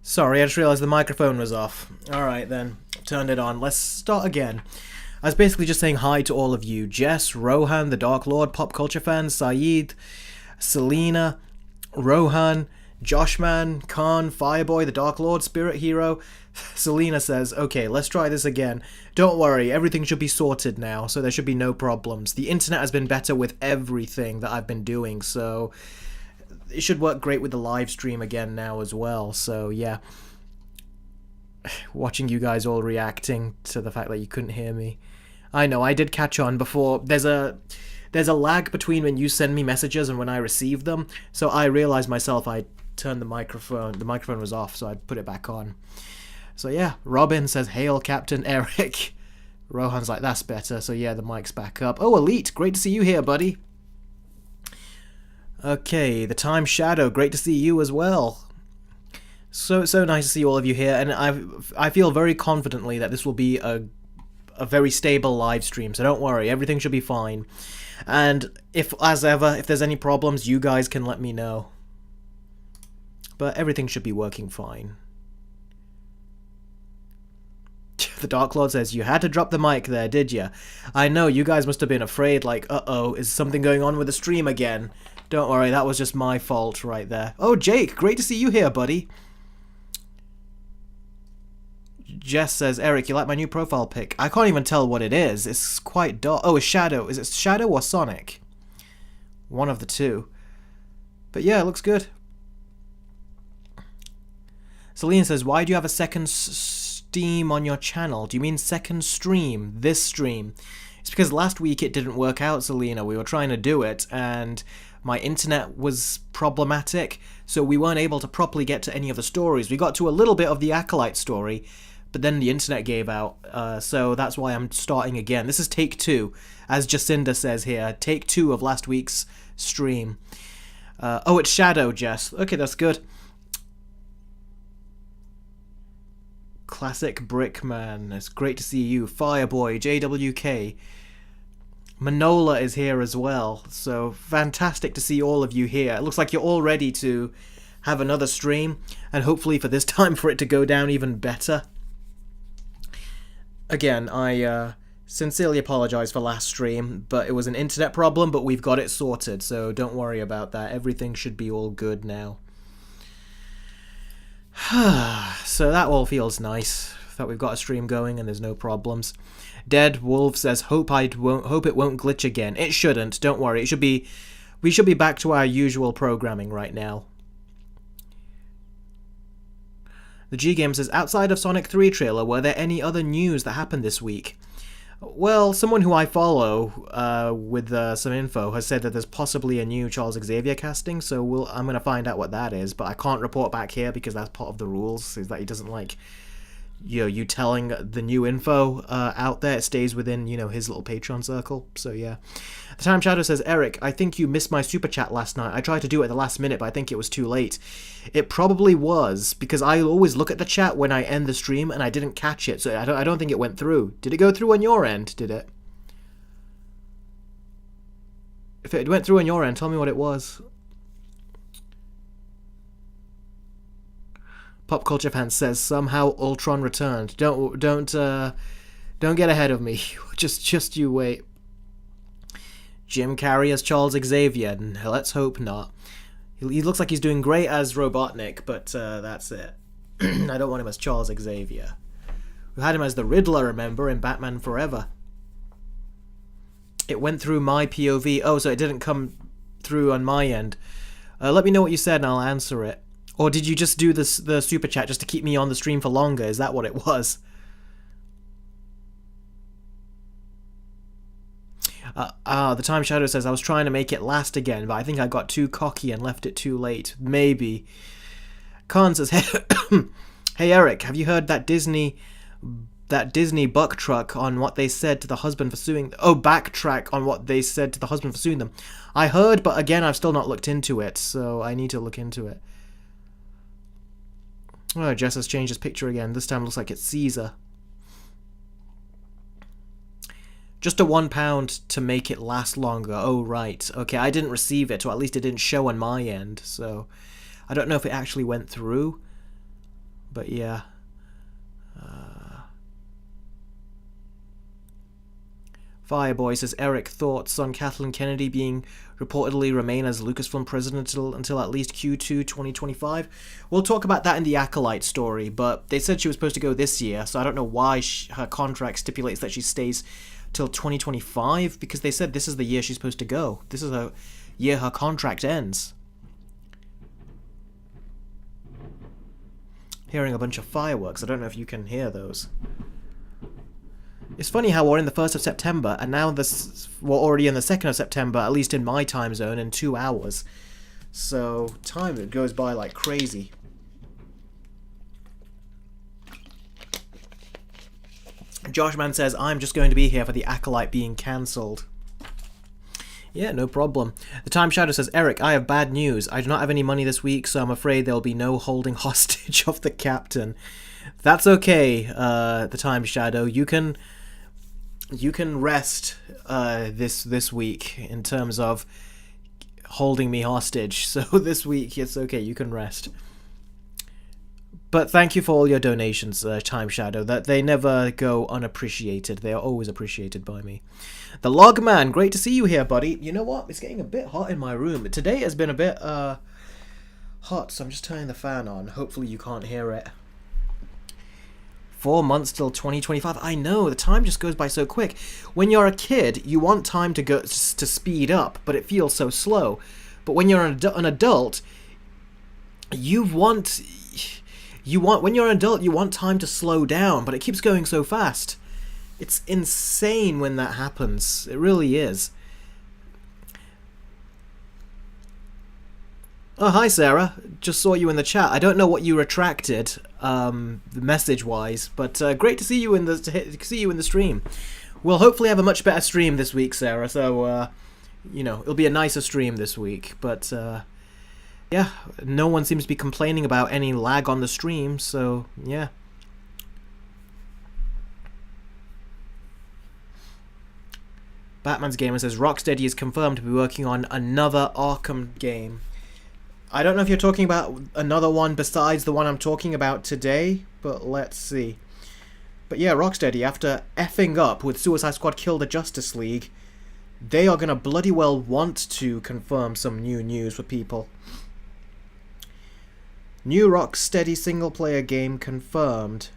Sorry, I just realised the microphone was off. Alright then, turned it on. Let's start again. I was basically just saying hi to all of you. Jess, Rohan, the Dark Lord, Pop Culture Fan, Saeed, Selena, Rohan, Joshman, Khan, Fireboy, the Dark Lord, Spirit Hero. Selena says, okay, let's try this again. Don't worry, everything should be sorted now, so there should be no problems. The internet has been better with everything that I've been doing, so it should work great with the live stream again now as well. So yeah, watching you guys all reacting to the fact that you couldn't hear me. I know, I did catch on before. There's a lag between when you send me messages and when I receive them, so I realized myself I turned the microphone was off, so I put it back on. So yeah, Robin says, hail Captain Eric. Rohan's like, that's better. So yeah, the mic's back up. Oh, Elite, great to see you here, buddy. Okay, the Time Shadow, great to see you as well. So nice to see all of you here, and I feel very confidently that this will be a very stable live stream, so don't worry, everything should be fine. And if, as ever, if there's any problems, you guys can let me know. But everything should be working fine. The Dark Lord says, you had to drop the mic there, did ya? I know, you guys must have been afraid, like, uh-oh, is something going on with the stream again? Don't worry, that was just my fault right there. Oh, Jake, great to see you here, buddy. Jess says, Eric, you like my new profile pic? I can't even tell what it is. It's quite dark. Oh, it's Shadow. Is it Shadow or Sonic? One of the two. But yeah, it looks good. Celine says, why do you have a second Steam on your channel? Do you mean second stream? This stream? It's because last week it didn't work out, Selena. We were trying to do it, and my internet was problematic, so we weren't able to properly get to any of the stories. We got to a little bit of the Acolyte story, but then the internet gave out, so that's why I'm starting again. This is take 2, as Jacinda says here. Take 2 of last week's stream. Oh, it's Shadow, Jess. Okay, that's good. Classic Brickman. It's great to see you. Fireboy, JWK. Manola is here as well, so fantastic to see all of you here. It looks like you're all ready to have another stream, and hopefully for this time for it to go down even better. Again, I sincerely apologize for last stream, but it was an internet problem, but we've got it sorted, so don't worry about that. Everything should be all good now. So that all feels nice, that we've got a stream going and there's no problems. Dead Wolf says, hope it won't glitch again. It shouldn't, don't worry. We should be back to our usual programming right now. The G-Game says, outside of Sonic 3 trailer, were there any other news that happened this week? Well, someone who I follow with some info has said that there's possibly a new Charles Xavier casting, so I'm going to find out what that is, but I can't report back here because that's part of the rules, is that he doesn't like you telling the new info out there. It stays within, his little Patreon circle, so yeah. The Time Shadow says, Eric, I think you missed my super chat last night. I tried to do it at the last minute, but I think it was too late. It probably was, because I always look at the chat when I end the stream, and I didn't catch it, so I don't think it went through. Did it go through on your end, did it? If it went through on your end, tell me what it was. Pop Culture Fan says, somehow Ultron returned. Don't get ahead of me. just you wait. Jim Carrey as Charles Xavier. Let's hope not. He looks like he's doing great as Robotnik, but that's it. I don't want him as Charles Xavier. We had him as the Riddler, remember, in Batman Forever. It went through my POV. Oh, so it didn't come through on my end. Let me know what you said and I'll answer it. Or did you just do the super chat just to keep me on the stream for longer? Is that what it was? The Time Shadow says, I was trying to make it last again, but I think I got too cocky and left it too late. Maybe. Khan says, hey Eric, have you heard that Disney buck truck on what they said to the husband for suing... Oh, backtrack on what they said to the husband for suing them. I heard, but again, I've still not looked into it, so I need to look into it. Oh, Jess has changed his picture again. This time it looks like it's Caesar. Just a £1 to make it last longer. Oh, right. Okay, I didn't receive it, or at least it didn't show on my end, so I don't know if it actually went through. But yeah. Fireboy says, Eric, thoughts on Kathleen Kennedy being reportedly remain as Lucasfilm president until at least Q2 2025? We'll talk about that in the Acolyte story, but they said she was supposed to go this year, so I don't know why her contract stipulates that she stays till 2025, because they said this is the year she's supposed to go. This is the year her contract ends. Hearing a bunch of fireworks. I don't know if you can hear those. It's funny how we're in the 1st of September, and now we're already in the 2nd of September, at least in my time zone, in 2 hours. So, time goes by like crazy. Joshman says, I'm just going to be here for the Acolyte being cancelled. Yeah, no problem. The Time Shadow says, Eric, I have bad news. I do not have any money this week, so I'm afraid there will be no holding hostage of the captain. That's okay, the Time Shadow. You can rest this week in terms of holding me hostage. So this week, it's okay. You can rest. But thank you for all your donations, Time Shadow. That they never go unappreciated. They are always appreciated by me. The Logman, great to see you here, buddy. You know what? It's getting a bit hot in my room. Today has been a bit hot, so I'm just turning the fan on. Hopefully you can't hear it. 4 months till 2025. I know, the time just goes by so quick. When you're a kid, you want time to speed up, but it feels so slow. But when you're an adult, when you're an adult, you want time to slow down, but it keeps going so fast. It's insane when that happens. It really is. Oh, hi, Sarah. Just saw you in the chat. I don't know what you retracted, message-wise, but great to see you in the stream. We'll hopefully have a much better stream this week, Sarah. So, it'll be a nicer stream this week. But yeah, no one seems to be complaining about any lag on the stream. So yeah. Batman's Gamer says Rocksteady is confirmed to be working on another Arkham game. I don't know if you're talking about another one besides the one I'm talking about today, but let's see. But yeah, Rocksteady, after effing up with Suicide Squad Kill the Justice League, they are going to bloody well want to confirm some new news for people. New Rocksteady single-player game confirmed.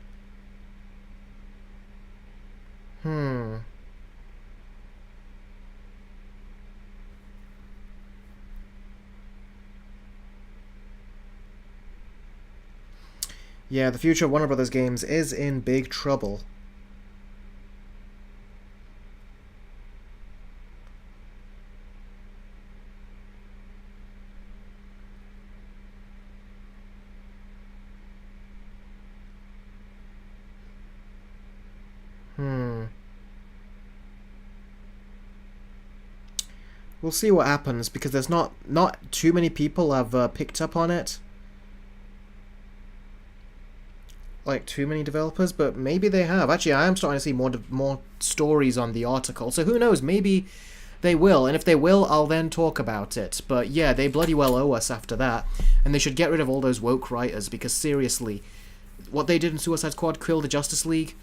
Yeah, the future of Warner Brothers games is in big trouble. We'll see what happens, because there's not too many people have picked up on it. Like, too many developers, but maybe they have. Actually, I am starting to see more stories on the article, so who knows, maybe they will, and if they will, I'll then talk about it. But yeah, they bloody well owe us after that, and they should get rid of all those woke writers, because seriously, what they did in Suicide Squad Kill the Justice League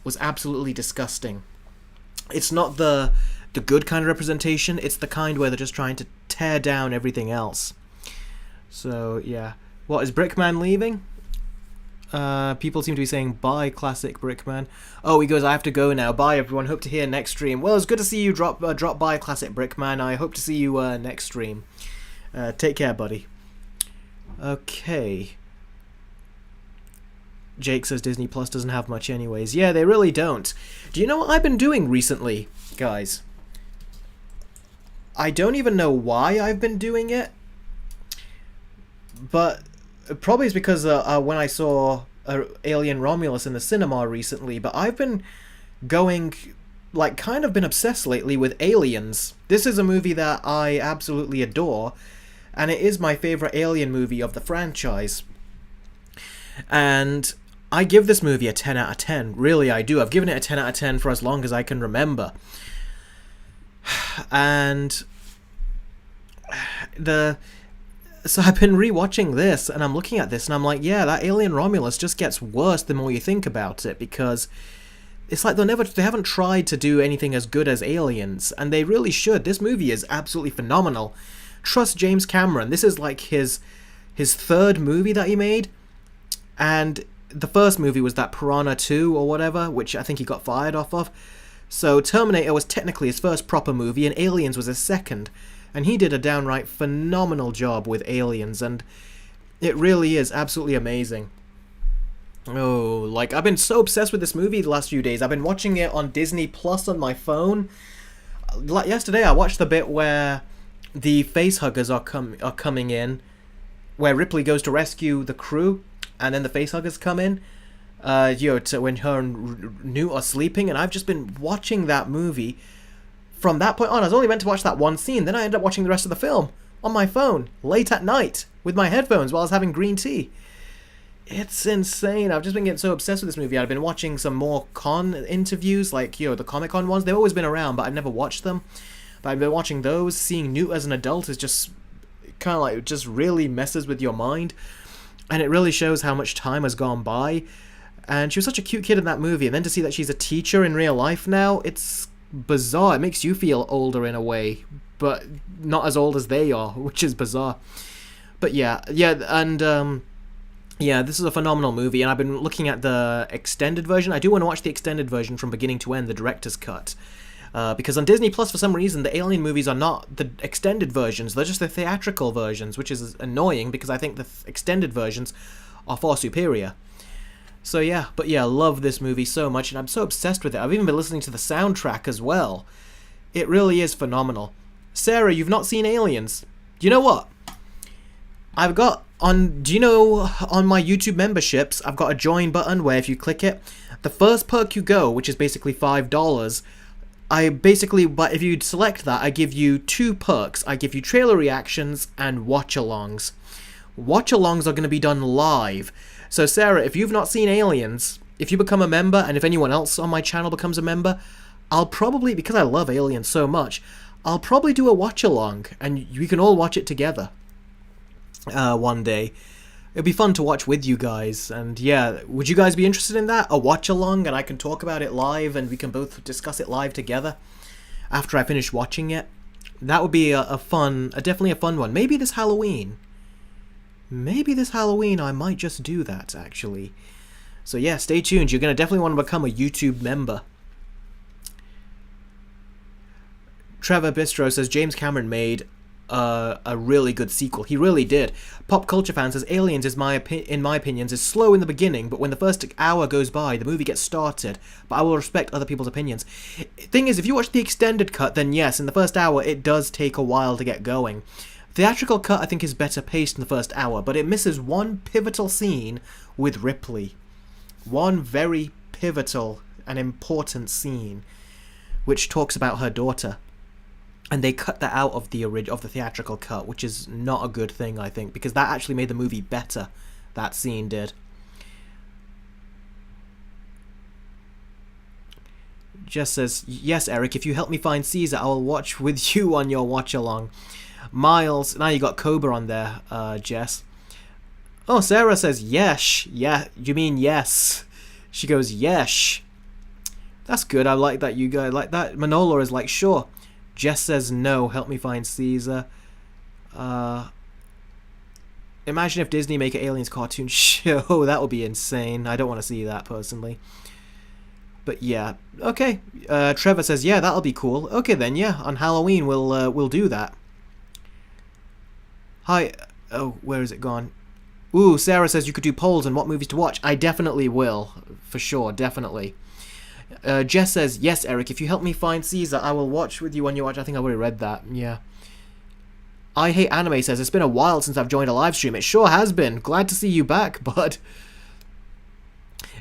was absolutely disgusting. It's not the good kind of representation, it's the kind where they're just trying to tear down everything else. So, yeah. What, is Brickman leaving? People seem to be saying, bye, classic Brickman. Oh, he goes, I have to go now. Bye, everyone. Hope to hear next stream. Well, it's good to see you drop by, classic Brickman. I hope to see you next stream. Take care, buddy. Okay. Jake says Disney Plus doesn't have much anyways. Yeah, they really don't. Do you know what I've been doing recently, guys? I don't even know why I've been doing it. But probably it's because when I saw Alien Romulus in the cinema recently, but I've been going, like, kind of been obsessed lately with Aliens. This is a movie that I absolutely adore, and it is my favorite Alien movie of the franchise. And I give this movie a 10 out of 10. Really, I do. I've given it a 10 out of 10 for as long as I can remember. And So I've been rewatching this, and I'm looking at this, and I'm like, yeah, that alien Romulus just gets worse the more you think about it, because it's like they haven't tried to do anything as good as Aliens, and they really should. This movie is absolutely phenomenal. Trust James Cameron. This is like his third movie that he made, and the first movie was that Piranha 2 or whatever, which I think he got fired off of. So Terminator was technically his first proper movie, and Aliens was his second. And he did a downright phenomenal job with Aliens, and it really is absolutely amazing. Oh, like, I've been so obsessed with this movie the last few days. I've been watching it on Disney Plus on my phone. Like yesterday, I watched the bit where the facehuggers are coming in, where Ripley goes to rescue the crew, and then the facehuggers come in, when her and Newt are sleeping, and I've just been watching that movie. From that point on, I was only meant to watch that one scene, then I ended up watching the rest of the film on my phone, late at night, with my headphones while I was having green tea. It's insane. I've just been getting so obsessed with this movie. I've been watching some more con interviews, like, the Comic-Con ones. They've always been around, but I've never watched them. But I've been watching those. Seeing Newt as an adult is just kind of like, it just really messes with your mind. And it really shows how much time has gone by. And she was such a cute kid in that movie, and then to see that she's a teacher in real life now, it's bizarre. It makes you feel older in a way, but not as old as they are, which is bizarre. But yeah, and this is a phenomenal movie, and I've been looking at the extended version. I do want to watch the extended version from beginning to end, the director's cut, because on Disney Plus, for some reason, the Alien movies are not the extended versions. They're just the theatrical versions, which is annoying because I think the extended versions are far superior. So yeah, but yeah, I love this movie so much, and I'm so obsessed with it. I've even been listening to the soundtrack as well. It really is phenomenal. Sarah, you've not seen Aliens. Do you know what? On my YouTube memberships, I've got a join button where if you click it, the first perk you go, which is basically $5, but if you select that, I give you 2 perks. I give you trailer reactions and watch-alongs. Watch-alongs are going to be done live. So Sarah, if you've not seen Aliens, if you become a member, and if anyone else on my channel becomes a member, I'll probably, because I love Aliens so much, I'll probably do a watch-along, and we can all watch it together one day. It'd be fun to watch with you guys, and yeah, would you guys be interested in that? A watch-along, and I can talk about it live, and we can both discuss it live together after I finish watching it? That would be definitely a fun one. Maybe this Halloween. I might just do that, actually. So yeah, stay tuned. You're going to definitely want to become a YouTube member. Trevor Bistro says James Cameron made a really good sequel. He really did. Pop Culture Fan says Aliens, in my opinions, is slow in the beginning, but when the first hour goes by, the movie gets started. But I will respect other people's opinions. Thing is, if you watch the extended cut, then yes, in the first hour, it does take a while to get going. Theatrical cut, I think, is better paced in the first hour, but it misses one pivotal scene with Ripley. One very pivotal and important scene, which talks about her daughter. And they cut that out of the theatrical cut, which is not a good thing, I think, because that actually made the movie better. That scene did. Jess says, yes, Eric, if you help me find Caesar, I will watch with you on your watch-along. Miles, now you got Cobra on there, Jess. Oh, Sarah says, yesh. Yeah, you mean yes. She goes, yesh. That's good, I like that you guys like that. Manola is like, sure. Jess says, no, help me find Caesar. Imagine if Disney make an Aliens cartoon show. That would be insane. I don't want to see that, personally. But yeah, okay. Trevor says, yeah, that'll be cool. Okay then, yeah, on Halloween we'll do that. Hi. Oh, where is it gone? Ooh, Sarah says you could do polls on what movies to watch. I definitely will. For sure, definitely. Jess says, yes, Eric, if you help me find Caesar, I will watch with you on your watch. I think I already read that, yeah. I Hate Anime says, it's been a while since I've joined a live stream. It sure has been. Glad to see you back, bud.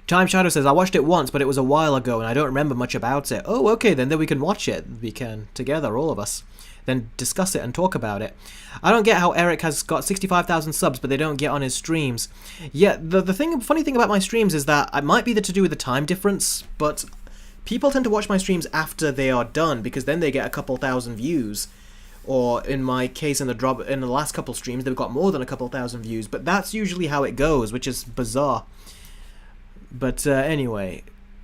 Time Shadow says, I watched it once, but it was a while ago, and I don't remember much about it. Oh, okay, then we can watch it. We can, together, all of us. Then discuss it and talk about it. I don't get how Eric has got 65,000 subs, but they don't get on his streams. Yeah, the funny thing about my streams is that it might be to do with the time difference, but people tend to watch my streams after they are done, because then they get a couple thousand views. or in my case in the last couple streams they've got more than a couple thousand views, but that's usually how it goes, which is bizarre. But anyway,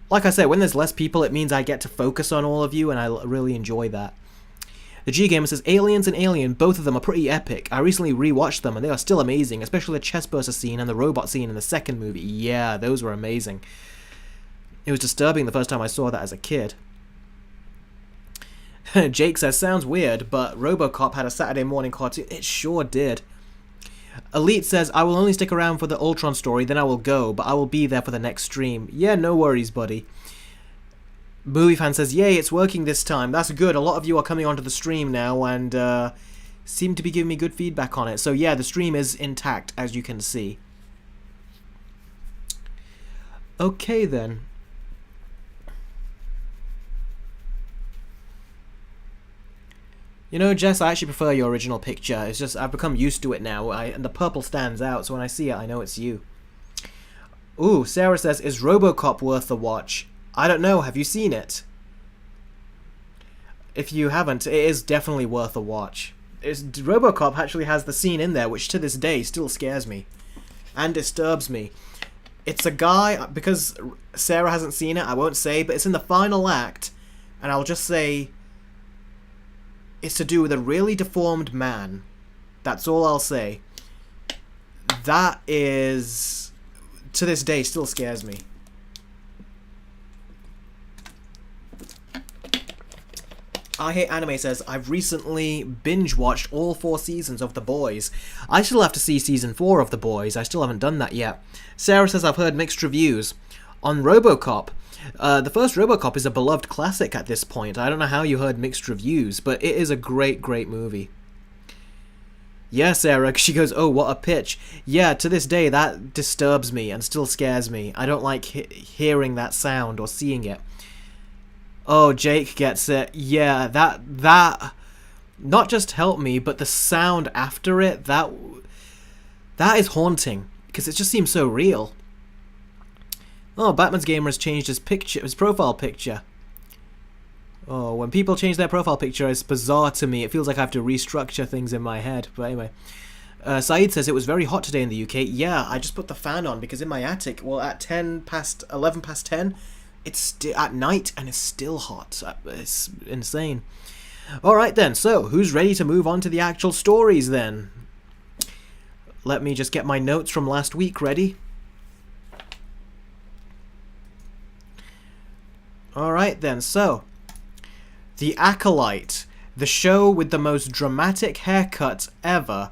like I said, when there's less people it means I get to focus on all of you, and I really enjoy that. The G Gamer says, Aliens and Alien, both of them are pretty epic. I recently rewatched them and they are still amazing, especially the chestburster scene and the robot scene in the second movie. Yeah, those were amazing. It was disturbing the first time I saw that as a kid. Jake says, sounds weird, but RoboCop had a Saturday morning cartoon. It sure did. Elite says, I will only stick around for the Ultron story, then I will go, but I will be there for the next stream. Yeah, no worries, buddy. Movie Fan says, yay, it's working this time. That's good. A lot of you are coming onto the stream now and seem to be giving me good feedback on it. So yeah, the stream is intact, as you can see. Okay, then. You know, Jess, I actually prefer your original picture. It's just, I've become used to it now, and the purple stands out, so when I see it, I know it's you. Ooh, Sarah says, is RoboCop worth the watch? I don't know, have you seen it? If you haven't, it is definitely worth a watch. RoboCop actually has the scene in there which to this day still scares me and disturbs me. It's a guy, because Sarah hasn't seen it, I won't say, but it's in the final act, and I'll just say it's to do with a really deformed man. That's all I'll say. That is, to this day, still scares me. I Hate Anime says, I've recently binge-watched all 4 seasons of The Boys. I still have to see season 4 of The Boys. I still haven't done that yet. Sarah says, I've heard mixed reviews. On RoboCop, the first RoboCop is a beloved classic at this point. I don't know how you heard mixed reviews, but it is a great, great movie. Yeah, Sarah, she goes, oh, what a pitch. Yeah, to this day, that disturbs me and still scares me. I don't like hearing that sound or seeing it. Oh, Jake gets it. Yeah, that not just helped me, but the sound after it, that is haunting, because it just seems so real. Oh, Batman's Gamer has changed his profile picture. Oh, when people change their profile picture, it's bizarre to me. It feels like I have to restructure things in my head. But anyway, Saeed says, it was very hot today in the UK. Yeah, I just put the fan on because in my attic, well, at 11 past 10, it's at night and it's still hot. It's insane. Alright then, so who's ready to move on to the actual stories then? Let me just get my notes from last week ready. Alright then, so The Acolyte, the show with the most dramatic haircut ever,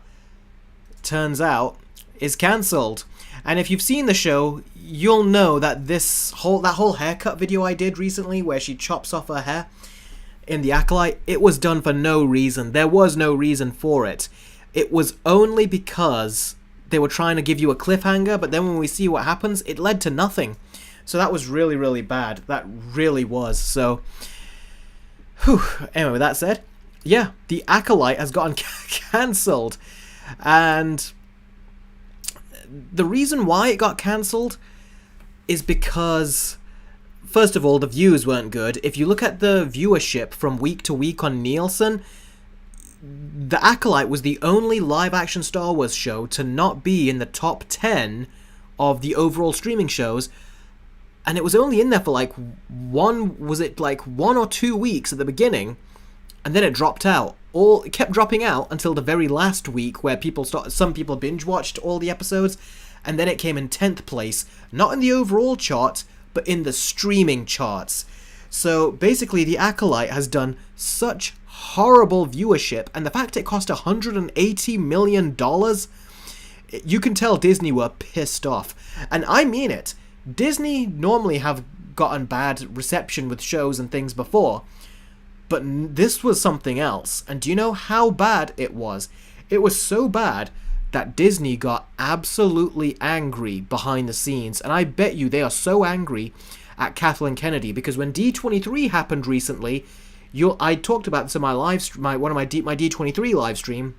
turns out is cancelled. And if you've seen the show, you'll know that that whole haircut video I did recently where she chops off her hair in The Acolyte, it was done for no reason. There was no reason for it. It was only because they were trying to give you a cliffhanger, but then when we see what happens, it led to nothing. So that was really, really bad. That really was. So, whew. Anyway, with that said, yeah, The Acolyte has gotten cancelled. And the reason why it got cancelled is because, first of all, the views weren't good. If you look at the viewership from week to week on Nielsen, The Acolyte was the only live-action Star Wars show to not be in the top 10 of the overall streaming shows. And it was only in there for like one or 2 weeks at the beginning, and then it dropped out. It kept dropping out until the very last week, where some people binge watched all the episodes, and then it came in 10th place, not in the overall chart, but in the streaming charts. So basically, The Acolyte has done such horrible viewership, and the fact it cost $180 million, you can tell Disney were pissed off. And I mean it. Disney normally have gotten bad reception with shows and things before, but this was something else. And do you know how bad it was? It was so bad that Disney got absolutely angry behind the scenes, and I bet you they are so angry at Kathleen Kennedy, because when D23 happened recently, I talked about this in my D23 live stream.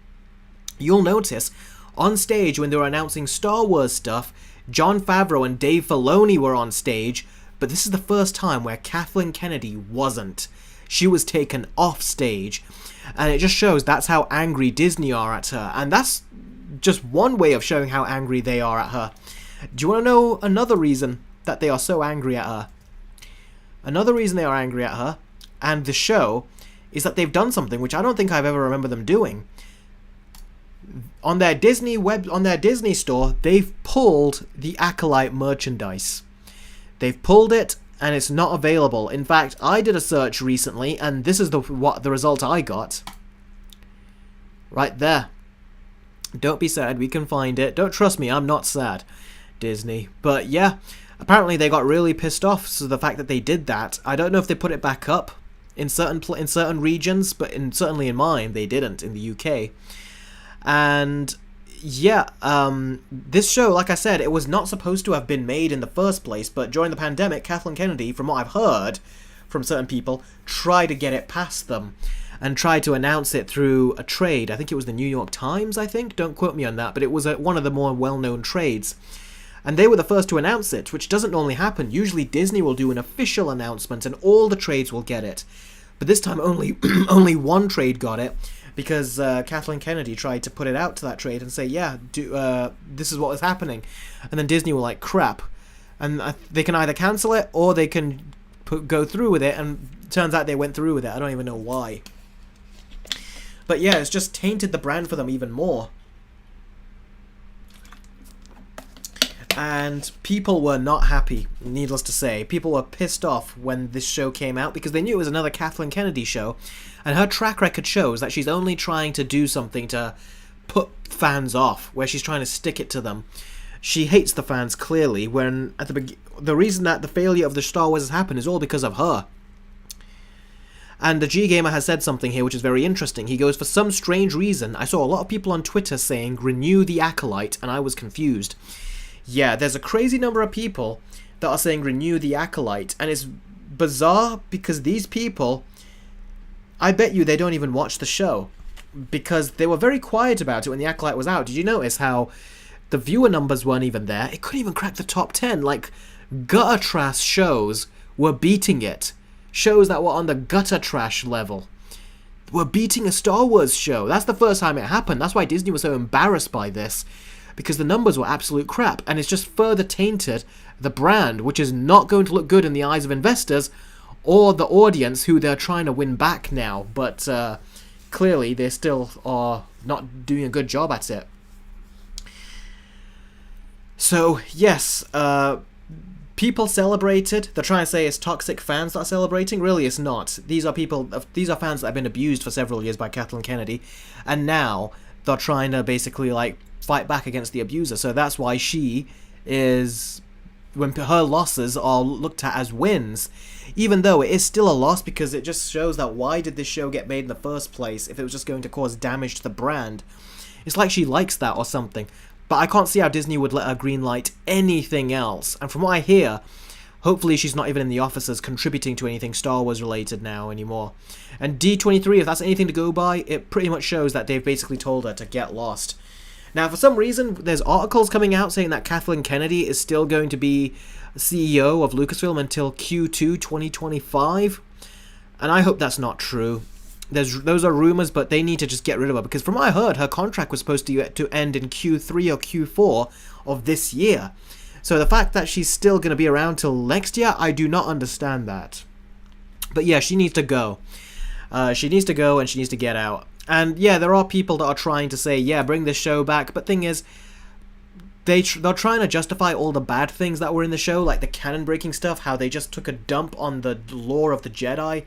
You'll notice on stage when they were announcing Star Wars stuff, Jon Favreau and Dave Filoni were on stage, but this is the first time where Kathleen Kennedy wasn't. she was taken off stage. And it just shows that's how angry Disney are at her. And that's just one way of showing how angry they are at her. Do you want to know another reason that they are so angry at her? Another reason they are angry at her and the show is that they've done something which I don't think I've ever remember them doing. On their Disney store, they've pulled the Acolyte merchandise. They've pulled it and it's not available. In fact, I did a search recently and this is the result I got. Right there. Don't be sad, we can find it. Don't trust me, I'm not sad, Disney. But yeah, apparently they got really pissed off, so the fact that they did that, I don't know if they put it back up in certain regions, but certainly in mine, they didn't, in the UK. And yeah, this show, like I said, it was not supposed to have been made in the first place, but during the pandemic, Kathleen Kennedy, from what I've heard from certain people, tried to get it past them and tried to announce it through a trade. I think it was the New York Times, I think. Don't quote me on that, but it was one of the more well-known trades. And they were the first to announce it, which doesn't normally happen. Usually Disney will do an official announcement and all the trades will get it. But this time only only one trade got it, because Kathleen Kennedy tried to put it out to that trade and say, yeah, this is what was happening. And then Disney were like, crap. And they can either cancel it or they can go through with it, and it turns out they went through with it. I don't even know why. But yeah, it's just tainted the brand for them even more. And people were not happy, needless to say. People were pissed off when this show came out because they knew it was another Kathleen Kennedy show. And her track record shows that she's only trying to do something to put fans off, where she's trying to stick it to them. She hates the fans, clearly, when at the reason that the failure of the Star Wars has happened is all because of her. And the G-Gamer has said something here which is very interesting. He goes, for some strange reason, I saw a lot of people on Twitter saying, renew the Acolyte, and I was confused. Yeah, there's a crazy number of people that are saying renew the Acolyte, and it's bizarre because these people, I bet you they don't even watch the show, because they were very quiet about it when the Acolyte was out. Did you notice how the viewer numbers weren't even there? It couldn't even crack the top 10, like gutter trash shows were beating it. Shows that were on the gutter trash level were beating a Star Wars show. That's the first time it happened. That's why Disney was so embarrassed by this, because the numbers were absolute crap, and it's just further tainted the brand, which is not going to look good in the eyes of investors or the audience who they're trying to win back now. But clearly they still are not doing a good job at it. So yes, people celebrated. They're trying to say it's toxic fans that are celebrating. Really, it's not. These are fans that have been abused for several years by Kathleen Kennedy, and now they're trying to basically like fight back against the abuser. So that's why she is, when her losses are looked at as wins, even though it is still a loss, because it just shows that why did this show get made in the first place if it was just going to cause damage to the brand? It's like she likes that or something. But I can't see how Disney would let her greenlight anything else. And from what I hear, hopefully she's not even in the offices contributing to anything Star Wars related now anymore. And D23, if that's anything to go by, it pretty much shows that they've basically told her to get lost. Now, for some reason, there's articles coming out saying that Kathleen Kennedy is still going to be CEO of Lucasfilm until Q2 2025. And I hope that's not true. Those are rumors, but they need to just get rid of her, because from what I heard, her contract was supposed to end in Q3 or Q4 of this year. So the fact that she's still going to be around till next year, I do not understand that. But yeah, she needs to go. She needs to go and she needs to get out. And yeah, there are people that are trying to say, yeah, bring this show back. But thing is, they're trying to justify all the bad things that were in the show, like the canon-breaking stuff, how they just took a dump on the lore of the Jedi.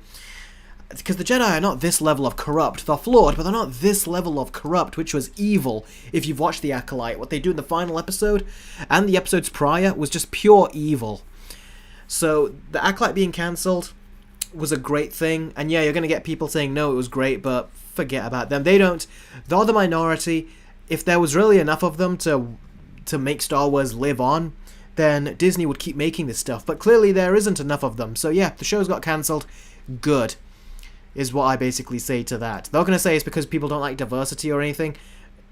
Because the Jedi are not this level of corrupt. They're flawed, but they're not this level of corrupt, which was evil. If you've watched The Acolyte, what they do in the final episode and the episodes prior was just pure evil. So The Acolyte being cancelled was a great thing. And yeah, you're going to get people saying, no, it was great, but forget about them. They're the minority. If there was really enough of them to make Star Wars live on, then Disney would keep making this stuff. But clearly there isn't enough of them. So yeah, the show's got cancelled. Good. Is what I basically say to that. They're going to say it's because people don't like diversity or anything,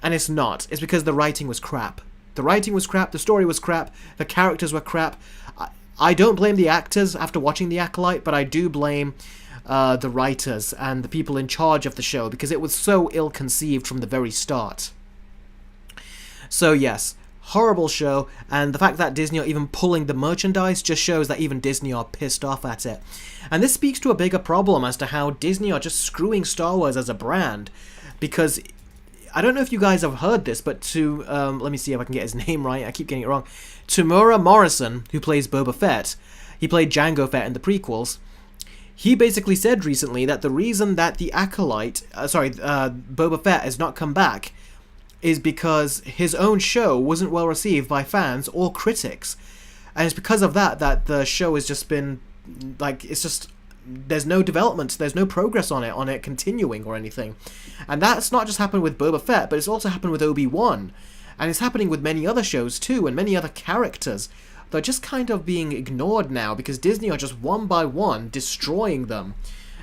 and it's not. It's because the writing was crap. The writing was crap, the story was crap, the characters were crap. I don't blame the actors after watching The Acolyte, but I do blame the writers and the people in charge of the show, because it was so ill-conceived from the very start. So yes, horrible show, and the fact that Disney are even pulling the merchandise just shows that even Disney are pissed off at it. And this speaks to a bigger problem as to how Disney are just screwing Star Wars as a brand, because I don't know if you guys have heard this, but let me see if I can get his name right, I keep getting it wrong. Tamura Morrison, who plays Boba Fett, he played Jango Fett in the prequels, he basically said recently that the reason that the Acolyte, Boba Fett has not come back is because his own show wasn't well received by fans or critics. And it's because of that the show has just been, like, it's just, there's no development, there's no progress on it continuing or anything. And that's not just happened with Boba Fett, but it's also happened with Obi-Wan. And it's happening with many other shows too, and many other characters. They're just kind of being ignored now, because Disney are just one by one destroying them,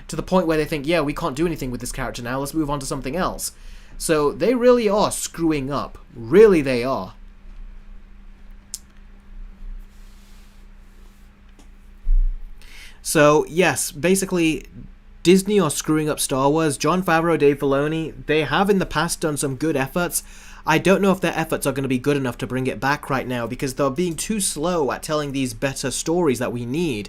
to the point where they think, yeah, we can't do anything with this character now, let's move on to something else. So they really are screwing up. Really they are. So yes, basically Disney are screwing up Star Wars. Jon Favreau, Dave Filoni, they have in the past done some good efforts. I don't know if their efforts are going to be good enough to bring it back right now, because they're being too slow at telling these better stories that we need.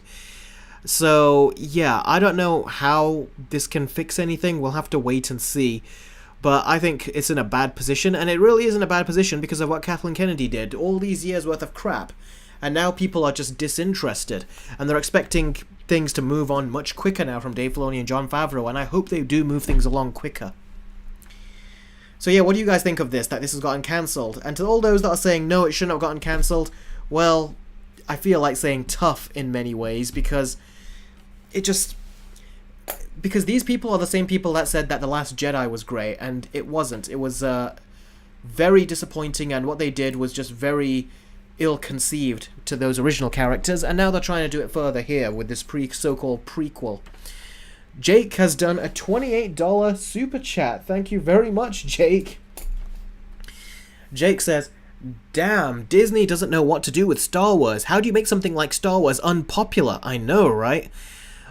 So yeah, I don't know how this can fix anything. We'll have to wait and see. But I think it's in a bad position, and it really is in a bad position because of what Kathleen Kennedy did. All these years worth of crap. And now people are just disinterested, and they're expecting things to move on much quicker now from Dave Filoni and Jon Favreau, and I hope they do move things along quicker. So yeah, what do you guys think of this, that this has gotten cancelled? And to all those that are saying, no, it shouldn't have gotten cancelled, well, I feel like saying tough in many ways, because it just... Because these people are the same people that said that The Last Jedi was great, and it wasn't. It was very disappointing, and what they did was just very ill-conceived to those original characters, and now they're trying to do it further here with this so-called prequel. Jake has done a $28 super chat. Thank you very much, Jake. Jake says, damn, Disney doesn't know what to do with Star Wars. How do you make something like Star Wars unpopular? I know, right?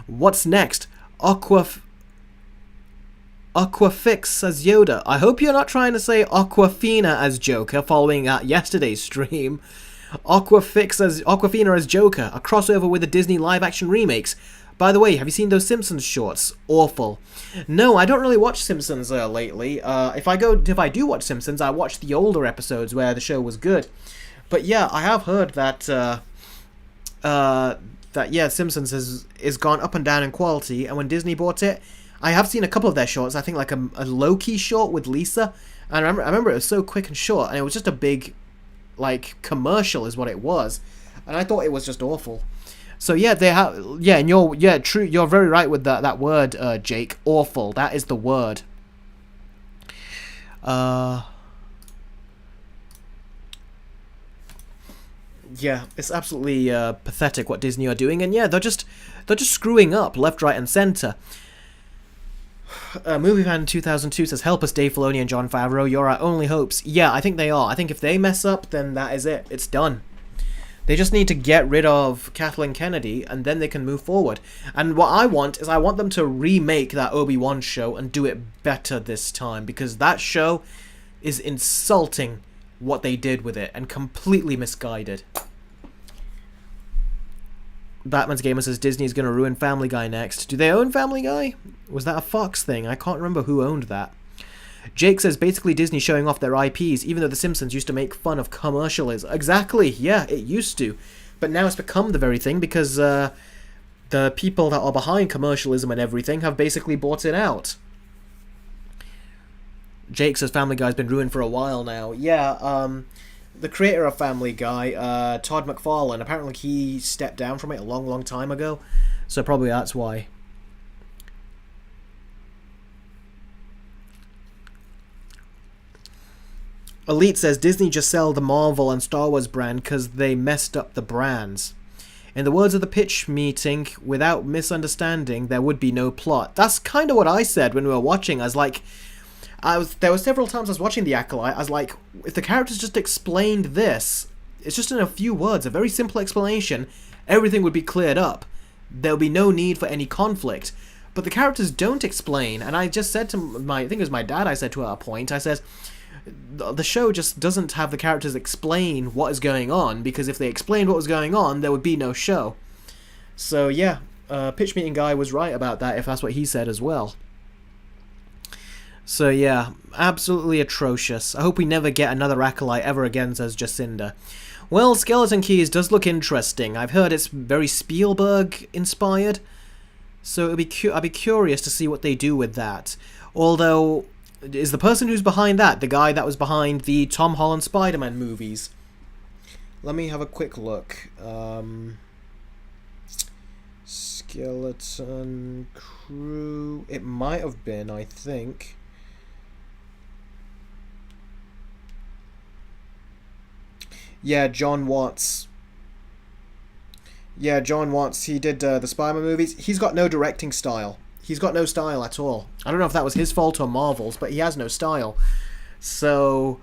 What's next? Aquafix as Yoda. I hope you're not trying to say Aquafina as Joker following yesterday's stream. Aquafina as Joker, a crossover with the Disney live-action remakes. By the way, have you seen those Simpsons shorts? Awful. No, I don't really watch Simpsons lately. If I do watch Simpsons, I watch the older episodes where the show was good. But yeah, I have heard that Simpsons is gone up and down in quality, and when Disney bought it, I have seen a couple of their shorts. I think like a Loki short with Lisa, and I remember it was so quick and short, and it was just a big, like, commercial is what it was, and I thought it was just awful. So yeah, they have, and you're very right with that word, Jake. Awful. That is the word. Yeah, it's absolutely pathetic what Disney are doing, and yeah, they're just screwing up left, right, and center. Movie Fan 2002 says, help us, Dave Filoni and Jon Favreau, you're our only hopes. Yeah, I think they are. I think if they mess up, then that is it. It's done. They just need to get rid of Kathleen Kennedy, and then they can move forward. And what I want is I want them to remake that Obi-Wan show and do it better this time, because that show is insulting what they did with it and completely misguided. Batman's Gamer says Disney's going to ruin Family Guy next. Do they own Family Guy? Was that a Fox thing? I can't remember who owned that. Jake says basically Disney showing off their IPs, even though The Simpsons used to make fun of commercialism. Exactly, yeah, it used to. But now it's become the very thing because the people that are behind commercialism and everything have basically bought it out. Jake says Family Guy's been ruined for a while now. Yeah, the creator of Family Guy, Todd McFarlane, apparently he stepped down from it a long, long time ago. So probably that's why. Elite says Disney just sell the Marvel and Star Wars brand because they messed up the brands. In the words of the pitch meeting, without misunderstanding, there would be no plot. That's kind of what I said when we were watching. There were several times I was watching The Acolyte, I was like, if the characters just explained this, it's just in a few words, a very simple explanation, everything would be cleared up. There would be no need for any conflict. but the characters don't explain. And I just said to I think it was my dad, I said to at a point, I said, the show just doesn't have the characters explain what is going on, because if they explained what was going on, there would be no show. So yeah, Pitch Meeting Guy was right about that, if that's what he said as well. So yeah, absolutely atrocious. I hope we never get another Acolyte ever again, says Jacinda. Well, Skeleton Keys does look interesting. I've heard it's very Spielberg-inspired, so I'd be curious to see what they do with that. Although, is the person who's behind that the guy that was behind the Tom Holland Spider-Man movies? Let me have a quick look. Skeleton Crew... It might have been, I think. Yeah, John Watts. Yeah, John Watts. He did the Spider-Man movies. He's got no directing style. He's got no style at all. I don't know if that was his fault or Marvel's, but he has no style. So,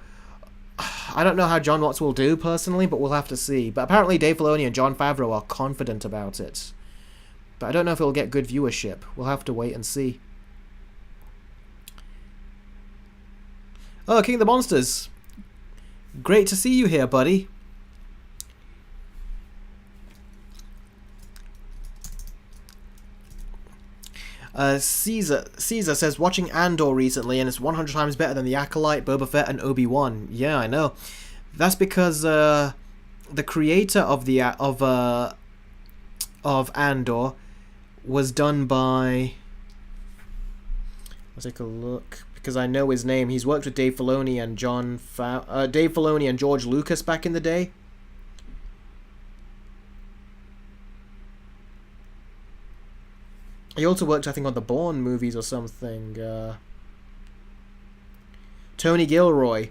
I don't know how John Watts will do, personally, but we'll have to see. But apparently Dave Filoni and Jon Favreau are confident about it. But I don't know if it'll get good viewership. We'll have to wait and see. Oh, King of the Monsters. Great to see you here, buddy. Caesar says, watching Andor recently, and it's 100 times better than The Acolyte, Boba Fett, and Obi-Wan. Yeah, I know. That's because the creator of Andor was done by... Let's take a look, because I know his name. He's worked with Dave Filoni and Dave Filoni and George Lucas back in the day. He also worked, I think, on the Bourne movies or something. Tony Gilroy.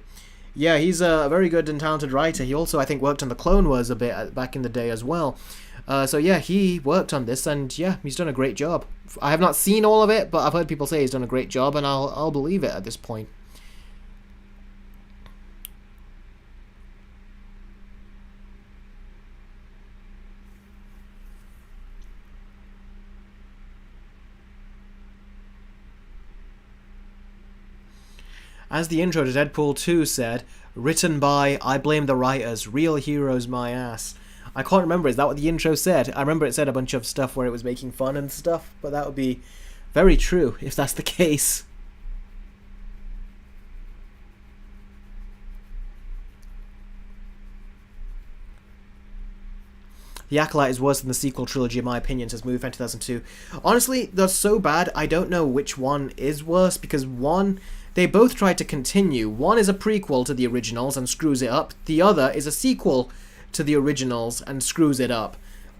Yeah, he's a very good and talented writer. He also, I think, worked on the Clone Wars a bit back in the day as well. So yeah, he worked on this, and yeah, he's done a great job. I have not seen all of it, but I've heard people say he's done a great job, and I'll believe it at this point. As the intro to Deadpool 2 said, written by, I blame the writers, real heroes my ass. I can't remember, is that what the intro said? I remember it said a bunch of stuff where it was making fun and stuff, but that would be very true if that's the case. The Acolyte is worse than the sequel trilogy in my opinion, says MovieFan 2002. Honestly, they're so bad, I don't know which one is worse, because one... They both tried to continue. One is a prequel to the originals and screws it up. The other is a sequel to the originals and screws it up.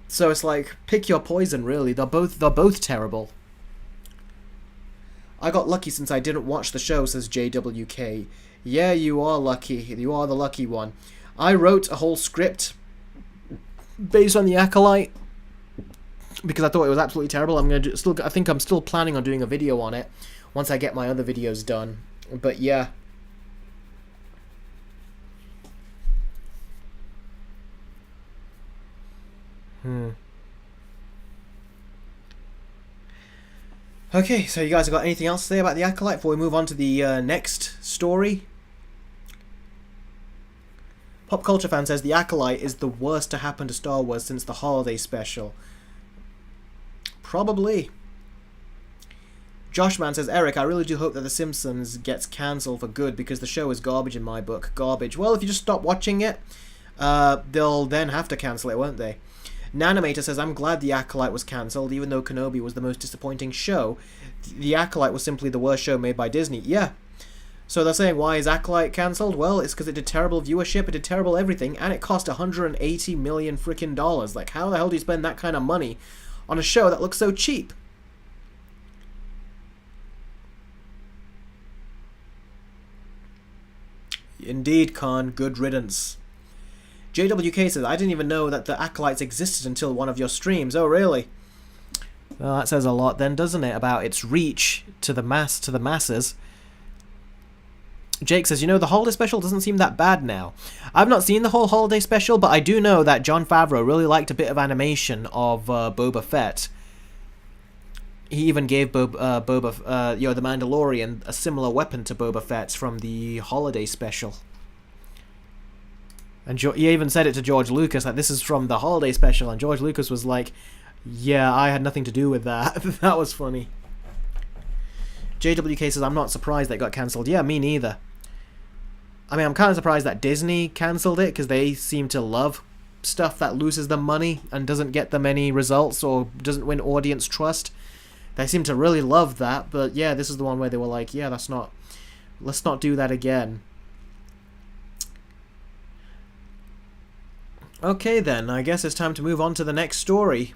So it's like, pick your poison, really. They're both terrible. I got lucky since I didn't watch the show, says JWK. Yeah, you are lucky. You are the lucky one. I wrote a whole script based on the Acolyte because I thought it was absolutely terrible. I think I'm still planning on doing a video on it once I get my other videos done. But yeah. Okay, so you guys have got anything else to say about the Acolyte before we move on to the next story? Pop Culture Fan says the Acolyte is the worst to happen to Star Wars since the holiday special. Probably. Joshman says, Eric, I really do hope that The Simpsons gets cancelled for good because the show is garbage in my book. Garbage. Well, if you just stop watching it, they'll then have to cancel it, won't they? Nanomator says, I'm glad The Acolyte was cancelled, even though Kenobi was the most disappointing show. The Acolyte was simply the worst show made by Disney. Yeah. So they're saying, why is Acolyte cancelled? Well, it's because it did terrible viewership, it did terrible everything, and it cost $180 million freaking dollars. Like, how the hell do you spend that kind of money on a show that looks so cheap? Indeed, Khan. Good riddance. JWK says, I didn't even know that the Acolytes existed until one of your streams. Oh, really? Well, that says a lot then, doesn't it, about its reach to the masses. Jake says, you know, the holiday special doesn't seem that bad now. I've not seen the whole holiday special, but I do know that Jon Favreau really liked a bit of animation of Boba Fett. He even gave the Mandalorian a similar weapon to Boba Fett's from the holiday special. And he even said it to George Lucas, like, this is from the holiday special, and George Lucas was like, yeah, I had nothing to do with that. That was funny. JWK says, I'm not surprised that it got cancelled. Yeah, me neither. I mean, I'm kind of surprised that Disney cancelled it, because they seem to love stuff that loses them money and doesn't get them any results or doesn't win audience trust. They seem to really love that, but yeah, this is the one where they were like, yeah, let's not do that again. Okay then, I guess it's time to move on to the next story.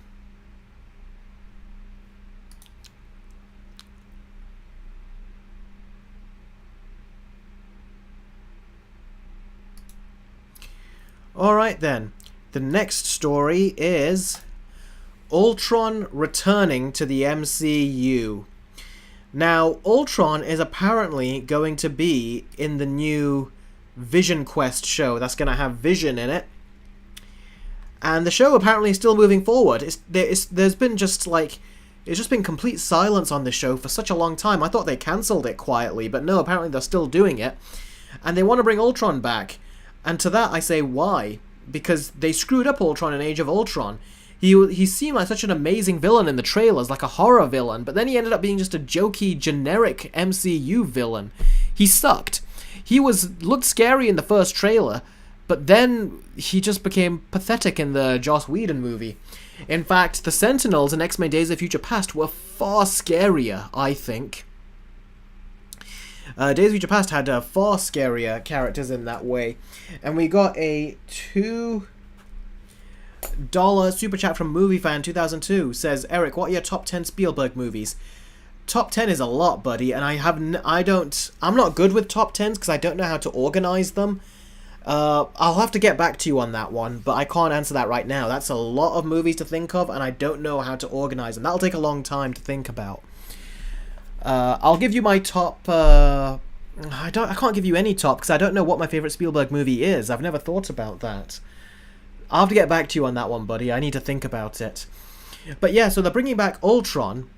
Alright then, the next story is Ultron returning to the MCU. Now, Ultron is apparently going to be in the new Vision Quest show that's going to have Vision in it. And the show apparently is still moving forward. There's been just like... It's just been complete silence on this show for such a long time. I thought they cancelled it quietly, but no, apparently they're still doing it. And they want to bring Ultron back. And to that I say, why? Because they screwed up Ultron in Age of Ultron. He seemed like such an amazing villain in the trailers, like a horror villain, but then he ended up being just a jokey, generic MCU villain. He sucked. He looked scary in the first trailer, but then he just became pathetic in the Joss Whedon movie. In fact, the Sentinels in X-Men Days of Future Past were far scarier, I think. Days of Future Past had far scarier characters in that way. And we got a $2 super chat from MovieFan 2002. Says, Eric, what are your top 10 Spielberg movies? Top 10 is a lot, buddy, and I'm not good with top 10s because I don't know how to organize them. I'll have to get back to you on that one, but I can't answer that right now. That's a lot of movies to think of, and I don't know how to organize them. That'll take a long time to think about. I'll give you my top... I can't give you any top, because I don't know what my favorite Spielberg movie is. I've never thought about that. I'll have to get back to you on that one, buddy. I need to think about it. But yeah, so they're bringing back Ultron.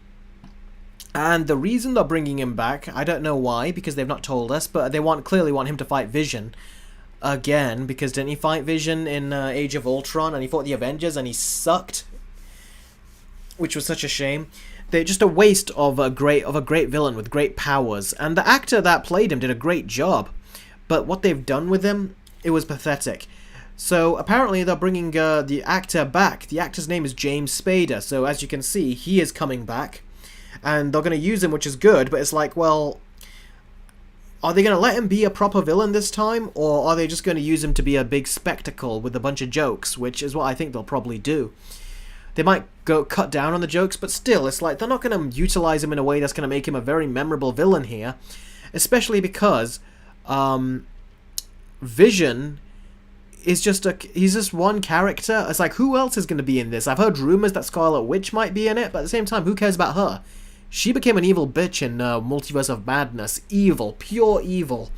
And the reason they're bringing him back, I don't know why, because they've not told us, but they clearly want him to fight Vision again, because didn't he fight Vision in Age of Ultron, and he fought the Avengers, and he sucked, which was such a shame. They're just a waste of a great villain with great powers, and the actor that played him did a great job, but what they've done with him, it was pathetic. So apparently they're bringing the actor back. The actor's name is James Spader, so as you can see, he is coming back, and they're going to use him, which is good, but it's like, well, are they going to let him be a proper villain this time, or are they just going to use him to be a big spectacle with a bunch of jokes, which is what I think they'll probably do. They might cut down on the jokes, but still, it's like they're not going to utilize him in a way that's going to make him a very memorable villain here, especially because Vision is he's just one character. It's like, who else is going to be in this? I've heard rumors that Scarlet Witch might be in it, but at the same time, who cares about her? She became an evil bitch in Multiverse of Madness. Evil. Pure evil.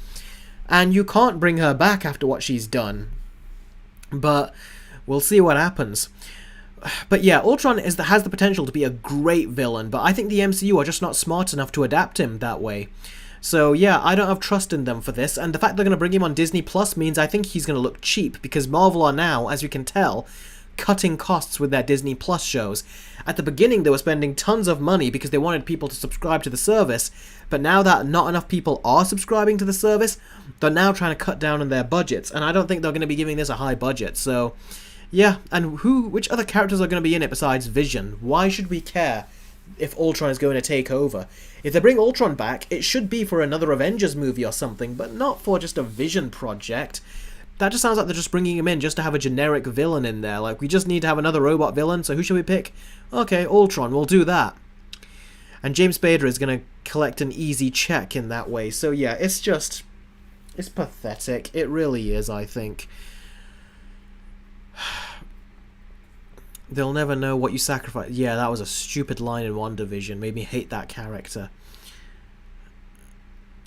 And you can't bring her back after what she's done. But we'll see what happens. But yeah, Ultron has the potential to be a great villain, but I think the MCU are just not smart enough to adapt him that way. So yeah, I don't have trust in them for this, and the fact they're going to bring him on Disney Plus means I think he's going to look cheap, because Marvel are now, as you can tell, cutting costs with their Disney Plus shows. At the beginning, they were spending tons of money because they wanted people to subscribe to the service, but now that not enough people are subscribing to the service, they're now trying to cut down on their budgets, and I don't think they're going to be giving this a high budget, so yeah. And which other characters are going to be in it besides Vision? Why should we care if Ultron is going to take over? If they bring Ultron back, it should be for another Avengers movie or something, but not for just a Vision project. That just sounds like they're just bringing him in just to have a generic villain in there. Like, we just need to have another robot villain, so who should we pick? Okay, Ultron, we'll do that. And James Spader is going to collect an easy check in that way. So yeah, it's pathetic. It really is, I think. They'll never know what you sacrifice. Yeah, that was a stupid line in WandaVision. Made me hate that character.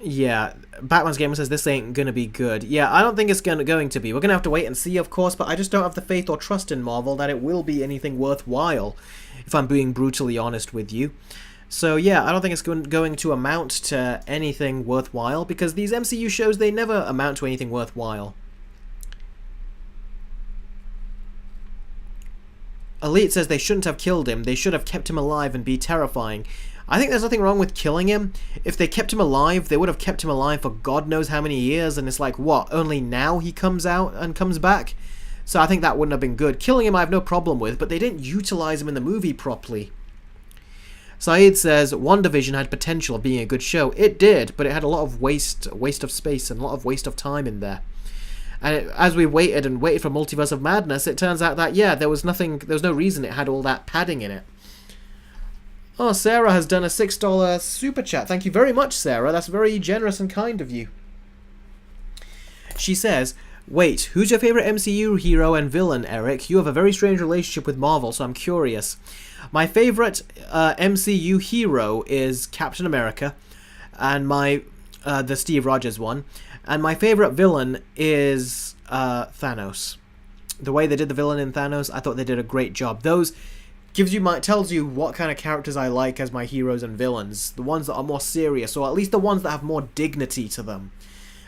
Yeah, Batman's Gamer says this ain't gonna be good. Yeah, I don't think it's going to be. We're gonna have to wait and see, of course, but I just don't have the faith or trust in Marvel that it will be anything worthwhile, if I'm being brutally honest with you. So yeah, I don't think it's going to amount to anything worthwhile, because these MCU shows, they never amount to anything worthwhile. Elite says they shouldn't have killed him, they should have kept him alive and be terrifying. I think there's nothing wrong with killing him. If they kept him alive, they would have kept him alive for God knows how many years, and it's like, what, only now he comes out and comes back? So I think that wouldn't have been good. Killing him I have no problem with, but they didn't utilize him in the movie properly. Saeed says, WandaVision had potential of being a good show. It did, but it had a lot of waste of space and a lot of waste of time in there. And as we waited for Multiverse of Madness, it turns out that, yeah, there was no reason it had all that padding in it. Oh, Sarah has done a $6 super chat. Thank you very much, Sarah. That's very generous and kind of you. She says, wait, who's your favorite MCU hero and villain, Eric? You have a very strange relationship with Marvel, so I'm curious. My favorite MCU hero is Captain America, and the Steve Rogers one. And my favorite villain is Thanos. The way they did the villain in Thanos, I thought they did a great job. Those tells you what kind of characters I like as my heroes and villains. The ones that are more serious, or at least the ones that have more dignity to them.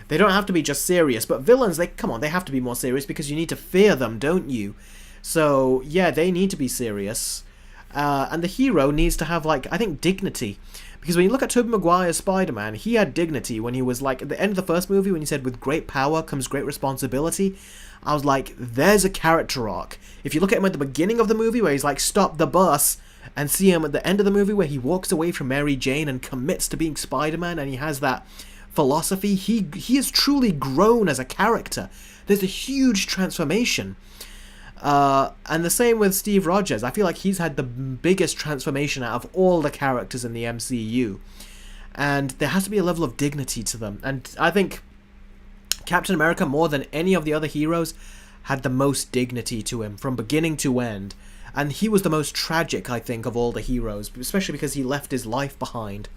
They don't have to be just serious, but villains, they have to be more serious because you need to fear them, don't you? So, yeah, they need to be serious. And the hero needs to have, I think, dignity. Because when you look at Tobey Maguire's Spider-Man, he had dignity when he was, at the end of the first movie, when he said, with great power comes great responsibility. I was like, there's a character arc. If you look at him at the beginning of the movie, where he's like, stop the bus, and see him at the end of the movie, where he walks away from Mary Jane and commits to being Spider-Man, and he has that philosophy, he has truly grown as a character. There's a huge transformation. And the same with Steve Rogers. I feel like he's had the biggest transformation out of all the characters in the MCU. And there has to be a level of dignity to them. And I think Captain America, more than any of the other heroes, had the most dignity to him from beginning to end. And he was the most tragic, I think, of all the heroes, especially because he left his life behind.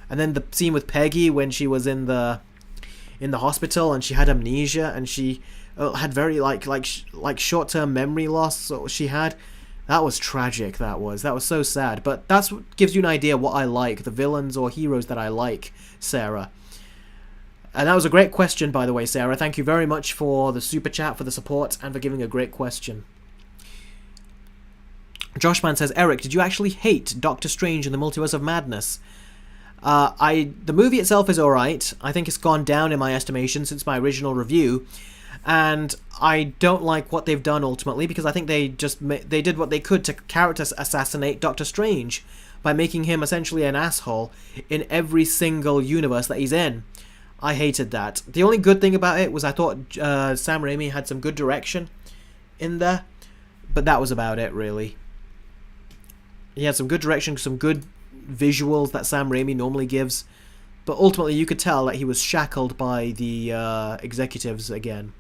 And then the scene with Peggy when she was in the hospital and she had amnesia and she had very short-term memory loss. So she had, that was tragic. That was so sad. But that's what gives you an idea what I like, the villains or heroes that I like, Sarah. And that was a great question, by the way, Sarah. Thank you very much for the super chat, for the support, and for giving a great question. Joshman says, Eric, did you actually hate Doctor Strange in the Multiverse of Madness? The movie itself is alright. I think it's gone down in my estimation since my original review. And I don't like what they've done ultimately, because I think they did what they could to character assassinate Doctor Strange by making him essentially an asshole in every single universe that he's in. I hated that. The only good thing about it was I thought Sam Raimi had some good direction in there, but that was about it, really. He had some good direction, some good visuals that Sam Raimi normally gives, but ultimately you could tell that he was shackled by the executives again.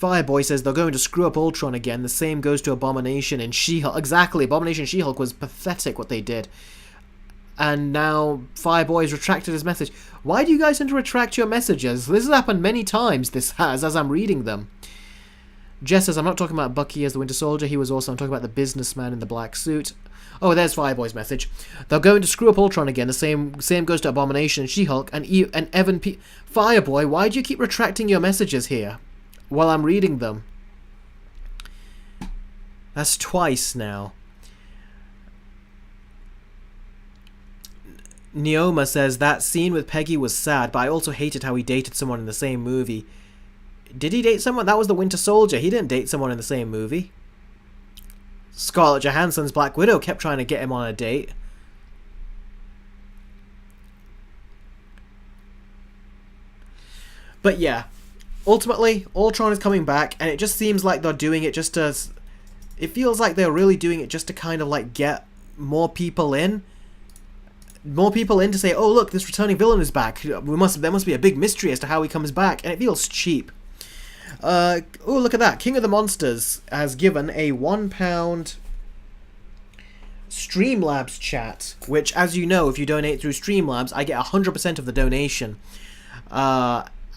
Fireboy says they're going to screw up Ultron again. The same goes to Abomination and She-Hulk. Exactly, Abomination and She-Hulk was pathetic what they did. And now Fireboy has retracted his message. Why do you guys tend to retract your messages? This has happened many times, this has, as I'm reading them. Jess says, I'm not talking about Bucky as the Winter Soldier. I'm talking about the businessman in the black suit. Oh, there's Fireboy's message. They're going to screw up Ultron again. The same goes to Abomination and She-Hulk and Evan P. Fireboy, why do you keep retracting your messages here while I'm reading them? That's twice now. Neoma says, that scene with Peggy was sad, but I also hated how he dated someone in the same movie. Did he date someone? That was the Winter Soldier. He didn't date someone in the same movie. Scarlett Johansson's Black Widow kept trying to get him on a date. But yeah, ultimately, Ultron is coming back, and it just seems like they're doing it just to... It feels like they're really doing it just to kind of get more people in. More people in to say, oh look, this returning villain is back. There must be a big mystery as to how he comes back, and it feels cheap. Oh, look at that. King of the Monsters has given a £1 Streamlabs chat, which, as you know, if you donate through Streamlabs, I get 100% of the donation.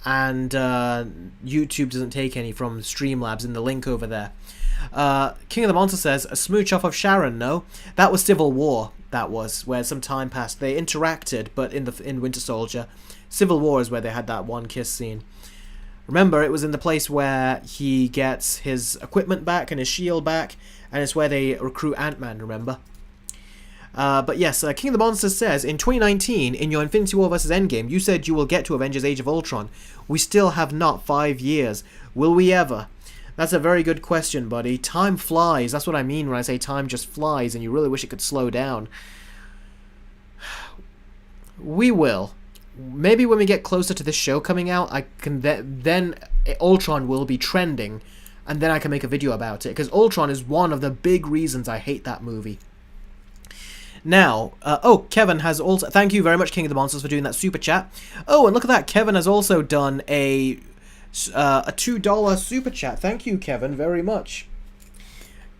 and YouTube doesn't take any from Streamlabs in the link over there. King of the Monster says, a smooch off of Sharon, no? That was Civil War, that was, where some time passed. They interacted, but in Winter Soldier. Civil War is where they had that one kiss scene. Remember, it was in the place where he gets his equipment back and his shield back, and it's where they recruit Ant-Man, remember? But yes, King of the Monsters says, in 2019, in your Infinity War vs. Endgame, you said you will get to Avengers Age of Ultron. We still have not 5 years. Will we ever? That's a very good question, buddy. Time flies. That's what I mean when I say time just flies, and you really wish it could slow down. We will. Maybe when we get closer to this show coming out, I can then Ultron will be trending, and then I can make a video about it, because Ultron is one of the big reasons I hate that movie. Now, Kevin has also... Thank you very much, King of the Monsters, for doing that super chat. Oh, and look at that. Kevin has also done a $2 super chat. Thank you, Kevin, very much.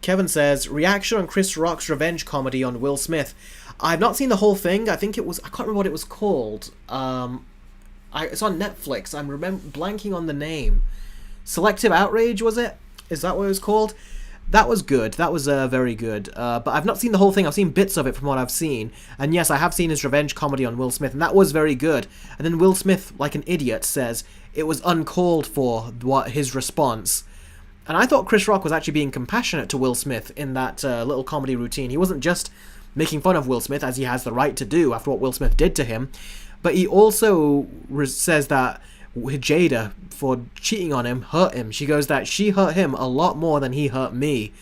Kevin says, reaction on Chris Rock's revenge comedy on Will Smith. I've not seen the whole thing. I think it was... I can't remember what it was called. It's on Netflix. I'm blanking on the name. Selective Outrage, was it? Is that what it was called? That was good. That was very good. But I've not seen the whole thing. I've seen bits of it from what I've seen. And yes, I have seen his revenge comedy on Will Smith, and that was very good. And then Will Smith, like an idiot, says it was uncalled for, his response. And I thought Chris Rock was actually being compassionate to Will Smith in that little comedy routine. He wasn't just making fun of Will Smith, as he has the right to do after what Will Smith did to him. But he also says that Jada, for cheating on him, hurt him. She goes that she hurt him a lot more than he hurt me.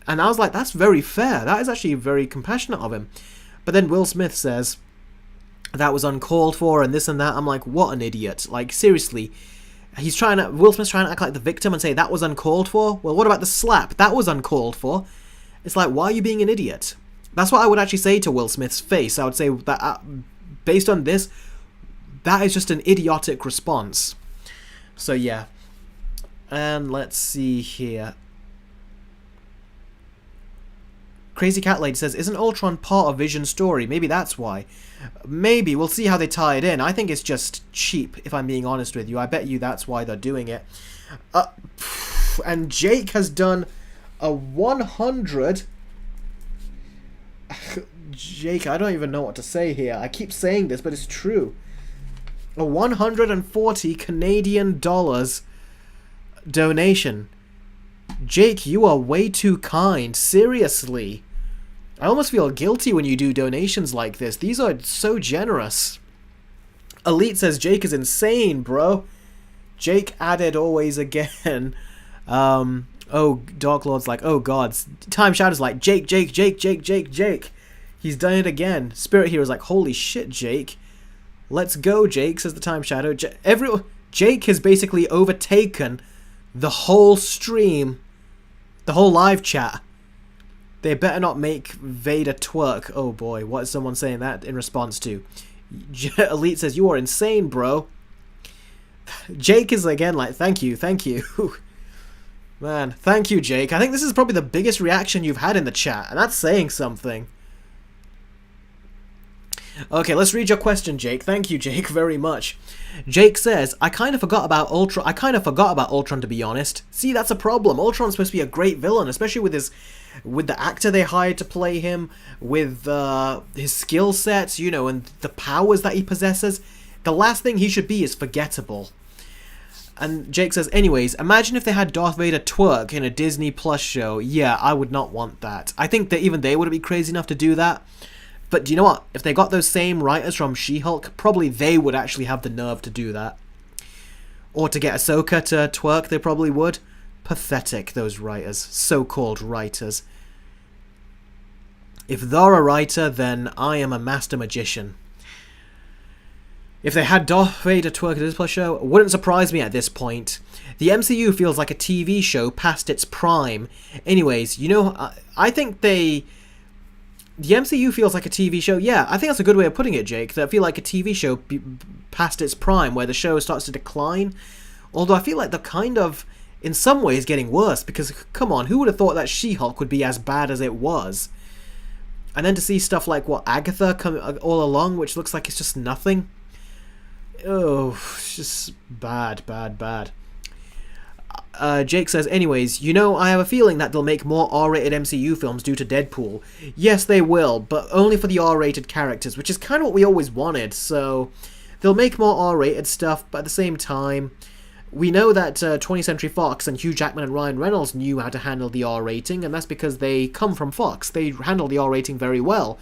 And I was like, that's very fair. That is actually very compassionate of him. But then Will Smith says that was uncalled for and this and that. I'm like, what an idiot. Like, seriously. Will Smith's trying to act like the victim and say that was uncalled for? Well, what about the slap? That was uncalled for. It's like, why are you being an idiot? That's what I would actually say to Will Smith's face. I would say that based on this, that is just an idiotic response. So yeah. And let's see here. Crazy Cat Lady says, isn't Ultron part of Vision's story? Maybe that's why. Maybe. We'll see how they tie it in. I think it's just cheap, if I'm being honest with you. I bet you that's why they're doing it. And Jake has done a 100... Jake, I don't even know what to say here. I keep saying this, but it's true. A 140 Canadian dollars donation. Jake, you are way too kind. Seriously. I almost feel guilty when you do donations like this. These are so generous. Elite says, Jake is insane, bro. Jake added always again. Dark Lord's like, oh god. Time Shadow's like, Jake. He's done it again. Spirit Hero's like, holy shit, Jake. Let's go, Jake, says the Time Shadow. Jake has basically overtaken the whole stream, the whole live chat. They better not make Vader twerk. Oh boy, what is someone saying that in response to? Elite says, you are insane, bro. Jake is again like, thank you. Man, thank you, Jake. I think this is probably the biggest reaction you've had in the chat, and that's saying something. Okay, let's read your question, Jake. Thank you, Jake, very much. Jake says, I kind of forgot about Ultron, to be honest. See, that's a problem. Ultron's supposed to be a great villain, especially with the actor they hired to play him, with his skill sets, and the powers that he possesses. The last thing he should be is forgettable. And Jake says, anyways, imagine if they had Darth Vader twerk in a Disney Plus show. Yeah, I would not want that. I think that even they wouldn't be crazy enough to do that. But do you know what? If they got those same writers from She-Hulk, probably they would actually have the nerve to do that. Or to get Ahsoka to twerk, they probably would. Pathetic, those writers. So-called writers. If they're a writer, then I am a master magician. If they had Darth Vader twerk at a Disney Plus show, it wouldn't surprise me at this point. The MCU feels like a TV show past its prime. Anyways, I think the MCU feels like a TV show. Yeah, I think that's a good way of putting it, Jake. That I feel like a TV show past its prime, where the show starts to decline. Although I feel like they're kind of, in some ways, getting worse. Because, come on, who would have thought that She-Hulk would be as bad as it was? And then to see stuff like, Agatha come all along, which looks like it's just nothing. Oh, it's just bad, bad, bad. Jake says, anyways, I have a feeling that they'll make more R-rated MCU films due to Deadpool. Yes, they will, but only for the R-rated characters, which is kind of what we always wanted, so they'll make more R-rated stuff, but at the same time, we know that 20th Century Fox and Hugh Jackman and Ryan Reynolds knew how to handle the R rating, and that's because they come from Fox. They handle the R rating very well.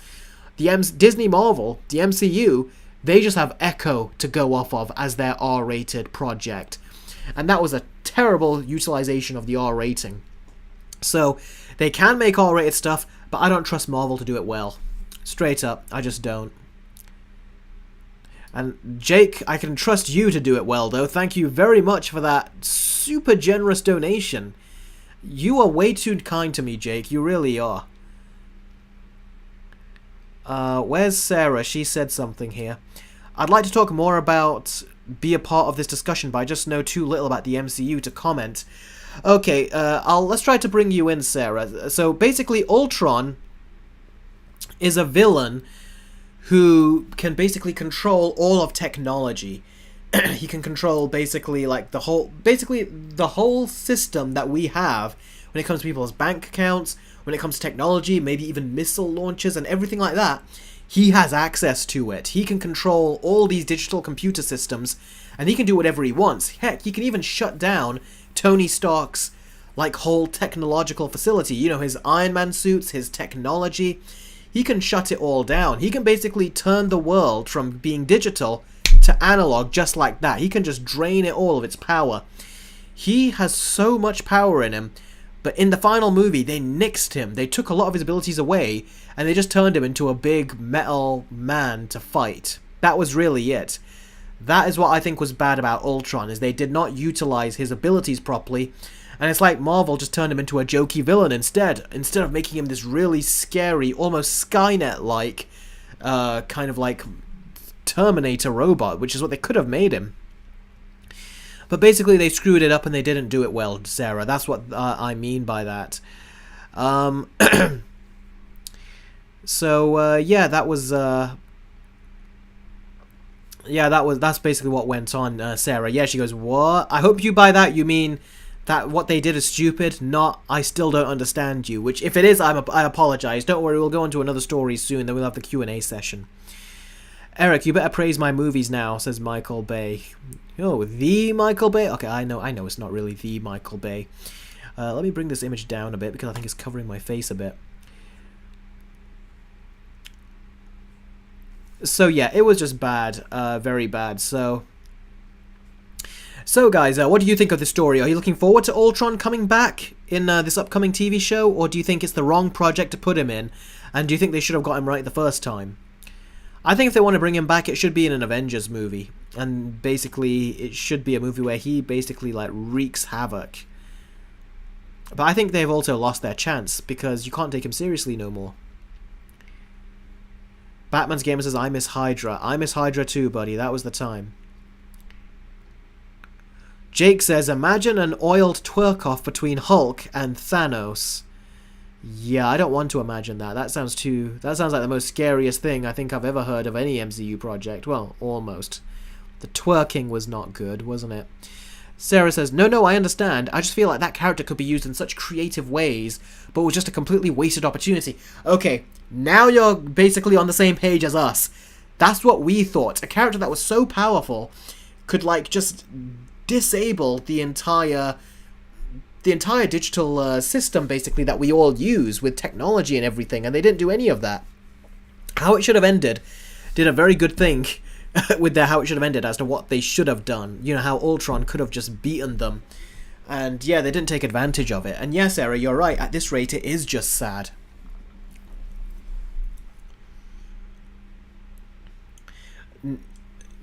Disney Marvel, the MCU, they just have Echo to go off of as their R-rated project. And that was a terrible utilization of the R rating. So, they can make R-rated stuff, but I don't trust Marvel to do it well. Straight up, I just don't. And Jake, I can trust you to do it well, though. Thank you very much for that super generous donation. You are way too kind to me, Jake. You really are. Where's Sarah? She said something here. I'd like to talk more about... be a part of this discussion, but I just know too little about the MCU to comment. Okay, let's try to bring you in, Sarah. So basically, Ultron is a villain who can basically control all of technology. He can control basically like the whole system that we have when it comes to people's bank accounts, when it comes to technology, maybe even missile launchers and everything like that. He has access to it. He can control all these digital computer systems, and he can do whatever he wants. Heck, he can even shut down Tony Stark's whole technological facility. His Iron Man suits, his technology. He can shut it all down. He can basically turn the world from being digital to analog just like that. He can just drain it all of its power. He has so much power in him, but in the final movie, they nixed him. They took a lot of his abilities away, and they just turned him into a big metal man to fight. That was really it. That is what I think was bad about Ultron, is they did not utilize his abilities properly, and it's like Marvel just turned him into a jokey villain instead of making him this really scary, almost Skynet-like, kind of like Terminator robot, which is what they could have made him. But basically, they screwed it up and they didn't do it well, Sarah. That's what I mean by that. So yeah, that's basically what went on, Sarah. Yeah, she goes, what? I hope you by that you mean that what they did is stupid, not I still don't understand you. Which, if it is, I apologize. Don't worry, we'll go on to another story soon. Then we'll have the Q&A session. Eric, you better praise my movies now, says Michael Bay. Oh, the Michael Bay? Okay, I know it's not really the Michael Bay. Let me bring this image down a bit because I think it's covering my face a bit. So yeah, it was just bad, very bad. So guys, what do you think of this story? Are you looking forward to Ultron coming back in this upcoming TV show, or do you think it's the wrong project to put him in? And do you think they should have got him right the first time? I think if they want to bring him back, it should be in an Avengers movie. And basically, it should be a movie where he basically, wreaks havoc. But I think they've also lost their chance, because you can't take him seriously no more. Batman's Gamer says, I miss Hydra. I miss Hydra too, buddy. That was the time. Jake says, imagine an oiled twerk-off between Hulk and Thanos. Yeah, I don't want to imagine that. That sounds like the most scariest thing I think I've ever heard of any MCU project. Well, almost. The twerking was not good, wasn't it? Sarah says, no, I understand. I just feel like that character could be used in such creative ways, but was just a completely wasted opportunity. Okay, now you're basically on the same page as us. That's what we thought. A character that was so powerful could, just disable the entire digital system, basically, that we all use with technology and everything, and they didn't do any of that. How It Should Have Ended did a very good thing with their How It Should Have Ended as to what they should have done. You know, how Ultron could have just beaten them. And yeah, they didn't take advantage of it. And yes, Sarah, you're right. At this rate, it is just sad.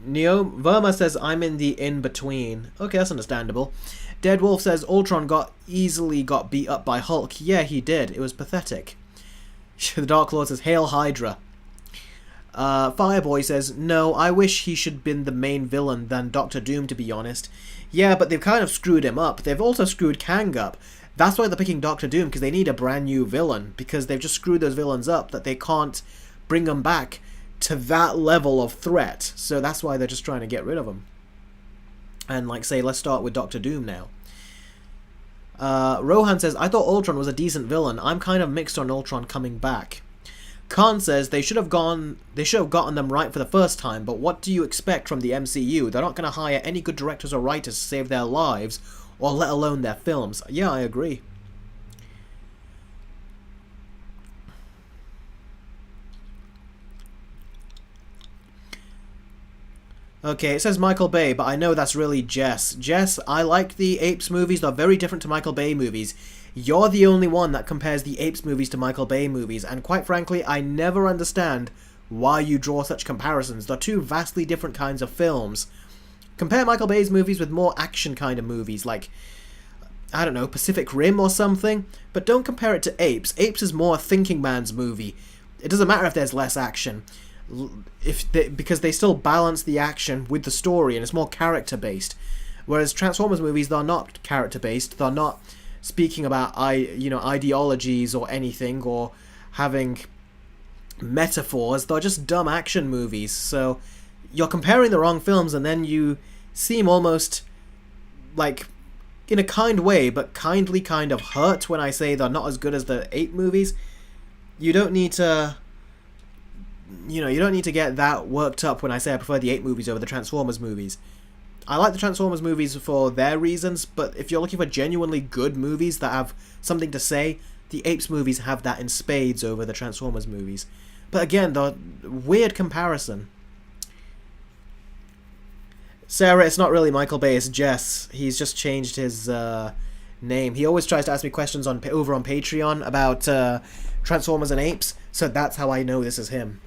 Neo Verma says, I'm in the in-between. Okay, that's understandable. Dead Wolf says, Ultron easily got beat up by Hulk. Yeah, he did. It was pathetic. The Dark Lord says, Hail Hydra. Fireboy says, no, I wish he should have been the main villain than Doctor Doom, to be honest. Yeah, but they've kind of screwed him up. They've also screwed Kang up. That's why they're picking Doctor Doom, because they need a brand new villain, because they've just screwed those villains up that they can't bring them back to that level of threat. So that's why they're just trying to get rid of him. And like say, let's start with Doctor Doom now. Rohan says, I thought Ultron was a decent villain. I'm kind of mixed on Ultron coming back. Khan says they should have gotten them right for the first time, but what do you expect from the MCU? They're not going to hire any good directors or writers to save their lives, or let alone their films. Yeah, I agree. Okay, it says Michael Bay, but I know that's really Jess. Jess, I like the Apes movies. They're very different to Michael Bay movies. You're the only one that compares the Apes movies to Michael Bay movies, and quite frankly, I never understand why you draw such comparisons. They're two vastly different kinds of films. Compare Michael Bay's movies with more action kind of movies, like, I don't know, Pacific Rim or something, but don't compare it to Apes. Apes is more a thinking man's movie. It doesn't matter if there's less action. Because they still balance the action with the story, and it's more character-based. Whereas Transformers movies, they're not character-based. They're not speaking about ideologies or anything, or having metaphors. They're just dumb action movies. So you're comparing the wrong films, and then you seem almost like, in a kind way, but kindly kind of hurt when I say they're not as good as the Ape movies. You don't need to... you don't need to get that worked up when I say I prefer the Ape movies over the Transformers movies. I like the Transformers movies for their reasons, but if you're looking for genuinely good movies that have something to say, the Apes movies have that in spades over the Transformers movies. But again, the weird comparison. Sarah, it's not really Michael Bay, it's Jess. He's just changed his name. He always tries to ask me questions over on Patreon about Transformers and Apes, so that's how I know this is him.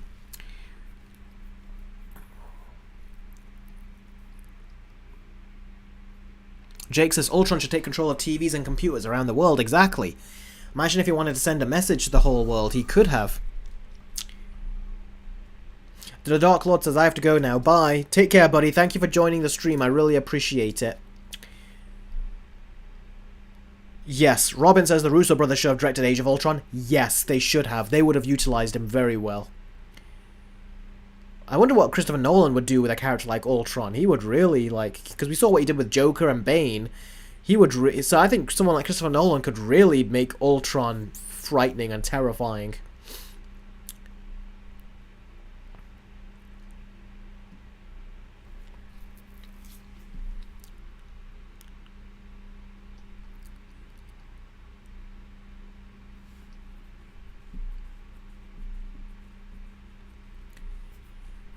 Jake says Ultron should take control of TVs and computers around the world. Exactly. Imagine if he wanted to send a message to the whole world. He could have. The Dark Lord says, I have to go now. Bye. Take care, buddy. Thank you for joining the stream. I really appreciate it. Yes. Robin says the Russo brothers should have directed Age of Ultron. Yes, they should have. They would have utilized him very well. I wonder what Christopher Nolan would do with a character like Ultron. He would really, like... because we saw what he did with Joker and Bane. He would... so I think someone like Christopher Nolan could really make Ultron frightening and terrifying.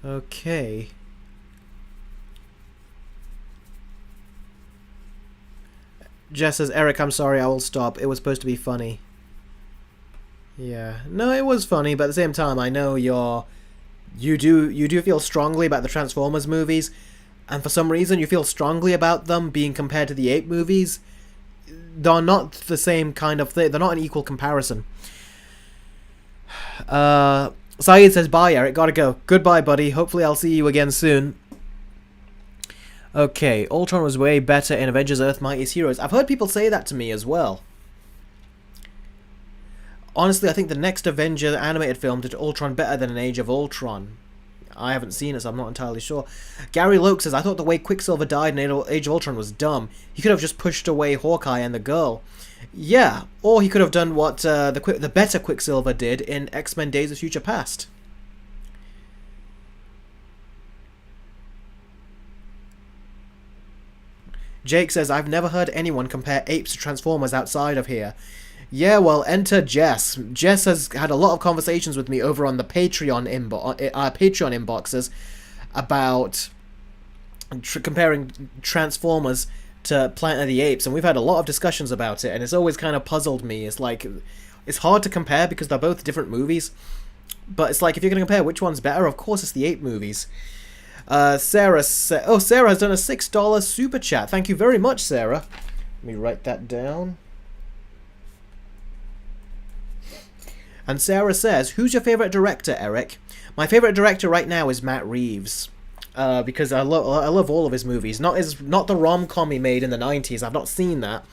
Okay. Jess says, Eric, I'm sorry, I will stop. It was supposed to be funny. Yeah. No, it was funny, but at the same time, I know you do feel strongly about the Transformers movies, and for some reason you feel strongly about them being compared to the Ape movies. They're not the same kind of thing. They're not an equal comparison. Syed says, bye, Eric. Gotta go. Goodbye, buddy. Hopefully I'll see you again soon. Okay, Ultron was way better in Avengers Earth Mightiest Heroes. I've heard people say that to me as well. Honestly, I think the next Avenger animated film did Ultron better than an Age of Ultron. I haven't seen it, so I'm not entirely sure. Gary Loke says, I thought the way Quicksilver died in Age of Ultron was dumb. He could have just pushed away Hawkeye and the girl. Yeah, or he could have done what the better Quicksilver did in X-Men Days of Future Past. Jake says, I've never heard anyone compare Apes to Transformers outside of here. Yeah, well, enter Jess. Jess has had a lot of conversations with me over on the Patreon inboxes about comparing Transformers to Planet of the Apes, and we've had a lot of discussions about it, and it's always kind of puzzled me. It's like, it's hard to compare because they're both different movies, but it's like, if you're going to compare which one's better, of course it's the Ape movies. Sarah has done a $6 super chat. Thank you very much, Sarah. Let me write that down. And Sarah says, who's your favorite director, Eric? My favorite director right now is Matt Reeves. Because I love all of his movies. Not the rom-com he made in the 90s. I've not seen that.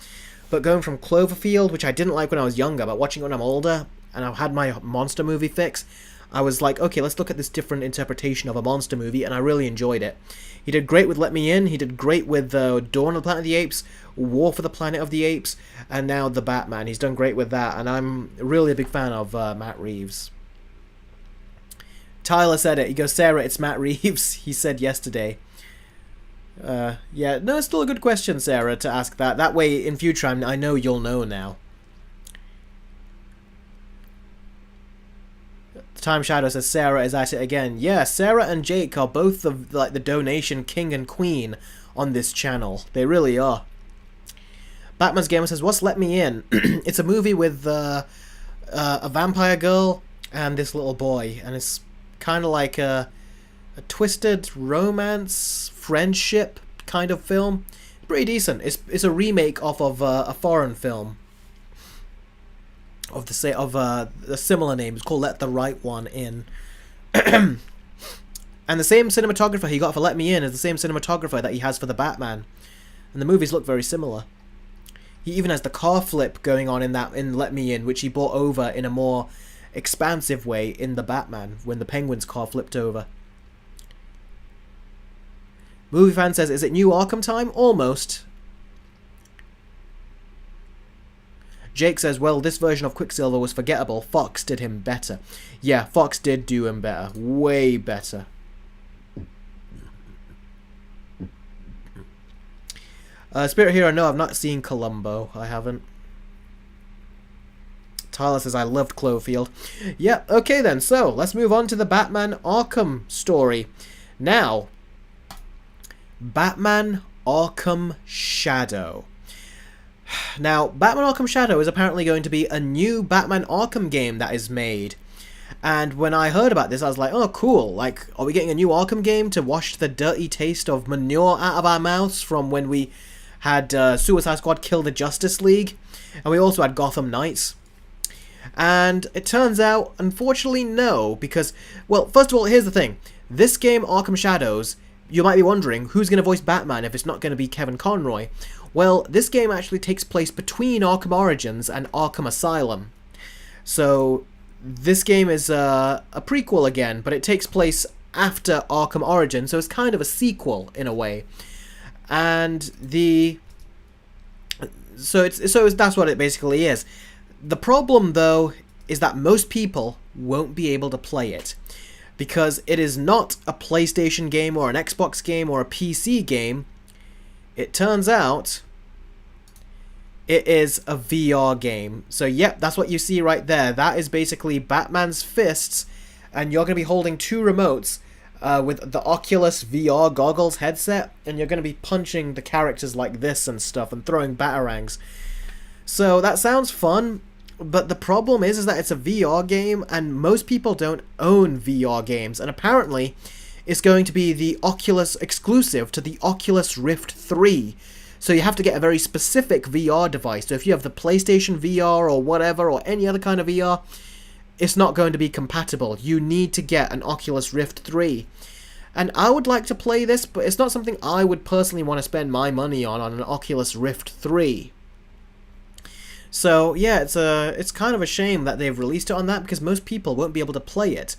But going from Cloverfield, which I didn't like when I was younger, but watching it when I'm older, and I've had my monster movie fix, I was like, okay, let's look at this different interpretation of a monster movie, and I really enjoyed it. He did great with Let Me In, he did great with Dawn of the Planet of the Apes, War for the Planet of the Apes, and now The Batman. He's done great with that, and I'm really a big fan of Matt Reeves. Tyler said it. He goes, Sarah, it's Matt Reeves. He said yesterday. Yeah, no, it's still a good question, Sarah, to ask that. That way, in future, I know you'll know now. Time Shadow says Sarah is at it again. Yeah, Sarah and Jake are both the donation king and queen on this channel. They really are. Batman's Gamer says, what's Let Me In? It's a movie with a vampire girl and this little boy, and it's kind of like a twisted romance, friendship kind of film. Pretty decent. It's a remake off of a foreign film of a similar name. It's called Let the Right One In. And the same cinematographer he got for Let Me In is the same cinematographer that he has for The Batman. And the movies look very similar. He even has the car flip going on in Let Me In, which he brought over in a more expansive way in The Batman, when the Penguin's car flipped over. Movie Fan says, is it new Arkham time? Almost. Jake says, well, this version of Quicksilver was forgettable. Fox did him better. Yeah, Fox did do him better. Way better. Spirit Hero, no, I've not seen Columbo. I haven't. Tyler says, I loved Cloverfield. Yeah, okay then. So, let's move on to the Batman Arkham story. Now, Batman Arkham Shadow. Now, Batman Arkham Shadow is apparently going to be a new Batman Arkham game that is made. And when I heard about this, I was like, oh, cool. Like, are we getting a new Arkham game to wash the dirty taste of manure out of our mouths from when we had Suicide Squad kill the Justice League? And we also had Gotham Knights. And it turns out, unfortunately, no. Because, well, first of all, here's the thing. This game, Arkham Shadows, you might be wondering, who's going to voice Batman if it's not going to be Kevin Conroy? Well, this game actually takes place between Arkham Origins and Arkham Asylum. So, this game is a prequel again, but it takes place after Arkham Origins, so it's kind of a sequel in a way. And that's what it basically is. The problem, though, is that most people won't be able to play it. Because it is not a PlayStation game or an Xbox game or a PC game. It turns out it is a VR game. So yep, that's what you see right there. That is basically Batman's fists, and you're going to be holding two remotes with the Oculus VR goggles headset, and you're going to be punching the characters like this and stuff and throwing batarangs. So that sounds fun, but the problem is that it's a VR game, and most people don't own VR games, and apparently it's going to be the Oculus exclusive to the Oculus Rift 3. So you have to get a very specific VR device. So if you have the PlayStation VR or whatever, or any other kind of VR, it's not going to be compatible. You need to get an Oculus Rift 3. And I would like to play this, but it's not something I would personally want to spend my money on an Oculus Rift 3. So yeah, it's kind of a shame that they've released it on that, because most people won't be able to play it.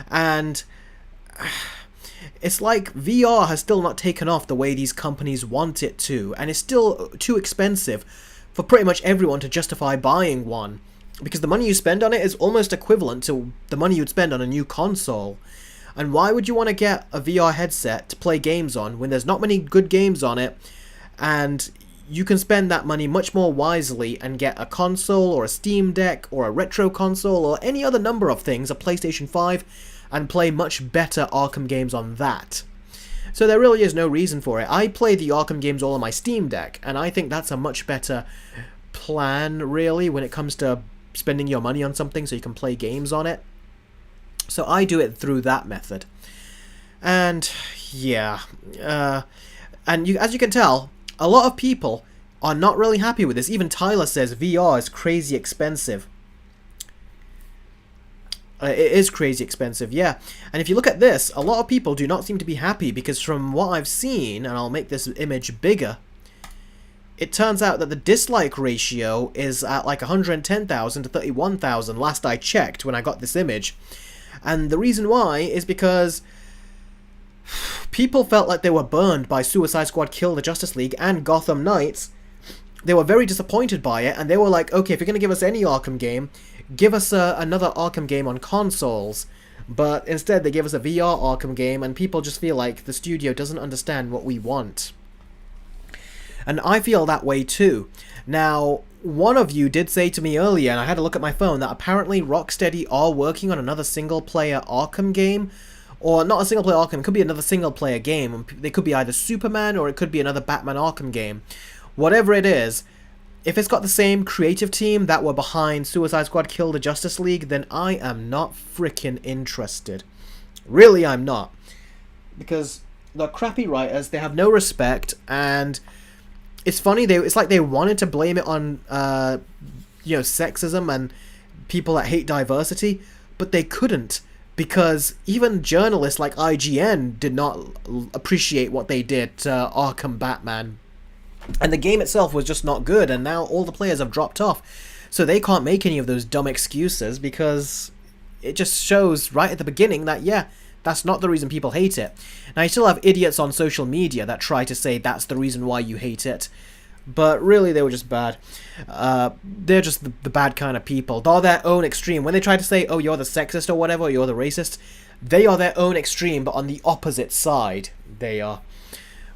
And it's like VR has still not taken off the way these companies want it to, and it's still too expensive for pretty much everyone to justify buying one, because the money you spend on it is almost equivalent to the money you'd spend on a new console. And why would you want to get a VR headset to play games on when there's not many good games on it, and you can spend that money much more wisely and get a console or a Steam Deck or a retro console or any other number of things, a PlayStation 5, and play much better Arkham games on that. So there really is no reason for it. I play the Arkham games all on my Steam Deck, and I think that's a much better plan, really, when it comes to spending your money on something so you can play games on it. So I do it through that method. And, yeah. As you can tell, a lot of people are not really happy with this. Even Tyler says VR is crazy expensive. It is crazy expensive, yeah. And if you look at this, a lot of people do not seem to be happy, because from what I've seen, and I'll make this image bigger, it turns out that the dislike ratio is at like 110,000 to 31,000 last I checked when I got this image. And the reason why is because people felt like they were burned by Suicide Squad Kill the Justice League and Gotham Knights. They were very disappointed by it, and they were like, okay, if you're going to give us any Arkham game, give us another Arkham game on consoles. But instead, they give us a VR Arkham game, and people just feel like the studio doesn't understand what we want. And I feel that way too. Now, one of you did say to me earlier, and I had to look at my phone, that apparently Rocksteady are working on another single-player Arkham game. Or not a single-player Arkham, it could be another single-player game. They could be either Superman, or it could be another Batman Arkham game. Whatever it is, if it's got the same creative team that were behind Suicide Squad Kill the Justice League, then I am not freaking interested. Really, I'm not. Because the crappy writers, they have no respect, and it's funny, it's like they wanted to blame it on, sexism and people that hate diversity, but they couldn't, because even journalists like IGN did not appreciate what they did to Arkham Batman. And the game itself was just not good, and now all the players have dropped off. So they can't make any of those dumb excuses, because it just shows right at the beginning that, yeah, that's not the reason people hate it. Now, you still have idiots on social media that try to say that's the reason why you hate it. But really, they were just bad. They're just the bad kind of people. They're their own extreme. When they try to say, oh, you're the sexist or whatever, or you're the racist, they are their own extreme, but on the opposite side, they are.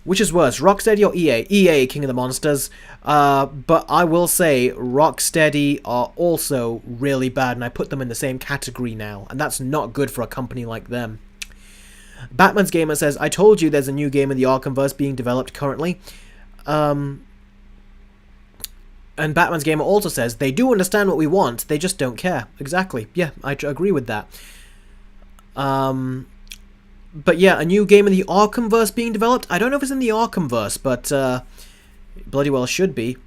Which is worse, Rocksteady or EA? EA, King of the Monsters. But I will say, Rocksteady are also really bad, and I put them in the same category now. And that's not good for a company like them. Batman's Gamer says, I told you there's a new game in the Arkhamverse being developed currently. And Batman's Gamer also says, they do understand what we want, they just don't care. Exactly. Yeah, I agree with that. But yeah, a new game in the Arkhamverse being developed. I don't know if it's in the Arkhamverse, but bloody well should be.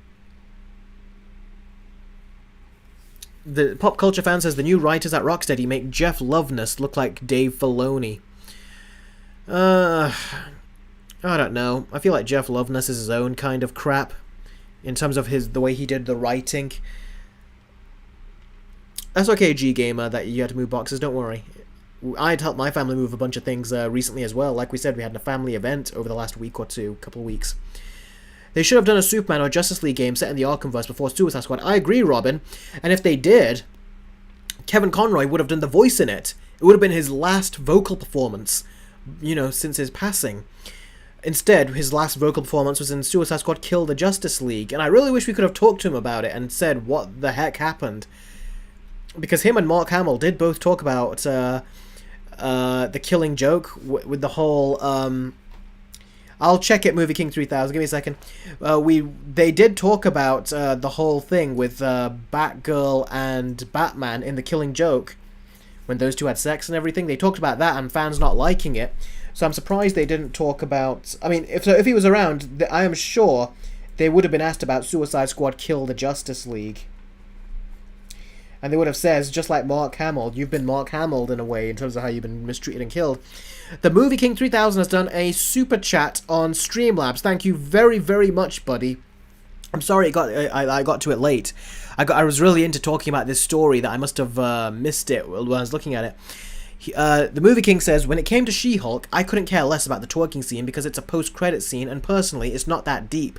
The Pop Culture Fan says the new writers at Rocksteady make Jeff Loveness look like Dave Filoni. I don't know. I feel like Jeff Loveness is his own kind of crap in terms of the way he did the writing. That's okay, G-Gamer, that you had to move boxes, don't worry. I'd helped my family move a bunch of things recently as well. Like we said, we had a family event over the last week or two, couple of weeks. They should have done a Superman or Justice League game set in the Arkhamverse before Suicide Squad. I agree, Robin. And if they did, Kevin Conroy would have done the voice in it. It would have been his last vocal performance, since his passing. Instead, his last vocal performance was in Suicide Squad Kill the Justice League. And I really wish we could have talked to him about it and said what the heck happened. Because him and Mark Hamill did both talk about the Killing Joke with the whole I'll check it, Movie King 3000, give me a second. They did talk about the whole thing with Batgirl and Batman in the Killing Joke, when those two had sex and everything. They talked about that and fans not liking it, so I'm surprised they didn't talk about, I mean, if he was around, I am sure they would have been asked about Suicide Squad Kill the Justice League. And they would have said, just like Mark Hamill, you've been Mark Hamill in a way in terms of how you've been mistreated and killed. The Movie King 3000 has done a super chat on Streamlabs. Thank you very, very much, buddy. I'm sorry I got to it late. I was really into talking about this story that I must have missed it when I was looking at it. The Movie King says, when it came to She-Hulk, I couldn't care less about the twerking scene because it's a post-credit scene, and personally, it's not that deep.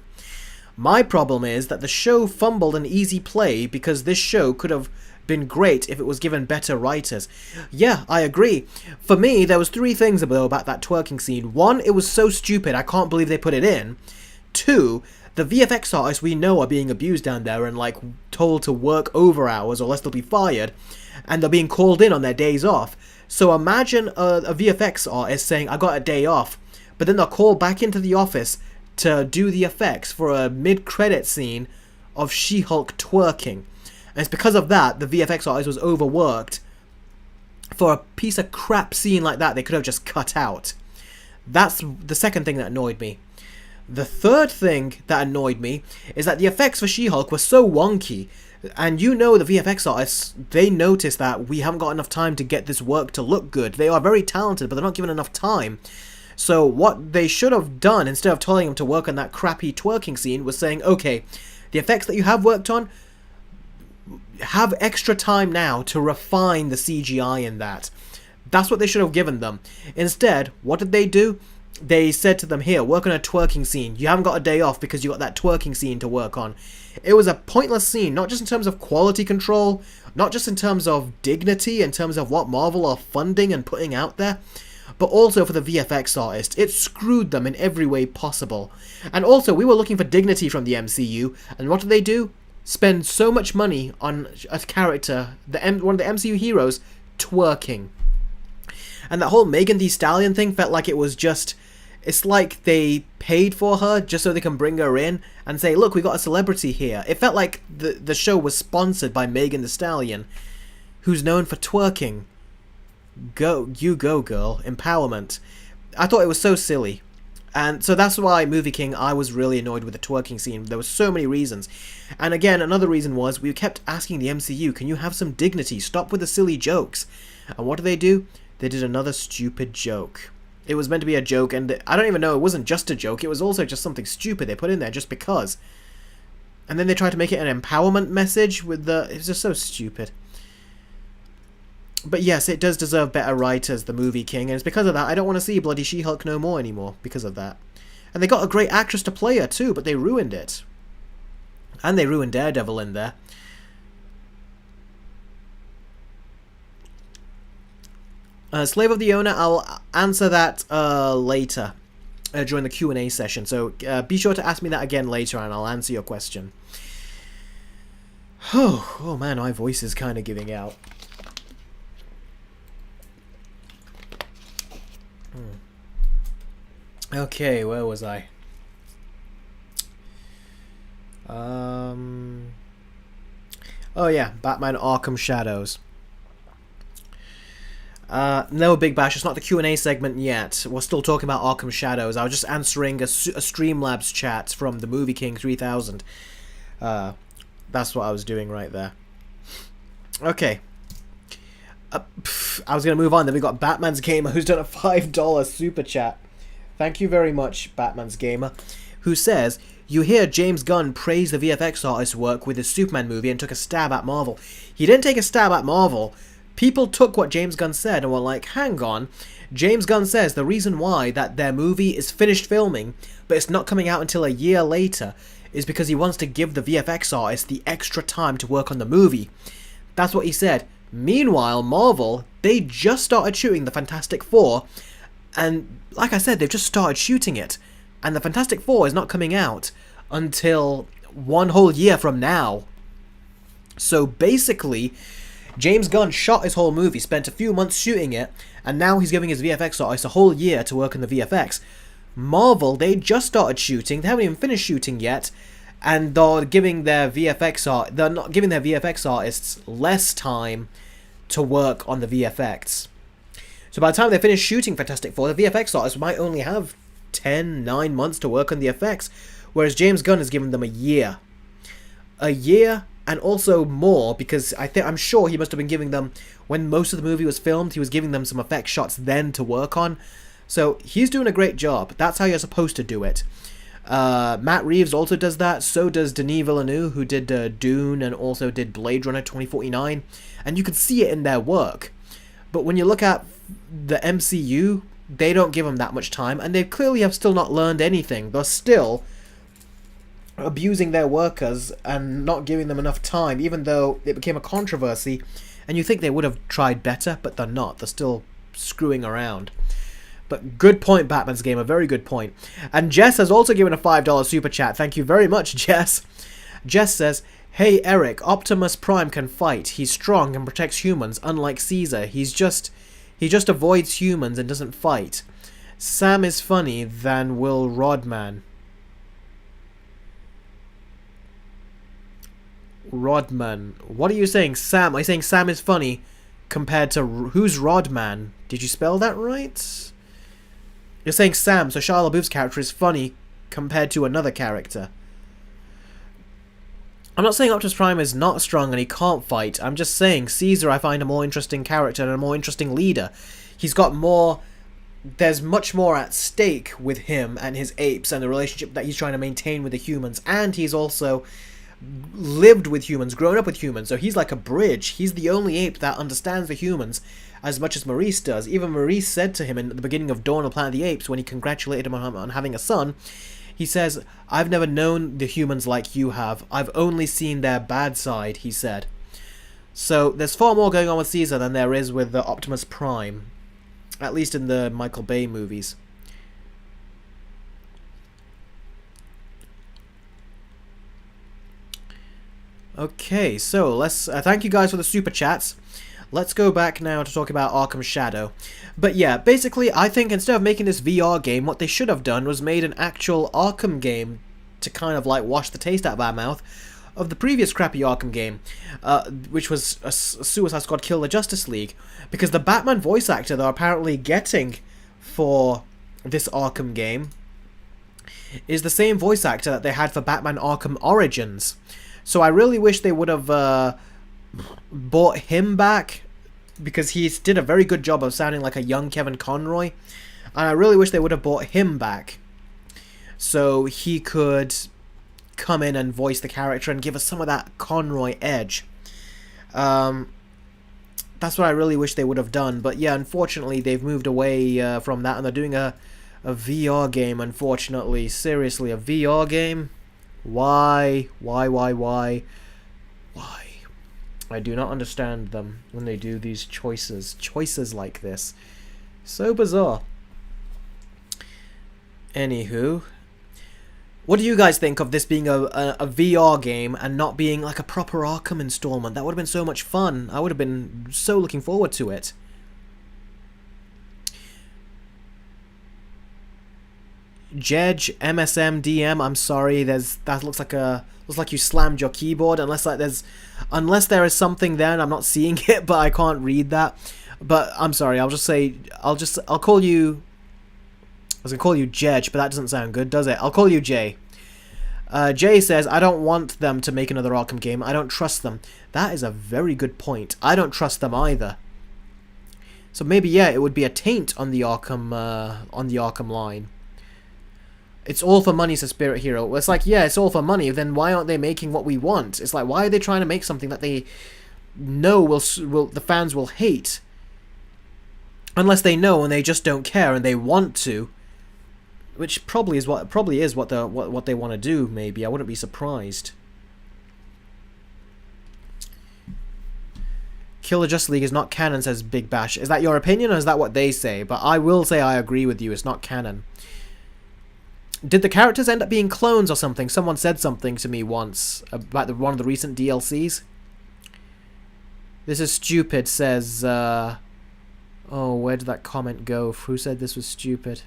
My problem is that the show fumbled an easy play because this show could have been great if it was given better writers. Yeah, I agree. For me, there was 3 things though about that twerking scene. 1, it was so stupid, I can't believe they put it in. 2, the VFX artists we know are being abused down there and told to work over hours or else they'll be fired, and they're being called in on their days off. So imagine a VFX artist saying, I got a day off, but then they're called back into the office to do the effects for a mid-credit scene of She-Hulk twerking. And it's because of that, the VFX artist was overworked. For a piece of crap scene like that, they could have just cut out. That's the second thing that annoyed me. The third thing that annoyed me is that the effects for She-Hulk were so wonky. And the VFX artists, they noticed that we haven't got enough time to get this work to look good. They are very talented, but they're not given enough time. So what they should have done, instead of telling them to work on that crappy twerking scene, was saying, okay, the effects that you have worked on, have extra time now to refine the CGI in that. That's what they should have given them. Instead, what did they do? They said to them, here, work on a twerking scene. You haven't got a day off because you got that twerking scene to work on. It was a pointless scene, not just in terms of quality control, not just in terms of dignity, in terms of what Marvel are funding and putting out there, but also for the VFX artists. It screwed them in every way possible. And also, we were looking for dignity from the MCU, and what did they do? Spend so much money on a character, one of the MCU heroes, twerking. And that whole Megan Thee Stallion thing felt like it was just... It's like they paid for her just so they can bring her in and say, look, we got a celebrity here. It felt like the show was sponsored by Megan Thee Stallion, who's known for twerking. You go, girl. Empowerment. I thought it was so silly. And so that's why, Movie King, I was really annoyed with the twerking scene. There were so many reasons. And again, another reason was we kept asking the MCU, can you have some dignity? Stop with the silly jokes. And what do? They did another stupid joke. It was meant to be a joke, and I don't even know, it wasn't just a joke, it was also just something stupid they put in there just because. And then they tried to make it an empowerment message with the... It was just so stupid. But yes, it does deserve better writers, the Movie King, and it's because of that I don't want to see bloody She-Hulk no more anymore, because of that. And they got a great actress to play her too, but they ruined it. And they ruined Daredevil in there. Slave of the Owner, I'll answer that later during the Q&A session. So be sure to ask me that again later and I'll answer your question. Oh man, my voice is kind of giving out. Okay, where was I? Oh yeah, Batman Arkham Shadows. No, Big Bash, it's not the Q&A segment yet. We're still talking about Arkham Shadows. I was just answering a Streamlabs chat from the Movie King 3000. That's what I was doing right there. Okay. I was going to move on. Then we got Batman's Gamer, who's done a $5 super chat. Thank you very much, Batman's Gamer. Who says, you hear James Gunn praise the VFX artist's work with his Superman movie and took a stab at Marvel. He didn't take a stab at Marvel. People took what James Gunn said and were like, hang on, James Gunn says the reason why that their movie is finished filming, but it's not coming out until a year later, is because he wants to give the VFX artist the extra time to work on the movie. That's what he said. Meanwhile, Marvel, they just started shooting the Fantastic Four, and like I said, they've just started shooting it, and the Fantastic Four is not coming out until one whole year from now. So basically, James Gunn shot his whole movie, spent a few months shooting it, and now he's giving his VFX artist a whole year to work on the VFX. Marvel, they just started shooting, they haven't even finished shooting yet, and they're giving their they're not giving their VFX artists less time to work on the VFX. So by the time they finish shooting Fantastic Four, the VFX artists might only have 9 months to work on the effects, whereas James Gunn has given them a year. A year, and also more, because I'm sure he must have been giving them, when most of the movie was filmed, he was giving them some effect shots then to work on. So he's doing a great job. That's how you're supposed to do it. Matt Reeves also does that. So does Denis Villeneuve, who did Dune and also did Blade Runner 2049. And you can see it in their work. But when you look at the MCU, they don't give them that much time, and they clearly have still not learned anything. They're still abusing their workers and not giving them enough time, even though it became a controversy, and you think they would have tried better, but they're not. They're still screwing around. But good point, Batman's Game, a very good point. And Jess has also given a $5 super chat. Thank you very much, Jess. Jess says, hey Eric, Optimus Prime can fight. He's strong and protects humans, unlike Caesar. He just avoids humans and doesn't fight. Sam is funny than Will Rodman. Rodman. What are you saying, Sam? Are you saying Sam is funny compared to... Who's Rodman? Did you spell that right? You're saying Sam, so Shia LaBeouf's character is funny compared to another character. I'm not saying Optimus Prime is not strong and he can't fight. I'm just saying Caesar I find a more interesting character and a more interesting leader. He's got more... There's much more at stake with him and his apes and the relationship that he's trying to maintain with the humans. And he's also lived with humans, grown up with humans, so he's like a bridge. He's the only ape that understands the humans as much as Maurice does. Even Maurice said to him in the beginning of Dawn of Planet of the Apes, when he congratulated him on having a son, he says, "I've never known the humans like you have. I've only seen their bad side," he said. So there's far more going on with Caesar than there is with Optimus Prime. At least in the Michael Bay movies. Okay, so let's thank you guys for the super chats. Let's go back now to talk about Arkham Shadow. But yeah, basically, I think instead of making this VR game, what they should have done was made an actual Arkham game to kind of like wash the taste out of our mouth of the previous crappy Arkham game, which was a Suicide Squad Kill the Justice League. Because the Batman voice actor they're apparently getting for this Arkham game is the same voice actor that they had for Batman Arkham Origins. So I really wish they would have brought him back, because he did a very good job of sounding like a young Kevin Conroy. And I really wish they would have brought him back so he could come in and voice the character and give us some of that Conroy edge. That's what I really wish they would have done. But yeah, unfortunately, they've moved away from that, and they're doing a VR game, unfortunately. Seriously, a VR game? Why? Why? I do not understand them when they do these choices. Choices like this. So bizarre. Anywho. What do you guys think of this being a VR game and not being like a proper Arkham installment? That would have been so much fun. I would have been so looking forward to it. Jedge, MSM, DM, I'm sorry, that looks like you slammed your keyboard, unless there is something there and I'm not seeing it, but I can't read that. But I'm sorry, I'll call you, I was gonna call you Jedge, but that doesn't sound good, does it? I'll call you Jay. Jay says, I don't want them to make another Arkham game. I don't trust them. That is a very good point. I don't trust them either. So maybe, yeah, it would be a taint on the Arkham line. It's all for money, says Spirit Hero. It's like, yeah, it's all for money. Then why aren't they making what we want? It's like, why are they trying to make something that they know the fans will hate? Unless they know and they just don't care and they want to. Which probably is what they want to do, maybe. I wouldn't be surprised. Killer Justice League is not canon, says Big Bash. Is that your opinion, or is that what they say? But I will say I agree with you, it's not canon. Did the characters end up being clones or something? Someone said something to me once about one of the recent DLCs. This is stupid, says... oh, where did that comment go? Who said this was stupid?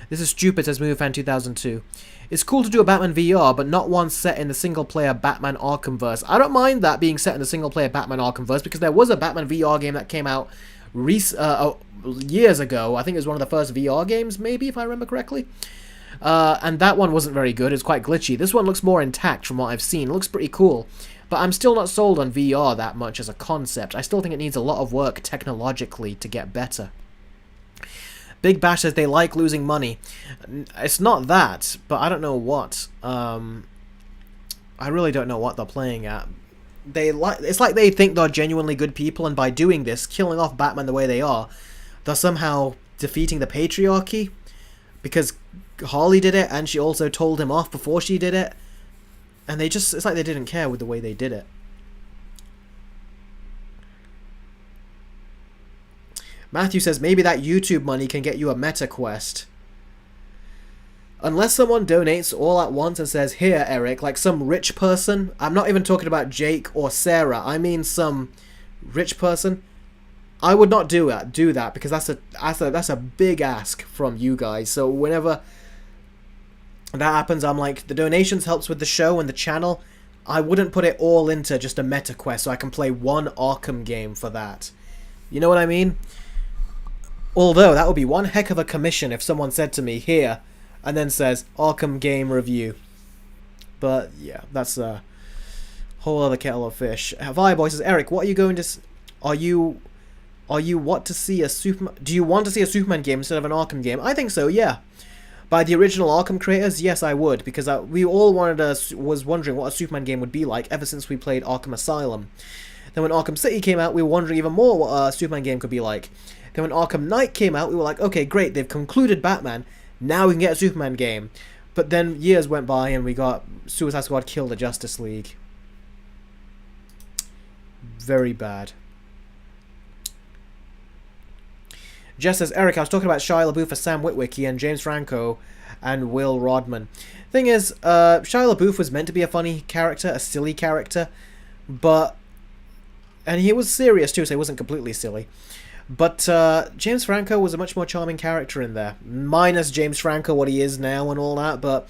This is stupid, says MovieFan2002. It's cool to do a Batman VR, but not one set in the single-player Batman Arkhamverse. I don't mind that being set in the single-player Batman Arkhamverse, because there was a Batman VR game that came out years ago. I think it was one of the first VR games, maybe, if I remember correctly. And that one wasn't very good. It's quite glitchy. This one looks more intact from what I've seen. It looks pretty cool. But I'm still not sold on VR that much as a concept. I still think it needs a lot of work technologically to get better. Big Bash says they like losing money. It's not that, but I don't know what. I really don't know what they're playing at. It's like they think they're genuinely good people, and by doing this, killing off Batman the way they are, they're somehow defeating the patriarchy. Because Harley did it, and she also told him off before she did it. And it's like they didn't care with the way they did it. Matthew says, maybe that YouTube money can get you a Meta Quest. Unless someone donates all at once and says, here, Eric, like some rich person. I'm not even talking about Jake or Sarah. I mean some rich person. I would not do that because that's a big ask from you guys. So whenever that happens, I'm like, the donations helps with the show and the channel. I wouldn't put it all into just a Meta Quest so I can play one Arkham game for that. You know what I mean? Although, that would be one heck of a commission if someone said to me, here, and then says, Arkham Game Review. But, yeah, that's a whole other kettle of fish. Fireboy says, Eric, what are you going to... Do you want to see a Superman game instead of an Arkham game? I think so, yeah. By the original Arkham creators, yes, I would, because we all was wondering what a Superman game would be like ever since we played Arkham Asylum. Then when Arkham City came out, we were wondering even more what a Superman game could be like. Then when Arkham Knight came out, we were like, okay, great, they've concluded Batman, now we can get a Superman game. But then years went by and we got Suicide Squad Kill the Justice League. Very bad. Jess says, Eric, I was talking about Shia LaBeouf as Sam Witwicky and James Franco and Will Rodman. Thing is, Shia LaBeouf was meant to be a funny character, a silly character, but... And he was serious too, so he wasn't completely silly. But James Franco was a much more charming character in there. Minus James Franco, what he is now and all that, but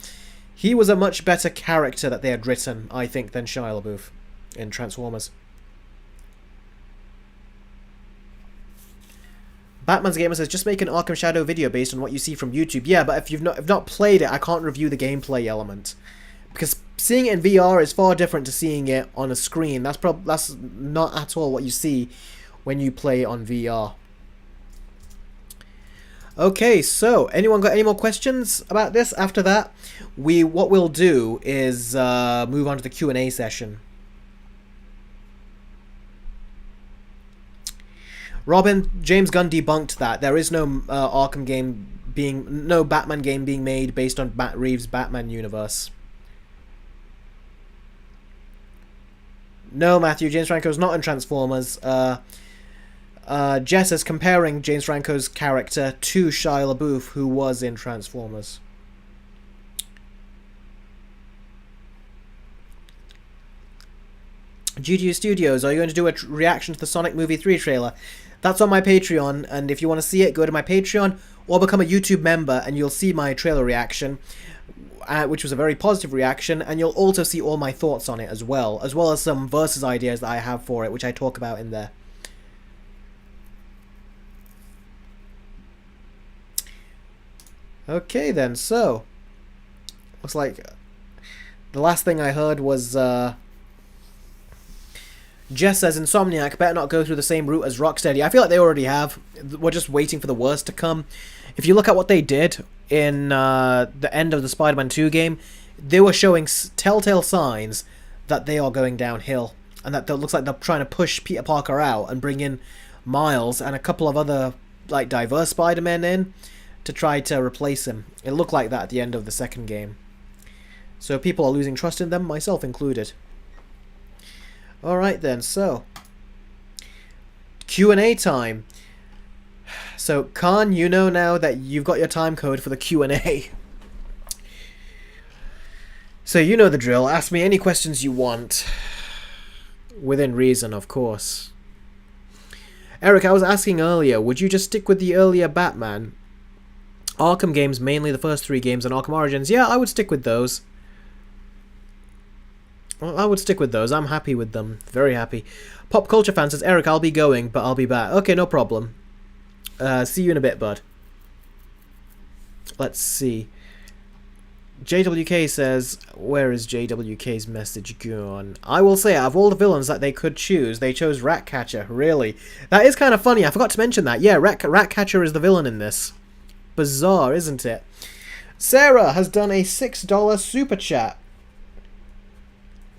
he was a much better character that they had written, I think, than Shia LaBeouf in Transformers. Batman's Gamer says, just make an Arkham Shadow video based on what you see from YouTube. Yeah, but if you've not played it, I can't review the gameplay element. Because seeing it in VR is far different to seeing it on a screen. That's not at all what you see when you play on VR. Okay, so anyone got any more questions about this? After that, what we'll do is move on to the Q&A session. Robin, James Gunn debunked that. There is no Arkham game no Batman game being made based on Matt Reeves' Batman universe. No, Matthew, James Franco's not in Transformers. Jess is comparing James Franco's character to Shia LaBeouf, who was in Transformers. GTU Studios, are you going to do a reaction to the Sonic Movie 3 trailer? That's on my Patreon, and if you want to see it, go to my Patreon, or become a YouTube member, and you'll see my trailer reaction, which was a very positive reaction, and you'll also see all my thoughts on it as well as some versus ideas that I have for it, which I talk about in there. Okay then, so looks like the last thing I heard was Jess says Insomniac better not go through the same route as Rocksteady. I feel like they already have. We're just waiting for the worst to come. If you look at what they did in the end of the Spider-Man 2 game, they were showing telltale signs that they are going downhill, and that it looks like they're trying to push Peter Parker out and bring in Miles and a couple of other like diverse Spider-Men in to try to replace him. It looked like that at the end of the second game. So people are losing trust in them, myself included. Alright then, so Q&A time. So Khan, you know now that you've got your time code for the Q&A. So you know the drill. Ask me any questions you want. Within reason, of course. Eric, I was asking earlier, would you just stick with the earlier Batman? Arkham games, mainly the first 3 games, and Arkham Origins. Yeah, I would stick with those. Well, I would stick with those. I'm happy with them. Very happy. Pop Culture Fan says, Eric, I'll be going, but I'll be back. Okay, no problem. See you in a bit, bud. Let's see. JWK says, where is JWK's message gone? I will say, out of all the villains that they could choose, they chose Ratcatcher. Really? That is kind of funny. I forgot to mention that. Yeah, Ratcatcher is the villain in this. Bizarre, isn't it? Sarah has done a $6 super chat.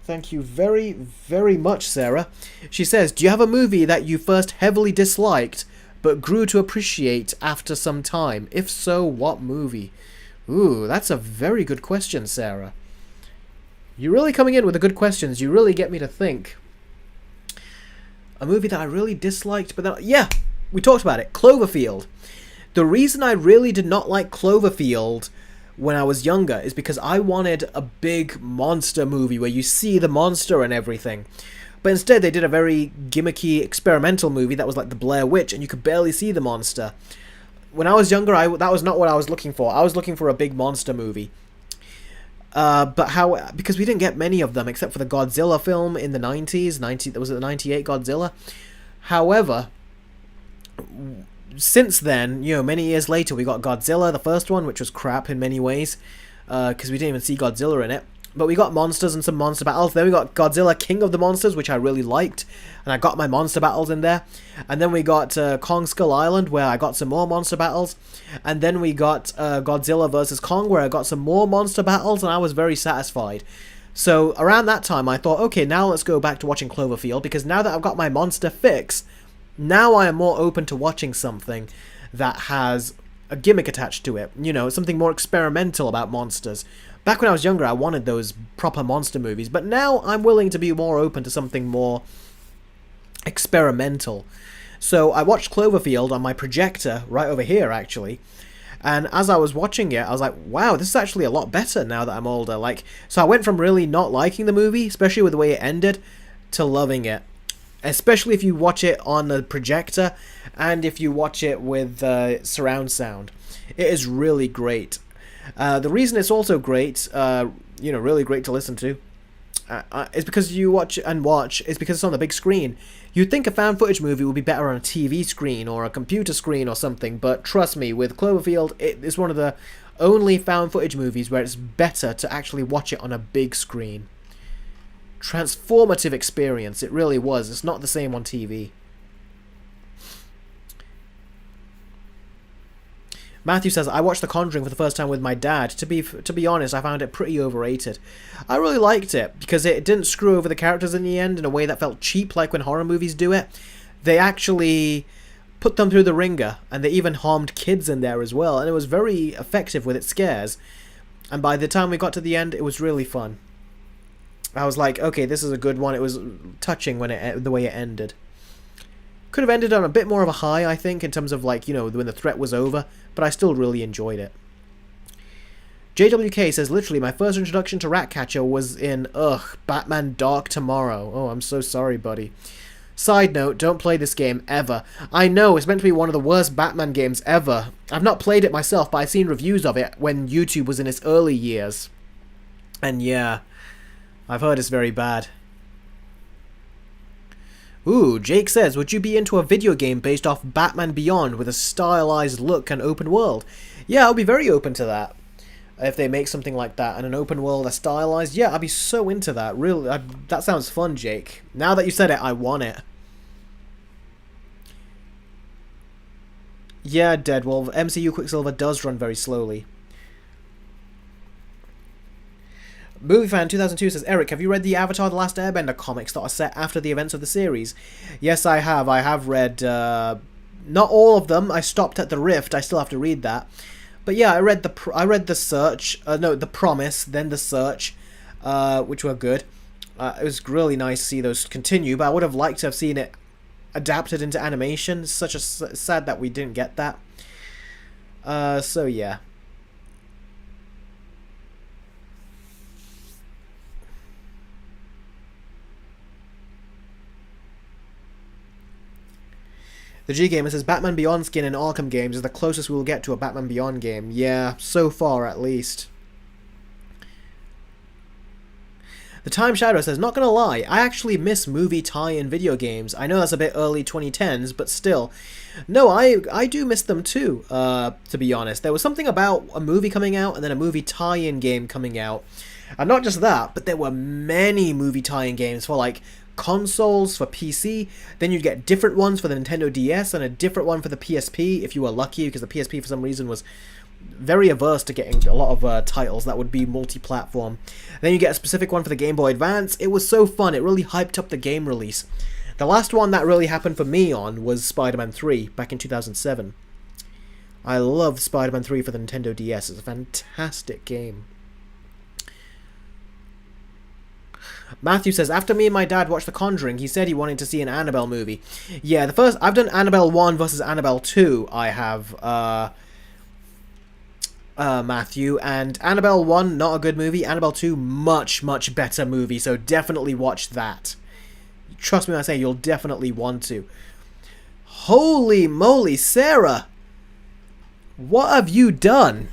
Thank you very, very much, Sarah. She says, do you have a movie that you first heavily disliked, but grew to appreciate after some time? If so, what movie? Ooh, that's a very good question, Sarah. You're really coming in with the good questions. You really get me to think. A movie that I really disliked, but then... Yeah, we talked about it. Cloverfield. The reason I really did not like Cloverfield when I was younger is because I wanted a big monster movie where you see the monster and everything. But instead they did a very gimmicky experimental movie that was like the Blair Witch and you could barely see the monster. When I was younger, that was not what I was looking for. I was looking for a big monster movie. Because we didn't get many of them except for the Godzilla film in the 90s. Was it the 98 Godzilla? However, since then, you know, many years later, we got Godzilla, the first one, which was crap in many ways, because we didn't even see Godzilla in it. But we got monsters and some monster battles. Then we got Godzilla King of the Monsters, which I really liked. And I got my monster battles in there. And then we got Kong Skull Island, where I got some more monster battles. And then we got Godzilla vs. Kong, where I got some more monster battles, and I was very satisfied. So around that time, I thought, okay, now let's go back to watching Cloverfield, because now that I've got my monster fix, now I am more open to watching something that has a gimmick attached to it. You know, something more experimental about monsters. Back when I was younger, I wanted those proper monster movies, but now I'm willing to be more open to something more experimental. So I watched Cloverfield on my projector, right over here actually, and as I was watching it, I was like, wow, this is actually a lot better now that I'm older. Like, so I went from really not liking the movie, especially with the way it ended, to loving it. Especially if you watch it on the projector, and if you watch it with surround sound. It is really great. The reason it's also great, really great to listen to, is because you watch, is because it's on the big screen. You'd think a found footage movie would be better on a TV screen or a computer screen or something, but trust me, with Cloverfield, it is one of the only found footage movies where it's better to actually watch it on a big screen. Transformative experience, it really was. It's not the same on TV. Matthew says, I watched The Conjuring for the first time with my dad. To be honest, I found it pretty overrated. I really liked it, because it didn't screw over the characters in the end in a way that felt cheap, like when horror movies do it. They actually put them through the ringer, and they even harmed kids in there as well, and it was very effective with its scares. And by the time we got to the end, it was really fun. I was like, okay, this is a good one. It was touching when the way it ended. Could have ended on a bit more of a high, I think, in terms of, like, you know, when the threat was over, but I still really enjoyed it. JWK says, literally, my first introduction to Ratcatcher was in, Batman Dark Tomorrow. Oh, I'm so sorry, buddy. Side note, don't play this game, ever. I know, it's meant to be one of the worst Batman games ever. I've not played it myself, but I've seen reviews of it when YouTube was in its early years. And yeah, I've heard it's very bad. Ooh, Jake says, would you be into a video game based off Batman Beyond with a stylized look and open world? Yeah, I'll be very open to that. If they make something like that and an open world that's stylized, yeah, I'd be so into that. Really, that sounds fun, Jake. Now that you said it, I want it. Yeah, Deadwolf, MCU Quicksilver does run very slowly. MovieFan 2002 says, Eric, have you read the Avatar The Last Airbender comics that are set after the events of the series? Yes, I have. I have read, not all of them. I stopped at The Rift. I still have to read that. But yeah, I read The Search. The Promise, then The Search, which were good. It was really nice to see those continue, but I would have liked to have seen it adapted into animation. It's such a sad that we didn't get that. So yeah. The G-Gamer says, Batman Beyond skin in Arkham Games is the closest we will get to a Batman Beyond game. Yeah, so far at least. The Time Shadow says, not gonna lie, I actually miss movie tie-in video games. I know that's a bit early 2010s, but still. No, I do miss them too, to be honest. There was something about a movie coming out and then a movie tie-in game coming out. And not just that, but there were many movie tie-in games for, like, consoles, for PC, then you'd get different ones for the Nintendo DS and a different one for the PSP if you were lucky, because the PSP for some reason was very averse to getting a lot of titles that would be multi-platform. Then you get a specific one for the Game Boy Advance. It was so fun, it really hyped up the game release. The last one that really happened for me on was Spider-Man 3 back in 2007. I loved Spider-Man 3 for the Nintendo DS. It's a fantastic game. Matthew says, after me and my dad watched The Conjuring, he said he wanted to see an Annabelle movie. Yeah, I've done Annabelle 1 versus Annabelle 2, I have, Matthew, and Annabelle 1, not a good movie. Annabelle 2, much, much better movie, so definitely watch that. Trust me when I say you'll definitely want to. Holy moly, Sarah! What have you done?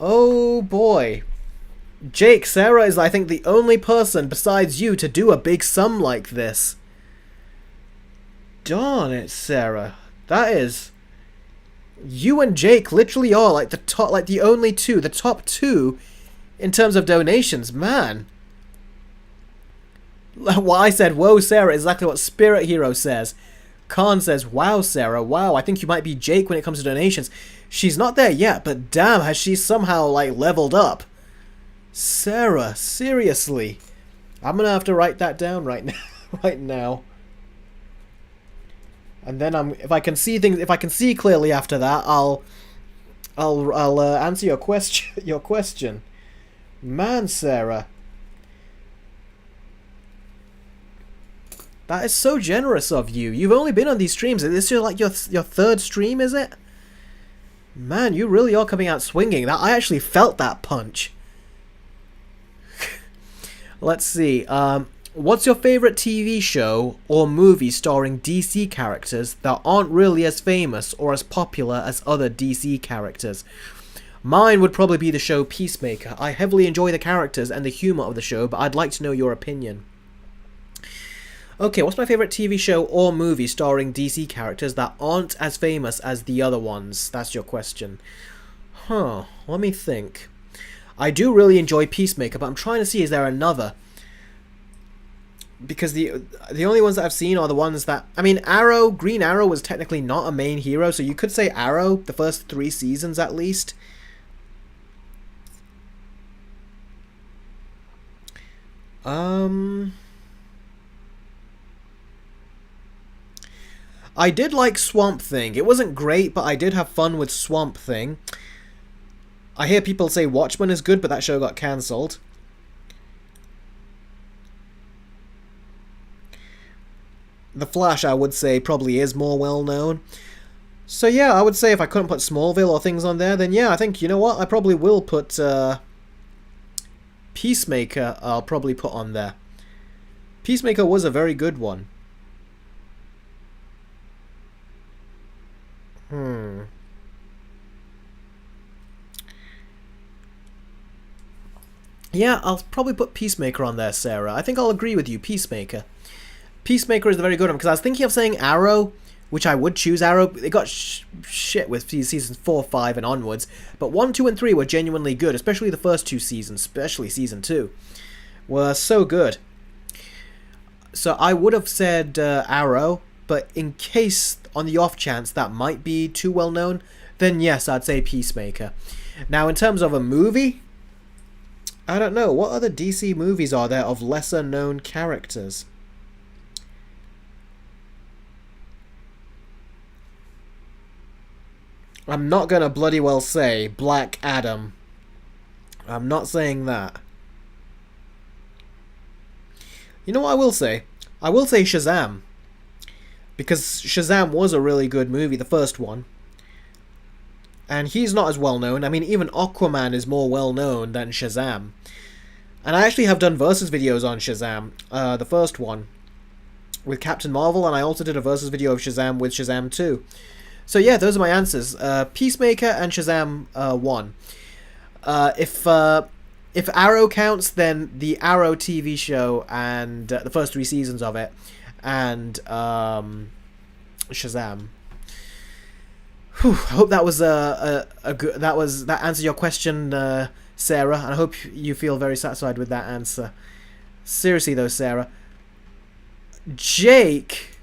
Oh boy. Jake, Sarah is, I think, the only person besides you to do a big sum like this. Darn it, Sarah. That is... You and Jake literally are like the top, like the only two, the top two in terms of donations, man. What I said, whoa, Sarah, is exactly what Spirit Hero says. Khan says, wow, Sarah, wow, I think you might be Jake when it comes to donations. She's not there yet, but damn, has she somehow, like, leveled up. Sarah, seriously. I'm gonna have to write that down right now. Right now. And then if I can see things, if I can see clearly after that, I'll answer your question. Your question, man, Sarah. That is so generous of you. You've only been on these streams. Is this like your third stream, is it? Man, you really are coming out swinging. That I actually felt that punch. Let's see. What's your favorite TV show or movie starring DC characters that aren't really as famous or as popular as other DC characters? Mine would probably be the show Peacemaker. I heavily enjoy the characters and the humor of the show, but I'd like to know your opinion. Okay, what's my favorite TV show or movie starring DC characters that aren't as famous as the other ones? That's your question. Huh, let me think. I do really enjoy Peacemaker, but I'm trying to see, is there another? Because the only ones that I've seen are the ones that... I mean, Arrow, Green Arrow was technically not a main hero, so you could say Arrow, the first 3 seasons at least. I did like Swamp Thing. It wasn't great, but I did have fun with Swamp Thing. I hear people say Watchmen is good, but that show got cancelled. The Flash, I would say, probably is more well-known. So yeah, I would say if I couldn't put Smallville or things on there, then yeah, I think, you know what, I probably will put Peacemaker, I'll probably put on there. Peacemaker was a very good one. Yeah, I'll probably put Peacemaker on there, Sarah. I think I'll agree with you, Peacemaker. Peacemaker is a very good one, because I was thinking of saying Arrow, which I would choose Arrow. It got shit with seasons 4, 5, and onwards, but 1, 2, and 3 were genuinely good, especially the first 2 seasons, especially season 2, were so good. So I would have said Arrow, but in case, on the off chance, that might be too well known, then yes, I'd say Peacemaker. Now, in terms of a movie, I don't know, what other DC movies are there of lesser known characters? I'm not gonna bloody well say Black Adam. I'm not saying that. You know what I will say? I will say Shazam. Because Shazam was a really good movie, the first one. And he's not as well known. I mean, even Aquaman is more well known than Shazam. And I actually have done versus videos on Shazam, the first one, with Captain Marvel, and I also did a versus video of Shazam with Shazam 2. So yeah, those are my answers. Peacemaker and Shazam 1. If Arrow counts, then the Arrow TV show and the first 3 seasons of it, and Shazam. Whew, I hope that was that answered your question, Sarah, and I hope you feel very satisfied with that answer. Seriously though, Sarah. Jake.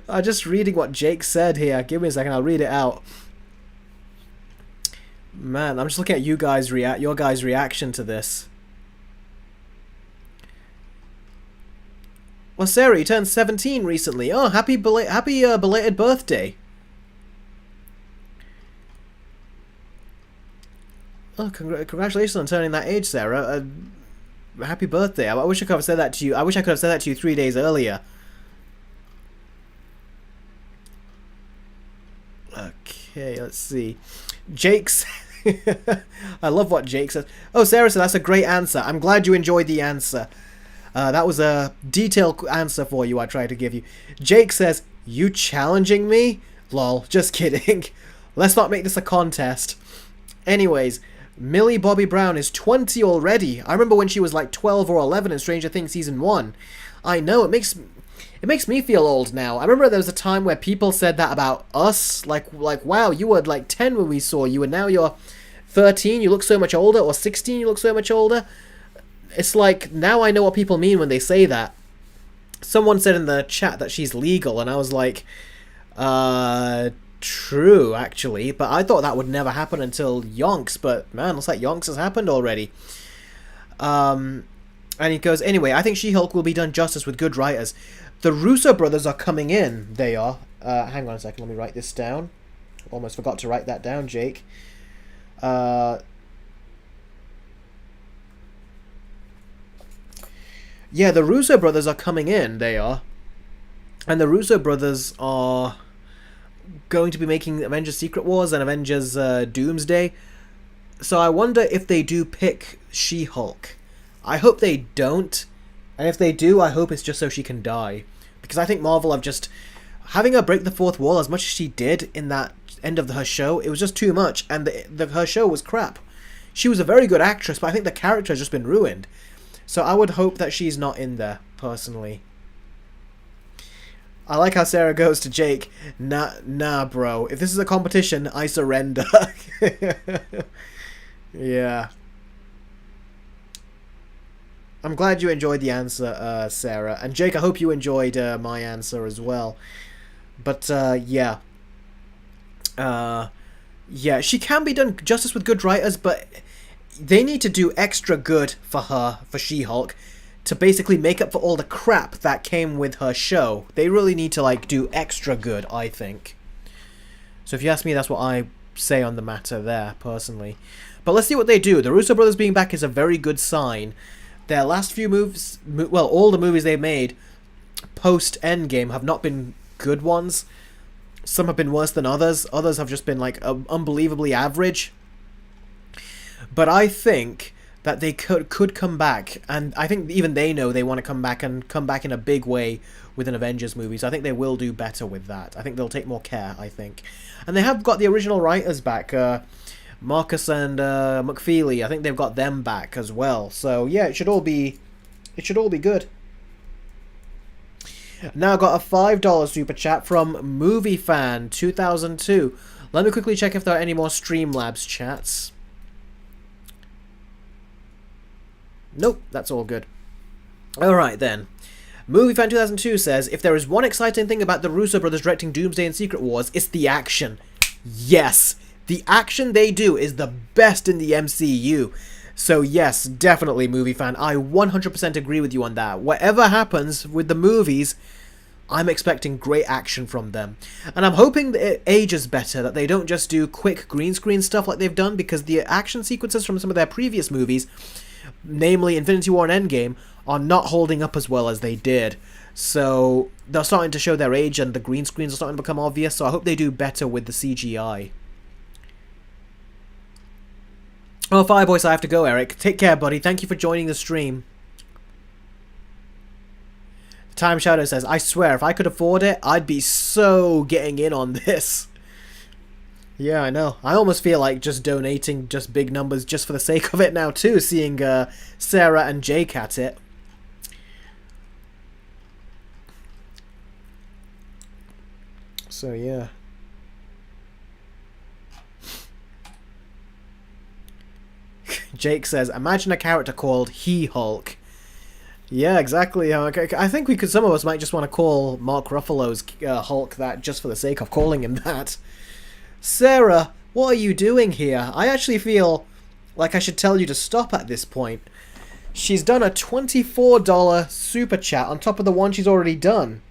I'm just reading what Jake said here. Give me a second, I'll read it out. Man, I'm just looking at your guys' reaction to this. Well, Sarah, you turned 17 recently. Oh, happy belated birthday. Oh, congratulations on turning that age, Sarah. Happy birthday. I wish I could have said that to you. I wish I could have said that to you 3 days earlier. Okay, let's see. Jake's... I love what Jake says. Oh, Sarah said, that's a great answer. I'm glad you enjoyed the answer. That was a detailed answer for you I tried to give you. Jake says, you challenging me? Lol, just kidding. Let's not make this a contest. Anyways, Millie Bobby Brown is 20 already. I remember when she was like 12 or 11 in Stranger Things Season 1. I know, it It makes me feel old now. I remember there was a time where people said that about us. Like wow, you were like 10 when we saw you, and now you're 13, you look so much older, or 16, you look so much older. It's like, now I know what people mean when they say that. Someone said in the chat that she's legal, and I was like, true, actually. But I thought that would never happen until Yonks, but man, looks like Yonks has happened already. And he goes, anyway, I think She-Hulk will be done justice with good writers. The Russo brothers are coming in. They are. Hang on a second, let me write this down. Almost forgot to write that down, Jake. Yeah, the Russo brothers are coming in. They are. And the Russo brothers are going to be making Avengers Secret Wars and Avengers Doomsday. So I wonder if they do pick She-Hulk. I hope they don't. And if they do, I hope it's just so she can die. Because I think Marvel have just... Having her break the fourth wall as much as she did in that end of her show, it was just too much. And her show was crap. She was a very good actress, but I think the character has just been ruined. So I would hope that she's not in there, personally. I like how Sarah goes to Jake. Nah, bro. If this is a competition, I surrender. Yeah. I'm glad you enjoyed the answer, Sarah. And Jake, I hope you enjoyed my answer as well. But, yeah. Yeah, she can be done justice with good writers, but they need to do extra good for her, for She-Hulk, to basically make up for all the crap that came with her show. They really need to, like, do extra good, I think. So if you ask me, that's what I say on the matter there, personally. But let's see what they do. The Russo brothers being back is a very good sign. Their last few movies, well, all the movies they've made post-Endgame have not been good ones. Some have been worse than others. Others have just been, like, unbelievably average. But I think that they could come back, and I think even they know they want to come back and come back in a big way with an Avengers movie, so I think they will do better with that. I think they'll take more care, I think. And they have got the original writers back, Marcus and McFeely. I think they've got them back as well. So yeah, it should all be good. Now I got a $5 super chat from MovieFan2002. Let me quickly check if there are any more Streamlabs chats. Nope, that's all good. Alright then. MovieFan2002 says, if there is one exciting thing about the Russo brothers directing Doomsday and Secret Wars, it's the action. Yes, the action they do is the best in the MCU. So yes, definitely, MovieFan. I 100% agree with you on that. Whatever happens with the movies, I'm expecting great action from them. And I'm hoping that it ages better, that they don't just do quick green screen stuff like they've done, because the action sequences from some of their previous movies, namely Infinity War and Endgame, are not holding up as well as they did. So they're starting to show their age, and the green screens are starting to become obvious, so I hope they do better with the CGI. Oh, Fireboys, I have to go, Eric. Take care, buddy. Thank you for joining the stream. Time Shadow says, I swear, if I could afford it, I'd be so getting in on this. Yeah, I know. I almost feel like just donating just big numbers just for the sake of it now, too, seeing Sarah and Jake at it. So, yeah. Jake says, imagine a character called He-Hulk. Yeah, exactly. I think some of us might just want to call Mark Ruffalo's Hulk that just for the sake of calling him that. Sarah, what are you doing here? I actually feel like I should tell you to stop at this point. She's done a $24 super chat on top of the one she's already done.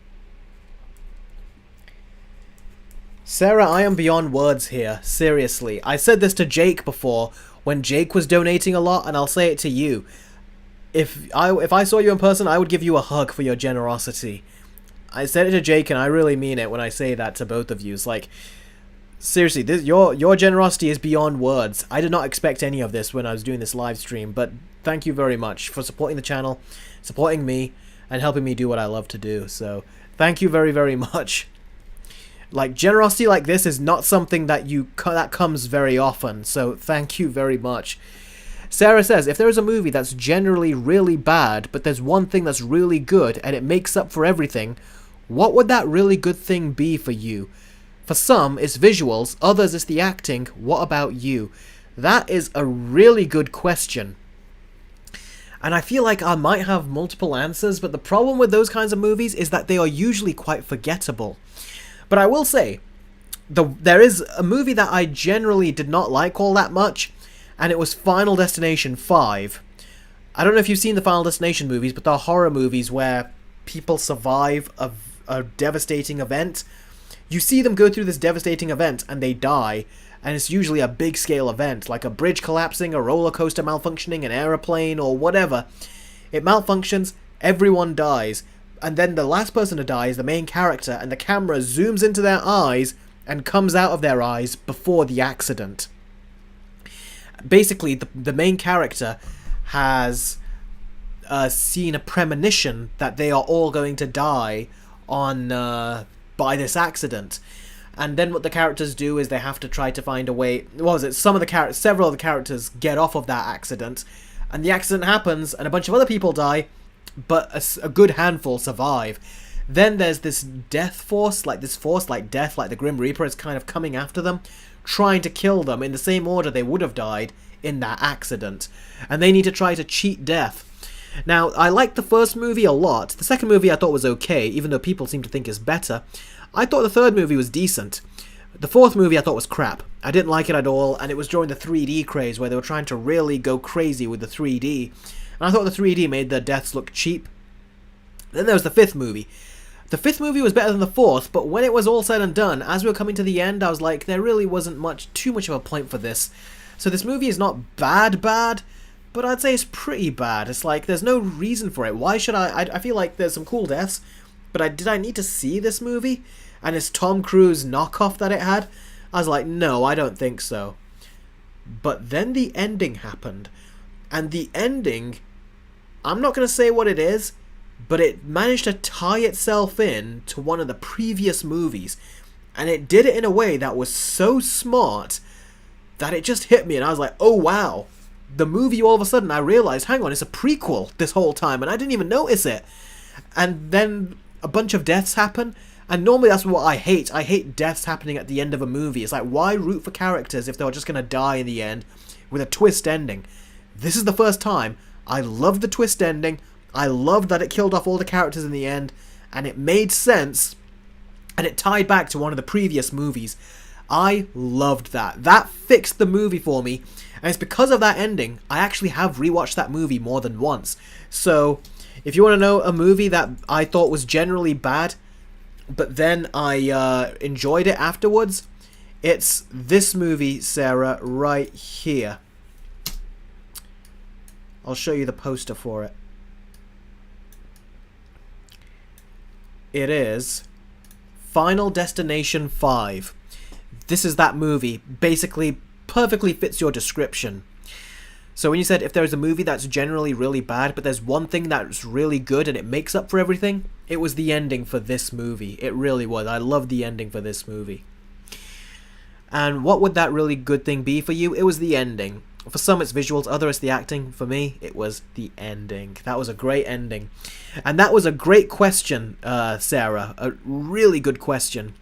Sarah, I am beyond words here. Seriously. I said this to Jake before, when Jake was donating a lot, and I'll say it to you. If I saw you in person, I would give you a hug for your generosity. I said it to Jake, and I really mean it when I say that to both of you. It's like, seriously, your generosity is beyond words. I did not expect any of this when I was doing this live stream, but thank you very much for supporting the channel, supporting me, and helping me do what I love to do. So, thank you very, very much. Like, generosity like this is not something that that comes very often, so thank you very much. Sarah says, if there is a movie that's generally really bad, but there's one thing that's really good and it makes up for everything, what would that really good thing be for you? For some, it's visuals, others it's the acting. What about you? That is a really good question. And I feel like I might have multiple answers, but the problem with those kinds of movies is that they are usually quite forgettable. But I will say, there is a movie that I generally did not like all that much, and it was Final Destination 5. I don't know if you've seen the Final Destination movies, but they're horror movies where people survive a devastating event. You see them go through this devastating event, and they die, and it's usually a big-scale event, like a bridge collapsing, a roller coaster malfunctioning, an aeroplane, or whatever. It malfunctions, everyone dies, and then the last person to die is the main character, and the camera zooms into their eyes and comes out of their eyes before the accident. Basically, the main character has seen a premonition that they are all going to die on by this accident. And then what the characters do is they have to try to find a way. Several of the characters get off of that accident, and the accident happens, and a bunch of other people die, but a good handful survive. Then there's this force like death, like the Grim Reaper, is kind of coming after them, trying to kill them in the same order they would have died in that accident, and they need to try to cheat death. Now, I liked the first movie a lot. The second movie I thought was okay, even though people seem to think it's better. I thought the third movie was decent. The fourth movie I thought was crap. I didn't like it at all, and it was during the 3D craze where they were trying to really go crazy with the 3D. And I thought the 3D made the deaths look cheap. Then there was the fifth movie. The fifth movie was better than the fourth, but when it was all said and done, as we were coming to the end, I was like, there really wasn't too much of a point for this. So this movie is not bad, but I'd say it's pretty bad. It's like, there's no reason for it. Why should I feel like there's some cool deaths, but did I need to see this movie? And it's Tom Cruise knockoff that it had? I was like, no, I don't think so. But then the ending happened. And the ending, I'm not going to say what it is, but it managed to tie itself in to one of the previous movies. And it did it in a way that was so smart that it just hit me. And I was like, oh wow. The movie, all of a sudden, I realized, hang on, it's a prequel this whole time. And I didn't even notice it. And then a bunch of deaths happen. And normally that's what I hate. I hate deaths happening at the end of a movie. It's like, why root for characters if they're just going to die in the end with a twist ending? This is the first time. I loved the twist ending. I loved that it killed off all the characters in the end. And it made sense. And it tied back to one of the previous movies. I loved that. That fixed the movie for me. And it's because of that ending, I actually have rewatched that movie more than once. So, if you want to know a movie that I thought was generally bad, but then I enjoyed it afterwards, it's this movie, Sarah, right here. I'll show you the poster for it. It is Final Destination 5. This is that movie. Basically, perfectly fits your description. So when you said if there's a movie that's generally really bad, but there's one thing that's really good and it makes up for everything, it was the ending for this movie. It really was. I loved the ending for this movie. And what would that really good thing be for you? It was the ending. For some it's visuals, others it's the acting. For me, it was the ending. That was a great ending. And that was a great question, Sarah. A really good question.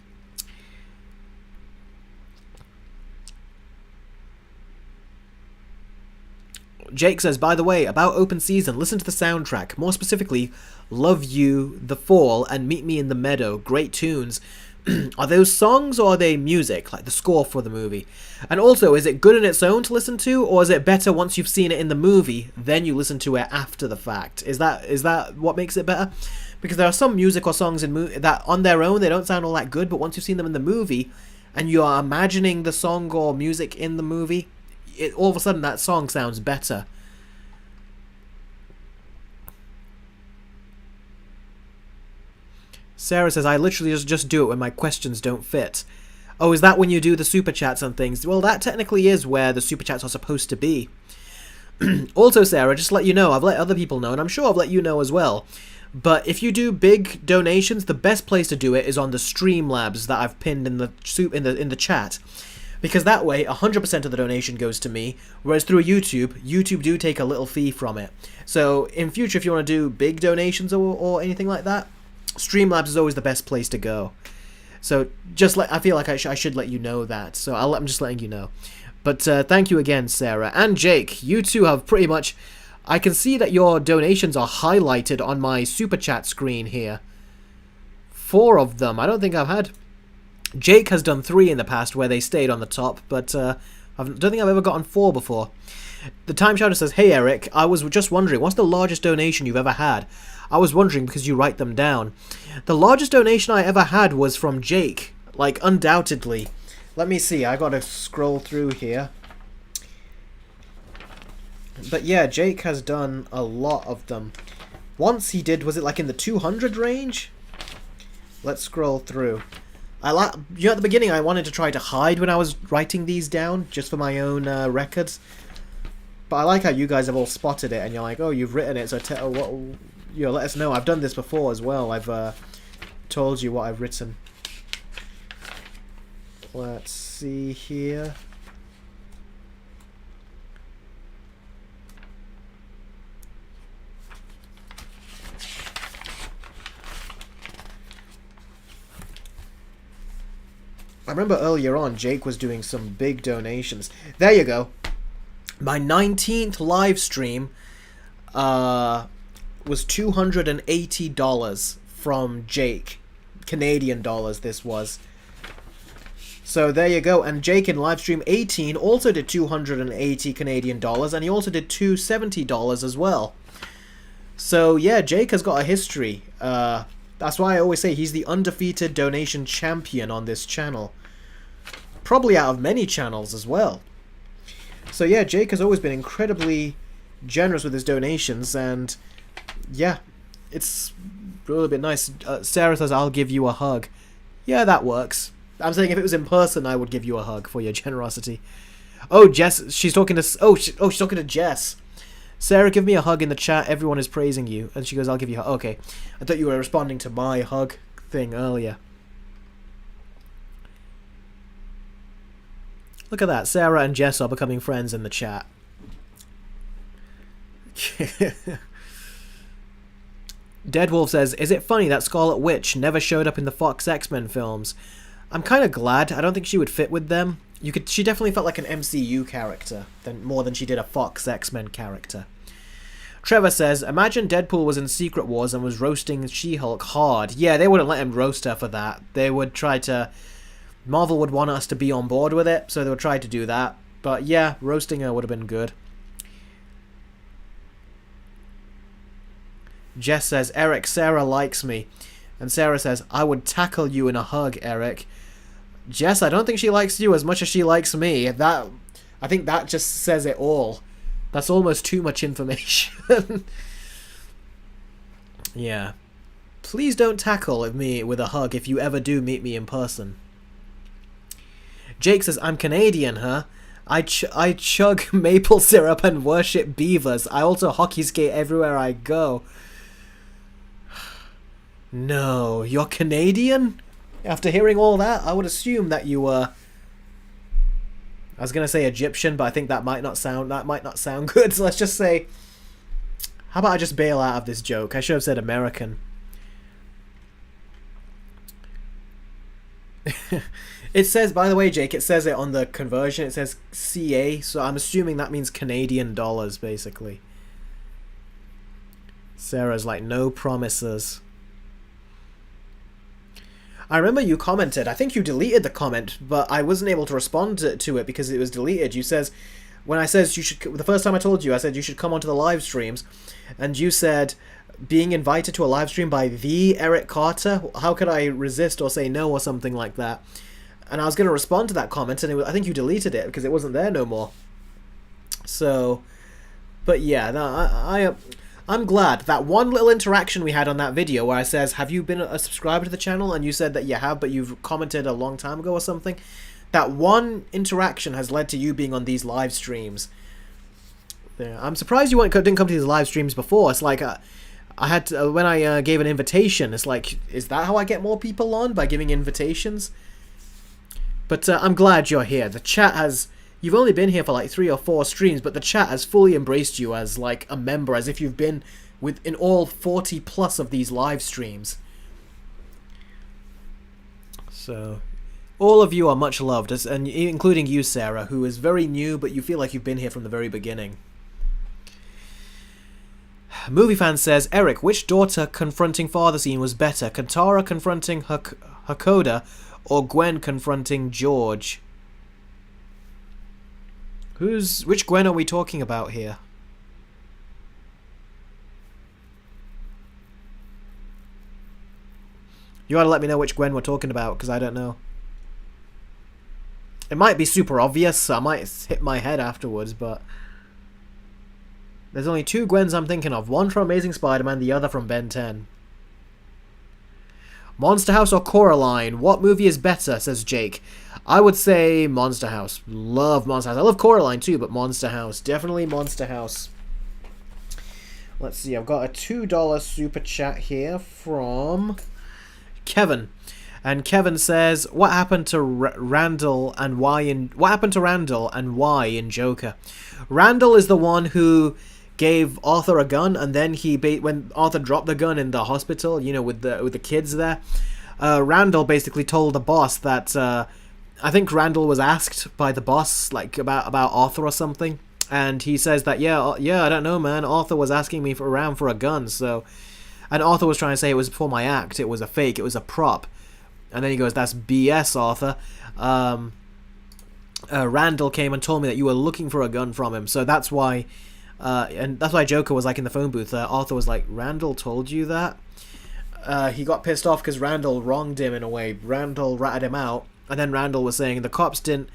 Jake says, by the way, about Open Season, listen to the soundtrack. More specifically, Love You, The Fall, and Meet Me in the Meadow. Great tunes. Are those songs or are they music, like the score for the movie? And also, is it good in its own to listen to, or is it better once you've seen it in the movie, then you listen to it after the fact? Is that what makes it better? Because there are some music or songs that on their own, they don't sound all that good, but once you've seen them in the movie, and you are imagining the song or music in the movie, all of a sudden that song sounds better. Sarah says, I literally just do it when my questions don't fit. Oh, is that when you do the super chats and things? Well, that technically is where the super chats are supposed to be. Also, Sarah, just to let you know, I've let other people know, and I'm sure I've let you know as well. But if you do big donations, the best place to do it is on the Streamlabs that I've pinned in the chat. Because that way, 100% of the donation goes to me, whereas through YouTube do take a little fee from it. So in future, if you want to do big donations or anything like that, Streamlabs is always the best place to go. So I feel like I should let you know that. So I'm just letting you know. But thank you again, Sarah. And Jake, you two have pretty much... I can see that your donations are highlighted on my Super Chat screen here. 4 of them. I don't think I've had... Jake has done 3 in the past where they stayed on the top, but I don't think I've ever gotten 4 before. The Time Shadow says, "Hey Eric, I was just wondering, what's the largest donation you've ever had? I was wondering because you write them down." The largest donation I ever had was from Jake, like undoubtedly. Let me see, I gotta scroll through here. But yeah, Jake has done a lot of them. Once he did, was it like in the 200 range? Let's scroll through. At the beginning I wanted to try to hide when I was writing these down, just for my own records. But I like how you guys have all spotted it, and you're like, oh, you've written it, so let us know. I've done this before as well. I've told you what I've written. Let's see here. I remember earlier on, Jake was doing some big donations. There you go. My 19th live stream was $280 from Jake. Canadian dollars, this was. So there you go. And Jake in live stream 18 also did 280 Canadian dollars, and he also did $270 as well. So yeah, Jake has got a history. That's why I always say he's the undefeated donation champion on this channel. Probably out of many channels as well. So yeah, Jake has always been incredibly generous with his donations, and yeah, it's really been nice. Sarah says, "I'll give you a hug." Yeah, that works. I'm saying if it was in person, I would give you a hug for your generosity. Oh, Jess, she's talking to... she's talking to Jess. "Sarah, give me a hug in the chat. Everyone is praising you." And she goes, "I'll give you a hug." Okay. I thought you were responding to my hug thing earlier. Look at that. Sarah and Jess are becoming friends in the chat. Deadwolf says, "Is it funny that Scarlet Witch never showed up in the Fox X-Men films? I'm kind of glad. I don't think she would fit with them. She definitely felt like an MCU character more than she did a Fox X-Men character." Trevor says, "Imagine Deadpool was in Secret Wars and was roasting She-Hulk hard." Yeah, they wouldn't let him roast her for that. They would try to... Marvel would want us to be on board with it, so they would try to do that. But yeah, roasting her would have been good. Jess says, "Eric, Sarah likes me." And Sarah says, "I would tackle you in a hug, Eric." Jess, I don't think she likes you as much as she likes me. I think that just says it all. That's almost too much information. Yeah. Please don't tackle me with a hug if you ever do meet me in person. Jake says, "I'm Canadian, huh? I chug maple syrup and worship beavers. I also hockey skate everywhere I go." No, you're Canadian? After hearing all that, I would assume that you were... I was going to say Egyptian, but I think that might not sound good. So let's just say... How about I just bail out of this joke? I should have said American. It says, by the way, Jake, it says it on the conversion. It says CA, so I'm assuming that means Canadian dollars, basically. Sarah's like, "No promises." I remember you commented. I think you deleted the comment, but I wasn't able to respond to it because it was deleted. You says, when I says you should, the first time I told you, I said you should come onto the live streams, and you said, "Being invited to a live stream by the Eric Carter, how could I resist or say no," or something like that. And I was going to respond to that comment, and I think you deleted it because it wasn't there no more. So, but yeah, no, I'm glad. That one little interaction we had on that video where I says, "Have you been a subscriber to the channel?" And you said that you have, but you've commented a long time ago or something. That one interaction has led to you being on these live streams. Yeah, I'm surprised you didn't come to these live streams before. It's like... I had to, when I gave an invitation, it's like, is that how I get more people on? By giving invitations? But I'm glad you're here. The chat has... You've only been here for like 3 or 4 streams, but the chat has fully embraced you as like a member, as if you've been in all 40 plus of these live streams. So, all of you are much loved, and including you, Sarah, who is very new, but you feel like you've been here from the very beginning. Movie Fan says, Eric, which daughter confronting father scene was better? Katara confronting Hakoda or Gwen confronting George? Which Gwen are we talking about here? You gotta let me know which Gwen we're talking about, because I don't know. It might be super obvious, so I might hit my head afterwards, but... There's only 2 Gwens I'm thinking of. One from Amazing Spider-Man, the other from Ben 10. Monster House or Coraline? What movie is better, says Jake. I would say Monster House. Love Monster House. I love Coraline too, but Monster House. Definitely Monster House. Let's see, I've got a $2 super chat here from Kevin. And Kevin says, what happened to Randall and why in Joker? Randall is the one who gave Arthur a gun, and then when Arthur dropped the gun in the hospital, you know, with the kids there, Randall basically told the boss that I think Randall was asked by the boss like about Arthur or something, and he says that yeah, I don't know, man. Arthur was asking me around for a gun, so, and Arthur was trying to say it was for my act, it was a fake, it was a prop, and then he goes, that's BS, Arthur. Randall came and told me that you were looking for a gun from him, so that's why. And that's why Joker was like in the phone booth. Arthur was like, Randall told you that? He got pissed off because Randall wronged him in a way. Randall ratted him out. And then Randall was saying, the cops didn't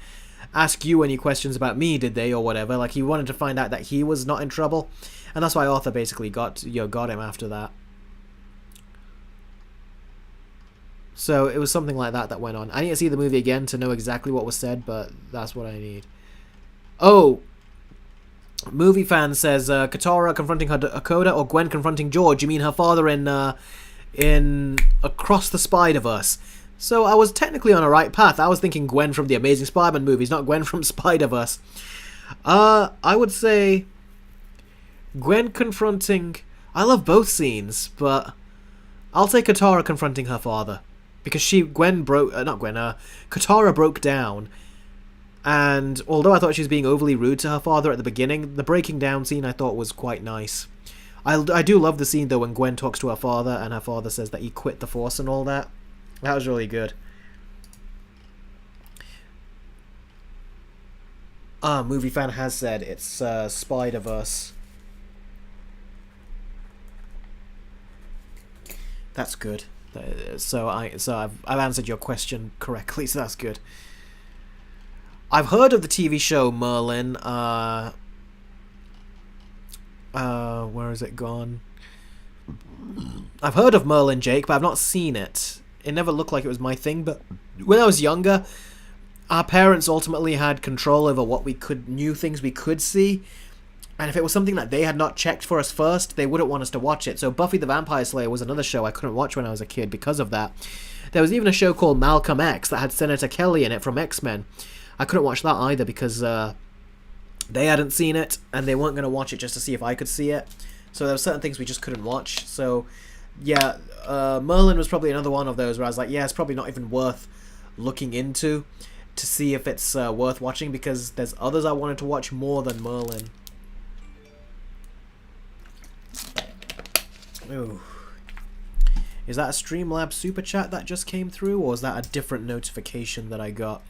ask you any questions about me, did they? Or whatever. Like, he wanted to find out that he was not in trouble. And that's why Arthur basically got him after that. So it was something like that went on. I need to see the movie again to know exactly what was said, but that's what I need. Oh! Movie Fan says, Katara confronting Hakoda or Gwen confronting George? You mean her father in Across the Spider-Verse? So I was technically on a right path. I was thinking Gwen from the Amazing Spider-Man movies, not Gwen from Spider-Verse. I would say Gwen confronting... I love both scenes, but I'll say Katara confronting her father. Because Katara broke down. And although I thought she was being overly rude to her father at the beginning, the breaking down scene I thought was quite nice. I do love the scene though when Gwen talks to her father and her father says that he quit the Force and all that. That was really good. Movie Fan has said it's Spider-Verse. That's good. So I've answered your question correctly, so that's good. I've heard of the TV show Merlin. Where has it gone? I've heard of Merlin, Jake, but I've not seen it. It never looked like it was my thing, but when I was younger, our parents ultimately had control over what new things we could see, and if it was something that they had not checked for us first, they wouldn't want us to watch it. So Buffy the Vampire Slayer was another show I couldn't watch when I was a kid because of that. There was even a show called Malcolm X that had Senator Kelly in it from X-Men. I couldn't watch that either because they hadn't seen it, and they weren't going to watch it just to see if I could see it. So there were certain things we just couldn't watch. So, yeah, Merlin was probably another one of those where I was like, yeah, it's probably not even worth looking into to see if it's worth watching, because there's others I wanted to watch more than Merlin. Ooh. Is that a Streamlabs Super Chat that just came through, or is that a different notification that I got?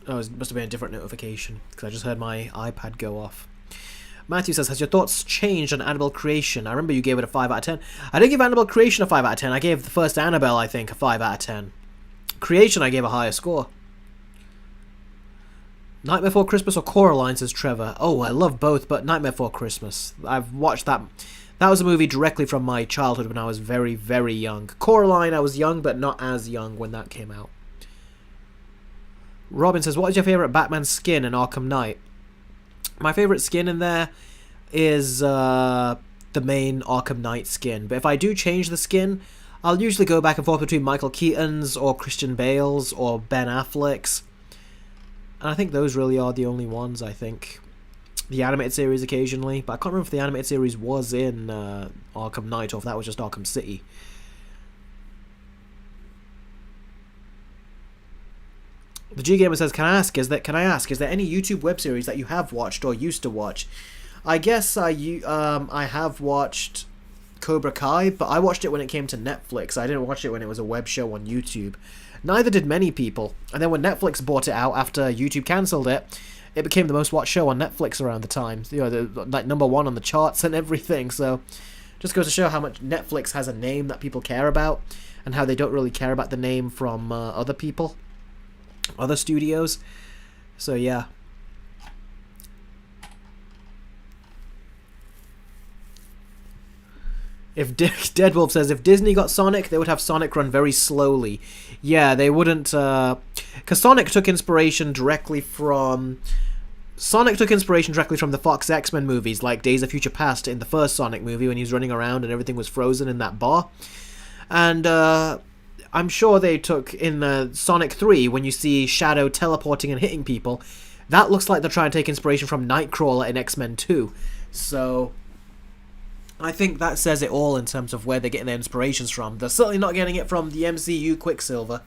Oh, it must have been a different notification, because I just heard my iPad go off. Matthew says, has your thoughts changed on Annabelle Creation? I remember you gave it a 5 out of 10. I didn't give Annabelle Creation a 5 out of 10. I gave the first Annabelle, I think, a 5 out of 10. Creation, I gave a higher score. Nightmare Before Christmas or Coraline, says Trevor. Oh, I love both, but Nightmare Before Christmas. I've watched that. That was a movie directly from my childhood when I was very, very young. Coraline, I was young, but not as young when that came out. Robin says, what is your favourite Batman skin in Arkham Knight? My favourite skin in there is the main Arkham Knight skin. But if I do change the skin, I'll usually go back and forth between Michael Keaton's or Christian Bale's or Ben Affleck's. And I think those really are the only ones, I think. The animated series occasionally, but I can't remember if the animated series was in Arkham Knight or if that was just Arkham City. The G Gamer says, "Can I ask? Is there any YouTube web series that you have watched or used to watch?" I guess I have watched Cobra Kai, but I watched it when it came to Netflix. I didn't watch it when it was a web show on YouTube. Neither did many people. And then when Netflix bought it out after YouTube cancelled it, it became the most watched show on Netflix around the time. You know, like #1 on the charts and everything. So, just goes to show how much Netflix has a name that people care about, and how they don't really care about the name from other people, other studios. So yeah. If Deadwolf says, if Disney got Sonic, they would have Sonic run very slowly. Yeah, they wouldn't, because Sonic took inspiration directly from the Fox X-Men movies, like Days of Future Past in the first Sonic movie when he was running around and everything was frozen in that bar. And I'm sure they took in Sonic 3, when you see Shadow teleporting and hitting people, that looks like they're trying to take inspiration from Nightcrawler in X-Men 2. So I think that says it all in terms of where they're getting their inspirations from. They're certainly not getting it from the MCU Quicksilver.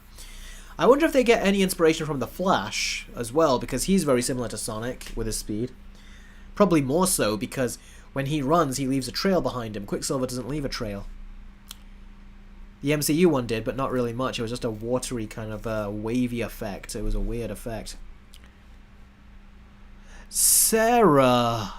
I wonder if they get any inspiration from the Flash as well, because he's very similar to Sonic with his speed. Probably more so, because when he runs, he leaves a trail behind him. Quicksilver doesn't leave a trail. The MCU one did, but not really much. It was just a watery kind of wavy effect. It was a weird effect. Sarah...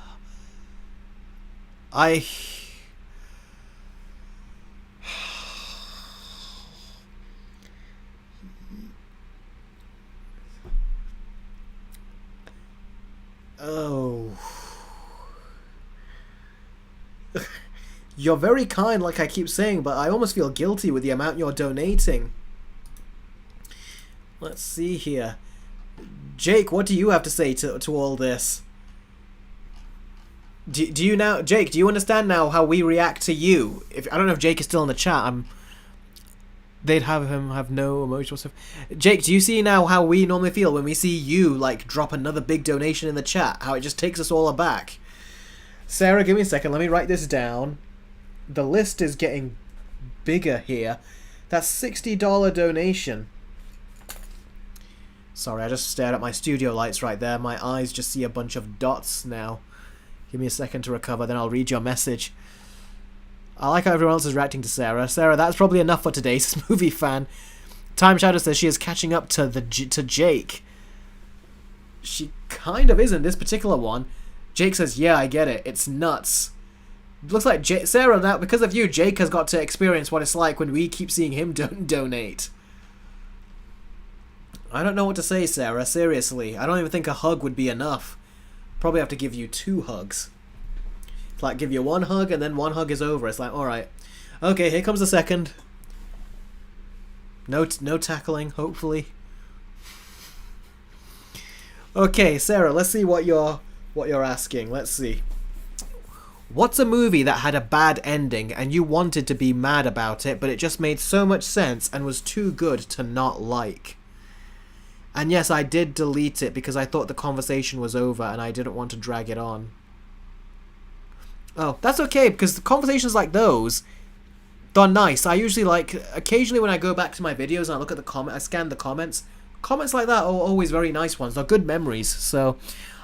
Oh. You're very kind, like I keep saying, but I almost feel guilty with the amount you're donating. Let's see here. Jake, what do you have to say to all this? Do you now, Jake, do you understand now how we react to you? I don't know if Jake is still in the chat. They'd have him have no emotional stuff. Jake, do you see now how we normally feel when we see you, like, drop another big donation in the chat? How it just takes us all aback. Sarah, give me a second. Let me write this down. The list is getting bigger here. That's $60 donation. Sorry, I just stared at my studio lights right there. My eyes just see a bunch of dots now. Give me a second to recover, then I'll read your message. I like how everyone else is reacting to Sarah. Sarah, that's probably enough for today's movie fan. Time Shadow says she is catching up to Jake. She kind of isn't, this particular one. Jake says, yeah, I get it. It's nuts. Looks like Sarah, now, because of you, Jake has got to experience what it's like when we keep seeing him donate. I don't know what to say, Sarah. Seriously. I don't even think a hug would be enough. Probably have to give you 2 hugs. It's like, give you 1 hug and then 1 hug is over. It's like, alright. Okay, here comes the second. No tackling, hopefully. Okay, Sarah, let's see what you're asking. Let's see. What's a movie that had a bad ending and you wanted to be mad about it, but it just made so much sense and was too good to not like? And yes, I did delete it because I thought the conversation was over and I didn't want to drag it on. Oh, that's okay, because the conversations like those, they're nice. I usually occasionally when I go back to my videos and I look at the I scan the comments like that are always very nice ones. They're good memories, so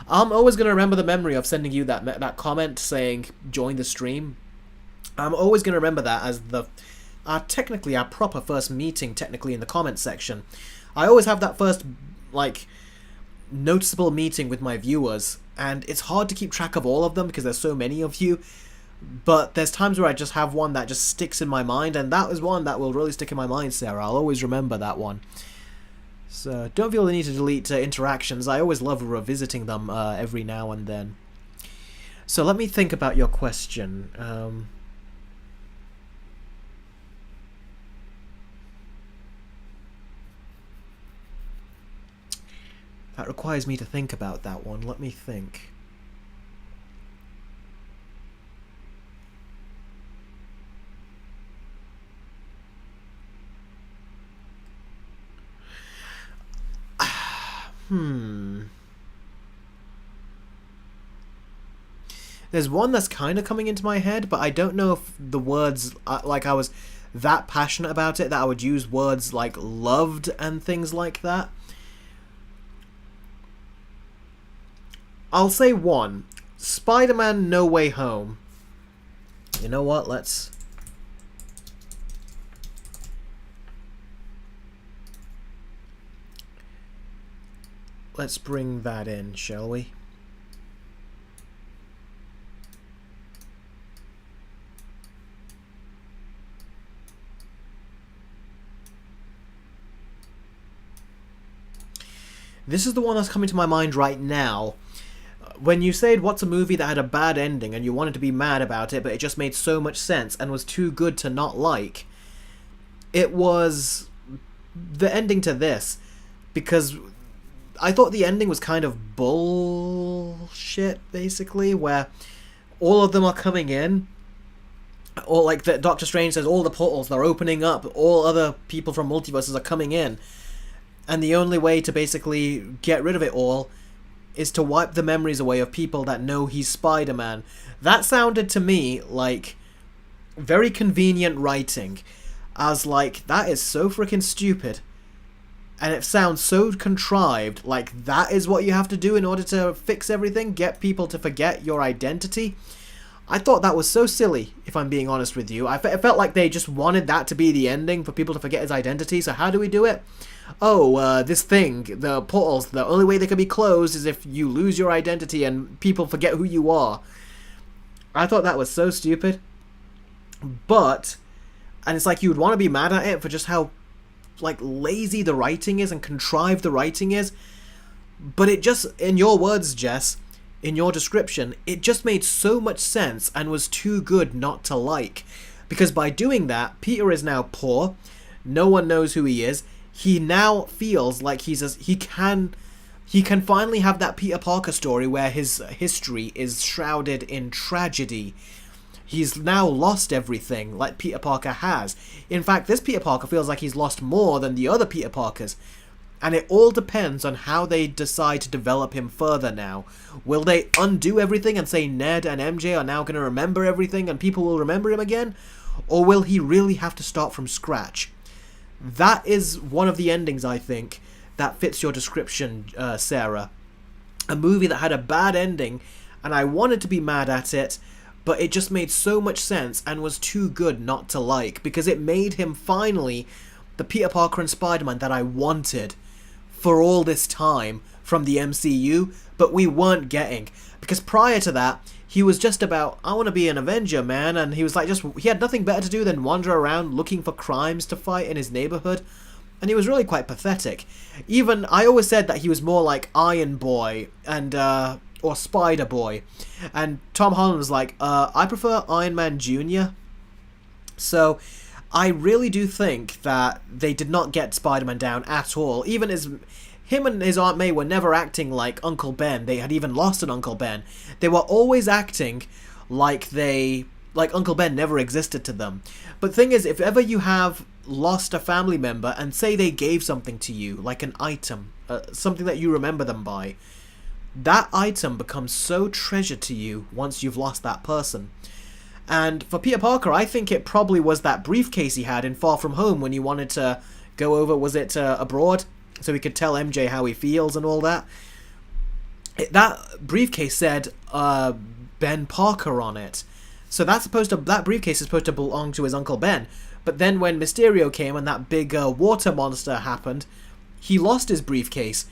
I'm always going to remember the memory of sending you that comment saying, join the stream. I'm always going to remember that as technically our proper first meeting, technically, in the comments section. I always have that first, noticeable meeting with my viewers, and it's hard to keep track of all of them because there's so many of you, but there's times where I just have one that just sticks in my mind, and that is one that will really stick in my mind, Sarah. I'll always remember that one. So don't feel the need to delete interactions. I always love revisiting them every now and then. So let me think about your question. That requires me to think about that one. Let me think. There's one that's kind of coming into my head, but I don't know if the words, like I was that passionate about it that I would use words like loved and things like that. I'll say one. Spider-Man No Way Home. You know what? Let's bring that in, shall we? This is the one that's coming to my mind right now. When you said what's a movie that had a bad ending and you wanted to be mad about it, but it just made so much sense and was too good to not like, it was the ending to this. Because I thought the ending was kind of bullshit, basically, where all of them are coming in, or like the Doctor Strange says, all the portals, they're opening up, all other people from multiverses are coming in, and the only way to basically get rid of it all is to wipe the memories away of people that know he's Spider-Man. That sounded to me like very convenient writing. I was like, that is so freaking stupid. And it sounds so contrived, like that is what you have to do in order to fix everything? Get people to forget your identity? I thought that was so silly, if I'm being honest with you. It felt like they just wanted that to be the ending, for people to forget his identity. So how do we do it? Oh, this thing, the portals, the only way they can be closed is if you lose your identity and people forget who you are. I thought that was so stupid. But, and it's like you would want to be mad at it for just how, like, lazy the writing is and contrived the writing is. But it just, in your words, Jess, in your description, it just made so much sense and was too good not to like. Because by doing that, Peter is now poor. No one knows who he is. He now feels like he can finally have that Peter Parker story where his history is shrouded in tragedy. He's now lost everything like Peter Parker has. In fact, this Peter Parker feels like he's lost more than the other Peter Parkers. And it all depends on how they decide to develop him further now. Will they undo everything and say Ned and MJ are now going to remember everything and people will remember him again? Or will he really have to start from scratch? That is one of the endings, I think, that fits your description, Sarah. A movie that had a bad ending, and I wanted to be mad at it, but it just made so much sense and was too good not to like, because it made him finally the Peter Parker and Spider-Man that I wanted for all this time from the MCU, but we weren't getting. Because prior to that, he was just about, I want to be an Avenger, man, and he was like, he had nothing better to do than wander around looking for crimes to fight in his neighborhood, and he was really quite pathetic. Even, I always said that he was more like Iron Boy, and, or Spider Boy, and Tom Holland was like, I prefer Iron Man Jr., so I really do think that they did not get Spider-Man down at all. Even him and his Aunt May were never acting like Uncle Ben. They had even lost an Uncle Ben. They were always acting like Uncle Ben never existed to them. But the thing is, if ever you have lost a family member and say they gave something to you, like an item, something that you remember them by, that item becomes so treasured to you once you've lost that person. And for Peter Parker, I think it probably was that briefcase he had in Far From Home when he wanted to go over, was it abroad? So he could tell MJ how he feels and all that. That briefcase said Ben Parker on it. So that briefcase is supposed to belong to his Uncle Ben. But then when Mysterio came and that big water monster happened, he lost his briefcase.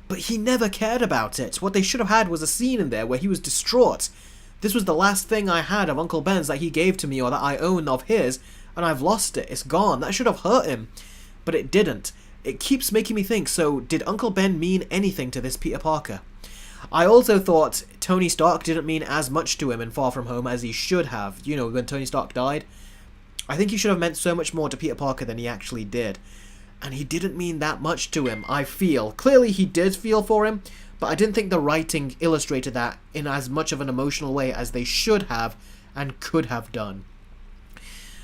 But he never cared about it. What they should have had was a scene in there where he was distraught. This was the last thing I had of Uncle Ben's that he gave to me or that I own of his, and I've lost it. It's gone. That should have hurt him. But it didn't. It keeps making me think, so did Uncle Ben mean anything to this Peter Parker? I also thought Tony Stark didn't mean as much to him in Far From Home as he should have. You know, when Tony Stark died. I think he should have meant so much more to Peter Parker than he actually did. And he didn't mean that much to him, I feel. Clearly he did feel for him, but I didn't think the writing illustrated that in as much of an emotional way as they should have and could have done.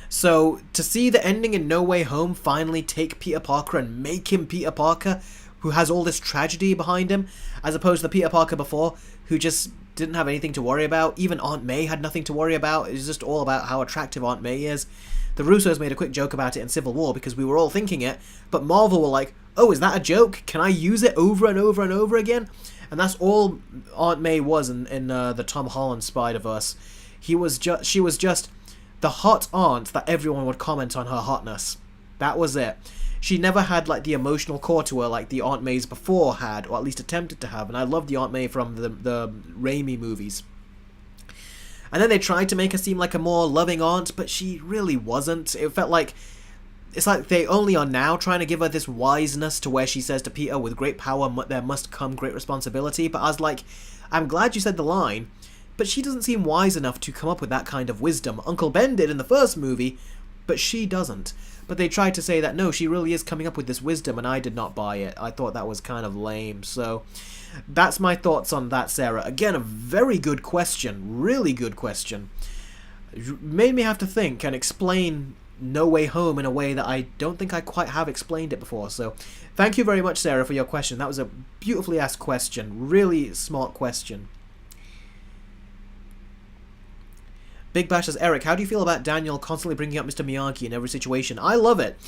So, to see the ending in No Way Home finally take Peter Parker and make him Peter Parker, who has all this tragedy behind him, as opposed to the Peter Parker before, who just didn't have anything to worry about. Even Aunt May had nothing to worry about. It was just all about how attractive Aunt May is. The Russos made a quick joke about it in Civil War because we were all thinking it, but Marvel were like, oh, is that a joke? Can I use it over and over and over again? And that's all Aunt May was in the Tom Holland Spider-Verse. She was just the hot aunt that everyone would comment on her hotness. That was it. She never had like the emotional core to her like the Aunt Mays before had, or at least attempted to have. And I love the Aunt May from the Raimi movies. And then they tried to make her seem like a more loving aunt, but she really wasn't. It felt like it's like they only are now trying to give her this wiseness to where she says to Peter, with great power there must come great responsibility. But I was like, I'm glad you said the line, but she doesn't seem wise enough to come up with that kind of wisdom. Uncle Ben did in the first movie, but she doesn't. But they tried to say that, no, she really is coming up with this wisdom, and I did not buy it. I thought that was kind of lame. So that's my thoughts on that, Sarah. Again, a very good question. Really good question. It made me have to think and explain No Way Home in a way that I don't think I quite have explained it before. So thank you very much, Sarah, for your question. That was a beautifully asked question. Really smart question. Big Bash says, Eric, how do you feel about Daniel constantly bringing up Mr. Miyagi in every situation? I love it,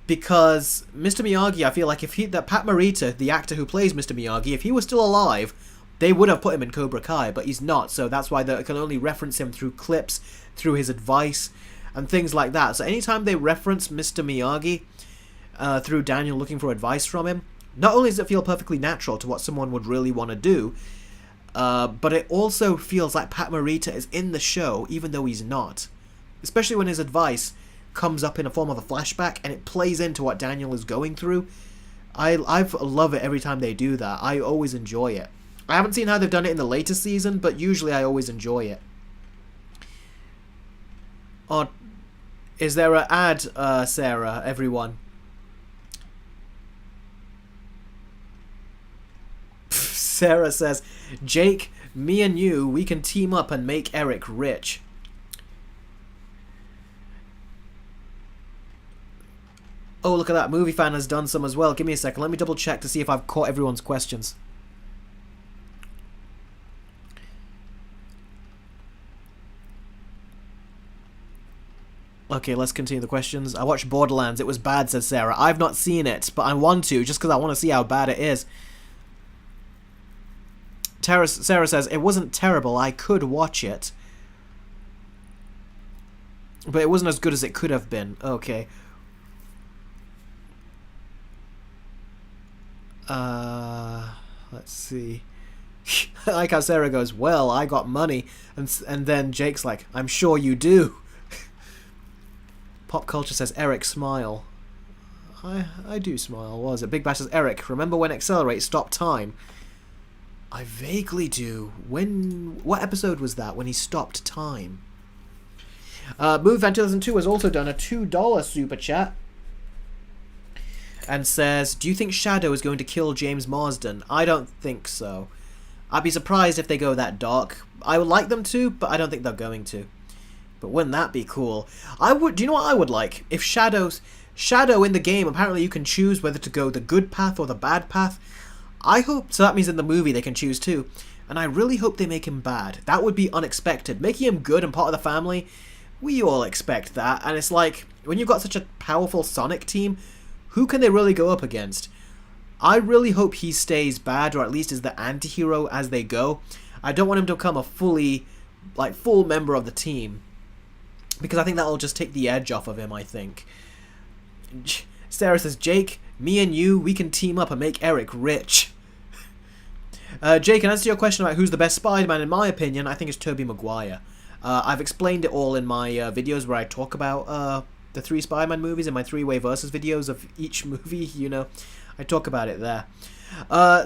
because Mr. Miyagi, I feel like if that Pat Morita, the actor who plays Mr. Miyagi, if he was still alive, they would have put him in Cobra Kai, but he's not, so that's why they can only reference him through clips, through his advice, and things like that. So anytime they reference Mr. Miyagi through Daniel looking for advice from him, not only does it feel perfectly natural to what someone would really want to do, but it also feels like Pat Morita is in the show, even though he's not. Especially when his advice comes up in a form of a flashback, and it plays into what Daniel is going through. I love it every time they do that. I always enjoy it. I haven't seen how they've done it in the latest season, but usually I always enjoy it. Oh, is there an ad, Sarah, everyone? Sarah says, Jake, me and you, we can team up and make Eric rich. Oh, look at that. Movie Fan has done some as well. Give me a second. Let me double check to see if I've caught everyone's questions. Okay, let's continue the questions. I watched Borderlands. It was bad, says Sarah. I've not seen it, but I want to, just because I want to see how bad it is. Sarah says, it wasn't terrible, I could watch it. But it wasn't as good as it could have been. Okay. Let's see. I like how Sarah goes, well, I got money. And then Jake's like, I'm sure you do. Pop Culture says, Eric, smile. I do smile, what was it? Big Bash says, Eric, remember when Accelerate stopped time? I vaguely do. What episode was that when he stopped time? Movie Fan 2002 has also done a $2 super chat and says, do you think Shadow is going to kill James Marsden? I don't think so. I'd be surprised if they go that dark. I would like them to, but I don't think they're going to. But wouldn't that be cool? Do you know what I would like? If Shadow in the game, apparently you can choose whether to go the good path or the bad path. I hope, so that means in the movie they can choose too, and I really hope they make him bad. That would be unexpected. Making him good and part of the family, we all expect that, and it's like, when you've got such a powerful Sonic team, who can they really go up against? I really hope he stays bad, or at least is the anti-hero as they go. I don't want him to become a full member of the team, because I think that'll just take the edge off of him, I think. Sarah says, Jake, me and you, we can team up and make Eric rich. Jake, in answer to your question about who's the best Spider-Man, in my opinion, I think it's Tobey Maguire. I've explained it all in my videos where I talk about the 3 Spider-Man movies and my 3-way versus videos of each movie, you know. I talk about it there.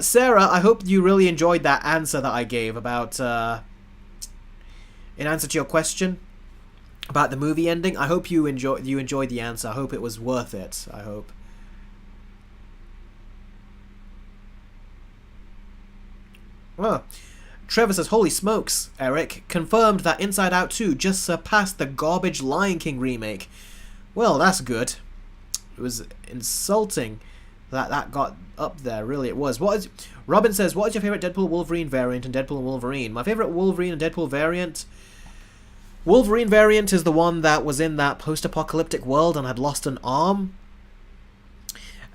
Sarah, I hope you really enjoyed that answer that I gave about, in answer to your question about the movie ending. I hope you enjoyed the answer. I hope it was worth it. I hope. Oh. Trevor says, holy smokes, Eric. Confirmed that Inside Out 2 just surpassed the garbage Lion King remake. Well, that's good. It was insulting that got up there. Really, it was. Robin says, what is your favorite Deadpool Wolverine variant and Deadpool and Wolverine? My favorite Wolverine and Deadpool variant. Wolverine variant is the one that was in that post-apocalyptic world and had lost an arm.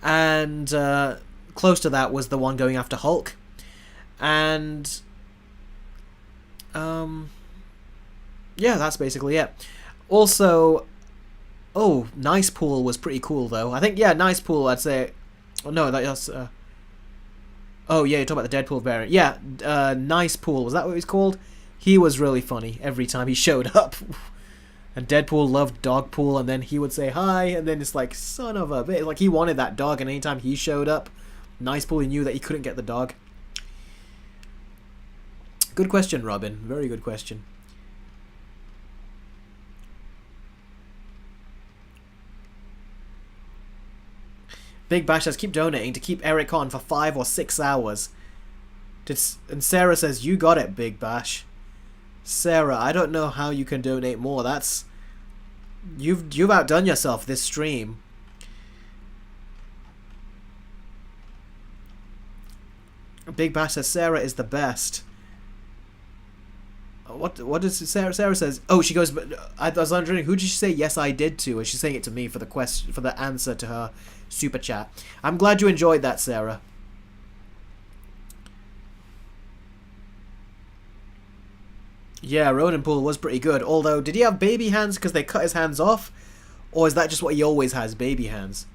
And close to that was the one going after Hulk. And yeah, that's basically it. Also, oh, Nice Pool was pretty cool though. I think, yeah, Nice Pool, I'd say. Oh no, that's oh yeah, you're talking about the Deadpool variant. Yeah, Nice Pool, was that what he was called? He was really funny every time he showed up. And Deadpool loved Dogpool, and then he would say hi, and then it's like, son of a bitch. Like, he wanted that dog, and anytime he showed up, Nice Pool, he knew that he couldn't get the dog. Good question, Robin. Very good question. Big Bash says, keep donating to keep Eric on for 5 or 6 hours. And Sarah says, you got it, Big Bash. Sarah, I don't know how you can donate more. That's... You've outdone yourself this stream. Big Bash says, Sarah is the best. What does Sarah says? Oh, she goes, I was wondering, who did she say yes I did to? And she's saying it to me for the question, for the answer to her super chat. I'm glad you enjoyed that, Sarah. Yeah, Ronan Pool was pretty good. Although, did he have baby hands because they cut his hands off? Or is that just what he always has, baby hands?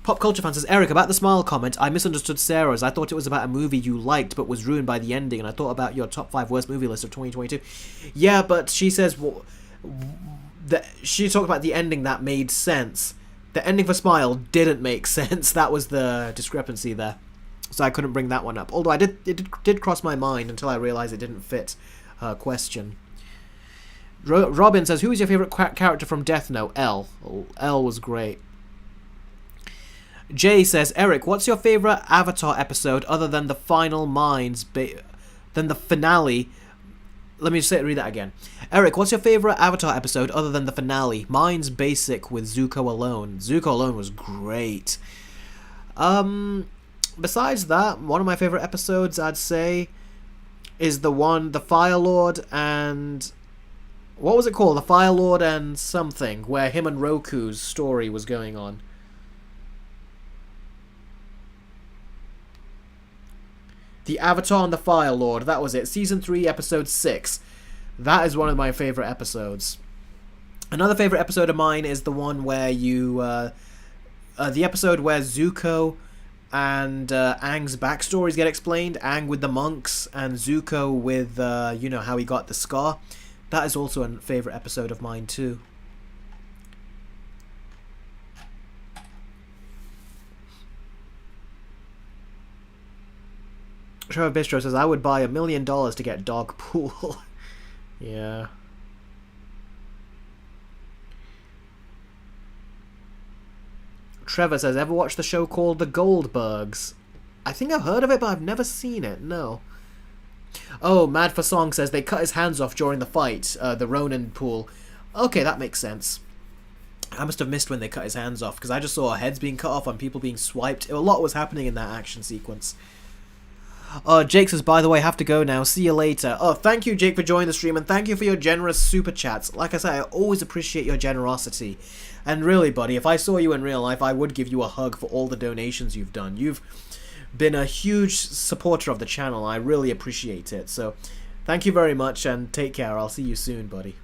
Pop Culture Fan says, Eric, about the smile comment, I misunderstood Sarah's. I thought it was about a movie you liked but was ruined by the ending, and I thought about your top 5 worst movie list of 2022. Yeah, but she says... she talked about the ending that made sense. The ending for Smile didn't make sense. That was the discrepancy there. So I couldn't bring that one up. Although it did cross my mind until I realised it didn't fit her question. Robin says, who is your favourite character from Death Note? L. L was great. Jay says, Eric, what's your favourite Avatar episode other than the final minds, than the finale? Let me just read that again. Eric, what's your favourite Avatar episode other than the finale? Mine's Basic with Zuko alone. Zuko alone was great. Besides that, one of my favourite episodes, I'd say, is the Fire Lord and... What was it called? The Fire Lord and something, where him and Roku's story was going on. The Avatar and the Fire Lord, that was it. Season 3, Episode 6. That is one of my favourite episodes. Another favourite episode of mine is the one where you... the episode where Zuko and Aang's backstories get explained. Aang with the monks, and Zuko with, you know, how he got the scar. That is also a favourite episode of mine too. Trevor Bistro says, I would buy $1 million to get Dog Pool. Yeah. Trevor says, ever watched the show called The Goldbergs? I think I've heard of it, but I've never seen it, no. Oh, Mad for Song says, they cut his hands off during the fight, the Ronin Pool. Okay, that makes sense. I must have missed when they cut his hands off, because I just saw heads being cut off and people being swiped. A lot was happening in that action sequence. Jake says, by the way, have to go now. See you later. Oh, thank you, Jake, for joining the stream, and thank you for your generous super chats. Like I said, I always appreciate your generosity. And really, buddy, if I saw you in real life, I would give you a hug for all the donations you've done. You've been a huge supporter of the channel. I really appreciate it. So, thank you very much, and take care. I'll see you soon, buddy.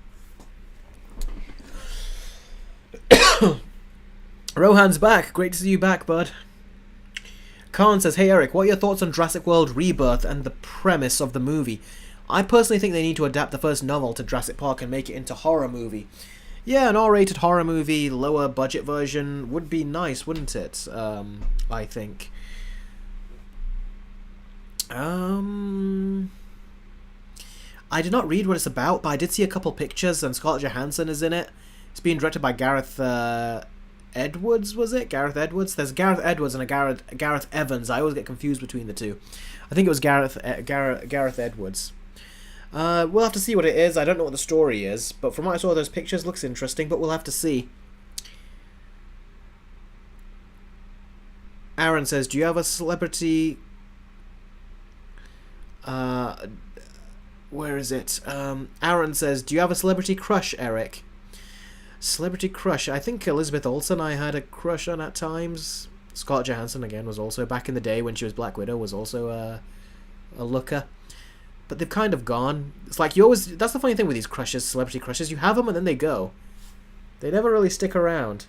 Rohan's back. Great to see you back, bud. Khan says, hey Eric, what are your thoughts on Jurassic World Rebirth and the premise of the movie? I personally think they need to adapt the first novel to Jurassic Park and make it into a horror movie. Yeah, an R-rated horror movie, lower budget version would be nice, wouldn't it? I think. I did not read what it's about, but I did see a couple pictures, and Scarlett Johansson is in it. It's being directed by Gareth Edwards, was it? Gareth Edwards? There's Gareth Edwards and a Gareth Evans. I always get confused between the two. I think it was Gareth Edwards. We'll have to see what it is. I don't know what the story is, but from what I saw of those pictures, looks interesting, but we'll have to see. Aaron says, do you have a celebrity... where is it? Aaron says, do you have a celebrity crush, Eric? Celebrity crush. I think Elizabeth Olsen I had a crush on at times. Scarlett Johansson, again, was also, back in the day when she was Black Widow, was also a looker. But they've kind of gone. It's like you always... That's the funny thing with these crushes, celebrity crushes. You have them and then they go. They never really stick around.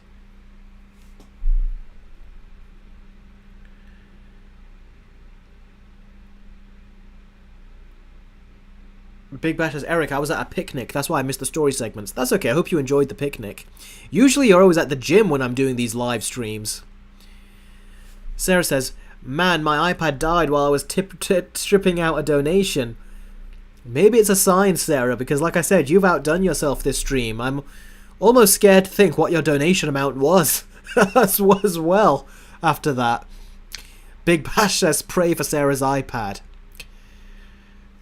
Big Bash says, Eric, I was at a picnic. That's why I missed the story segments. That's okay. I hope you enjoyed the picnic. Usually you're always at the gym when I'm doing these live streams. Sarah says, man, my iPad died while I was stripping out a donation. Maybe it's a sign, Sarah, because like I said, you've outdone yourself this stream. I'm almost scared to think what your donation amount was as well after that. Big Bash says, pray for Sarah's iPad.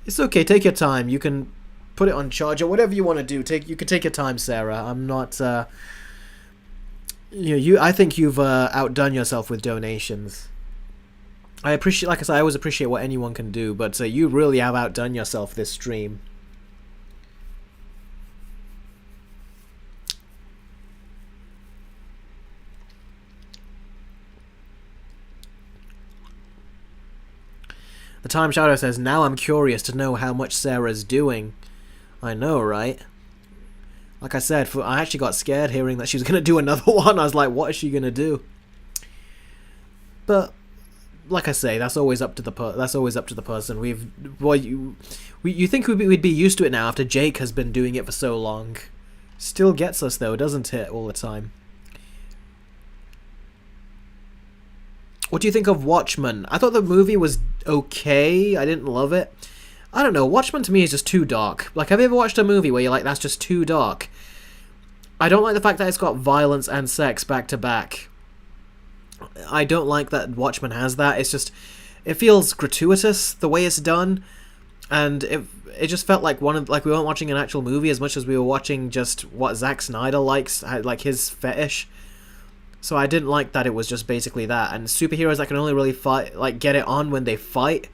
It's okay, take your time. You can put it on charge or whatever you want to do. You can take your time, Sarah. I'm not... I think you've outdone yourself with donations. I appreciate, like I said, I always appreciate what anyone can do, but you really have outdone yourself this stream. The Time Shadow says, now I'm curious to know how much Sarah's doing. I know, right? Like I said, I actually got scared hearing that she was going to do another one. I was like, what is she going to do? But like I say, that's always up to the person. You think we'd be used to it now after Jake has been doing it for so long. Still gets us though, doesn't it, all the time? What do you think of Watchmen? I thought the movie was okay. I didn't love it. I don't know. Watchmen to me is just too dark. Like, have you ever watched a movie where you're like, that's just too dark? I don't like the fact that it's got violence and sex back to back. I don't like that Watchmen has that. It's just, it feels gratuitous the way it's done, and it just felt like we weren't watching an actual movie as much as we were watching just what Zack Snyder likes, like his fetish. So I didn't like that it was just basically that. And superheroes that can only really fight, like get it on when they fight,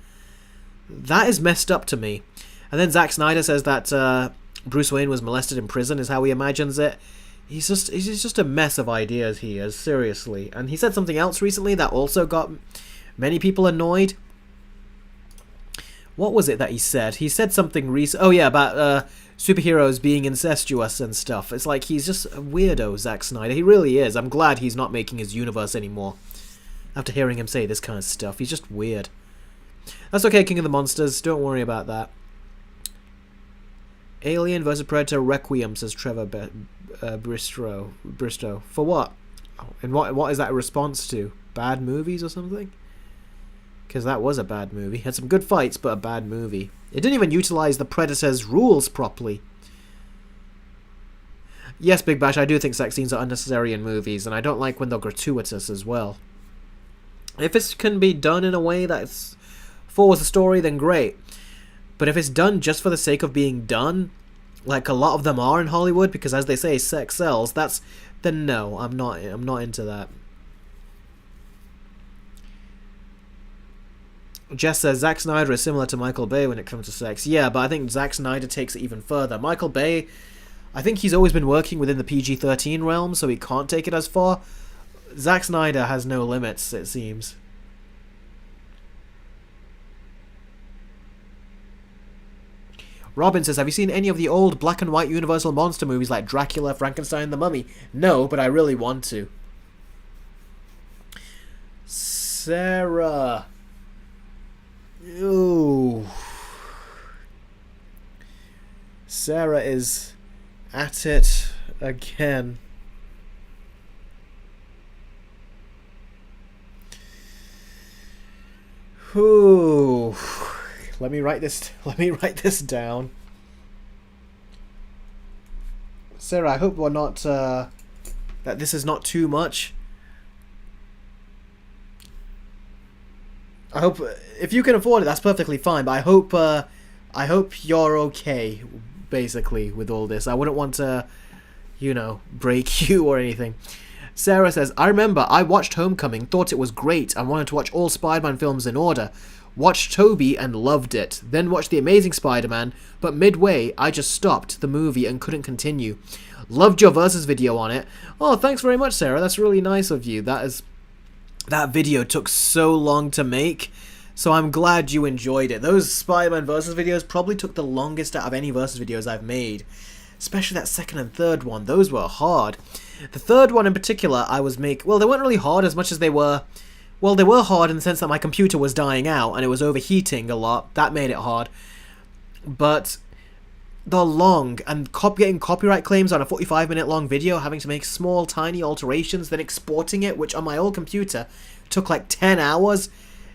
that is messed up to me. And then Zack Snyder says that Bruce Wayne was molested in prison is how he imagines it. He's just a mess of ideas, he is, seriously. And he said something else recently that also got many people annoyed. What was it that he said? He said something recent. Oh yeah, about superheroes being incestuous and stuff. It's like he's just a weirdo, Zack Snyder. He really is. I'm glad he's not making his universe anymore. After hearing him say this kind of stuff, he's just weird. That's okay, King of the Monsters. Don't worry about that. Alien vs. Predator Requiem, says Trevor Bristow. For what? And what is that a response to? Bad movies or something? Because that was a bad movie. Had some good fights, but a bad movie. It didn't even utilize the Predator's rules properly. Yes, Big Bash, I do think sex scenes are unnecessary in movies, and I don't like when they're gratuitous as well. If it can be done in a way that forwards the story, then great. But if it's done just for the sake of being done, like a lot of them are in Hollywood, because as they say, sex sells, then no, I'm not into that. Jess says, Zack Snyder is similar to Michael Bay when it comes to sex. Yeah, but I think Zack Snyder takes it even further. Michael Bay, I think he's always been working within the PG-13 realm, so he can't take it as far. Zack Snyder has no limits, it seems. Robin says, have you seen any of the old black and white Universal monster movies like Dracula, Frankenstein, and the Mummy? No, but I really want to. Sarah... Ooh. Sarah is at it again. Ooh. Let me write this down. Sarah, I hope we're not that this is not too much. I hope if you can afford it, that's perfectly fine. But I hope you're okay, basically, with all this. I wouldn't want to, break you or anything. Sarah says, I remember I watched Homecoming, thought it was great, and wanted to watch all Spider-Man films in order. Watched Tobey and loved it. Then watched The Amazing Spider-Man, but midway I just stopped the movie and couldn't continue. Loved your Versus video on it. Oh, thanks very much, Sarah. That's really nice of you. That video took so long to make, so I'm glad you enjoyed it. Those Spider-Man Versus videos probably took the longest out of any Versus videos I've made. Especially that second and third one. Those were hard. The third one in particular, well, they weren't really hard as much as they were... Well, they were hard in the sense that my computer was dying out and it was overheating a lot. That made it hard. But the long, and getting copyright claims on a 45-minute long video, having to make small, tiny alterations, then exporting it, which on my old computer took like 10 hours.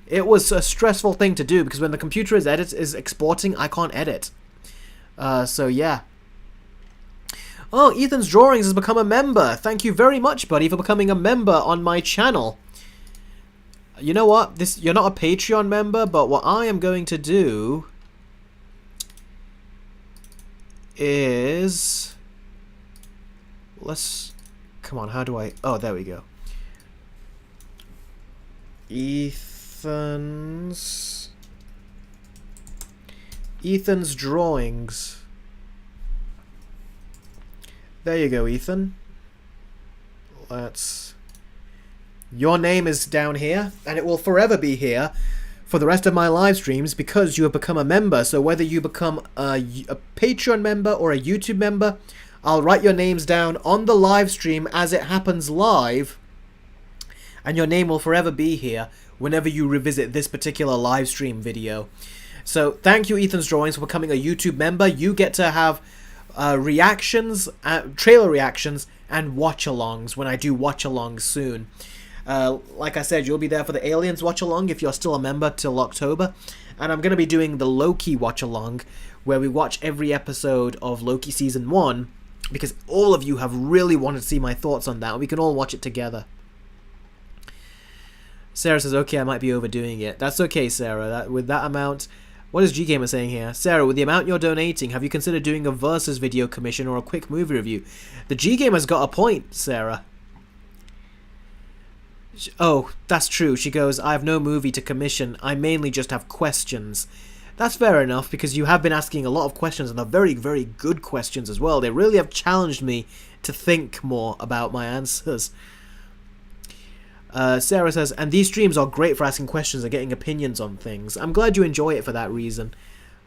It was a stressful thing to do, because when the computer is exporting, I can't edit. So yeah. Oh, Ethan's Drawings has become a member. Thank you very much, buddy, for becoming a member on my channel. You know what? You're not a Patreon member, but what I am going to do is... Come on, how do I... Oh, there we go. Ethan's Drawings. There you go, Ethan. Your name is down here, and it will forever be here for the rest of my live streams because you have become a member. So whether you become a Patreon member or a YouTube member, I'll write your names down on the live stream as it happens live, and your name will forever be here whenever you revisit this particular live stream video. So thank you, Ethan's Drawings, for becoming a YouTube member. You get to have reactions, trailer reactions, and watch-alongs when I do watch-alongs soon. Like I said, you'll be there for the Aliens watch-along if you're still a member till October. And I'm going to be doing the Loki watch-along, where we watch every episode of Loki Season 1, because all of you have really wanted to see my thoughts on that, and we can all watch it together. Sarah says, okay, I might be overdoing it. That's okay, Sarah. With that amount... What is G-Gamer saying here? Sarah, with the amount you're donating, have you considered doing a Versus video commission or a quick movie review? The G-Gamer's got a point, Sarah. Oh, that's true. She goes, I have no movie to commission. I mainly just have questions. That's fair enough, because you have been asking a lot of questions, and they're very, very good questions as well. They really have challenged me to think more about my answers. Sarah says, and these streams are great for asking questions and getting opinions on things. I'm glad you enjoy it for that reason.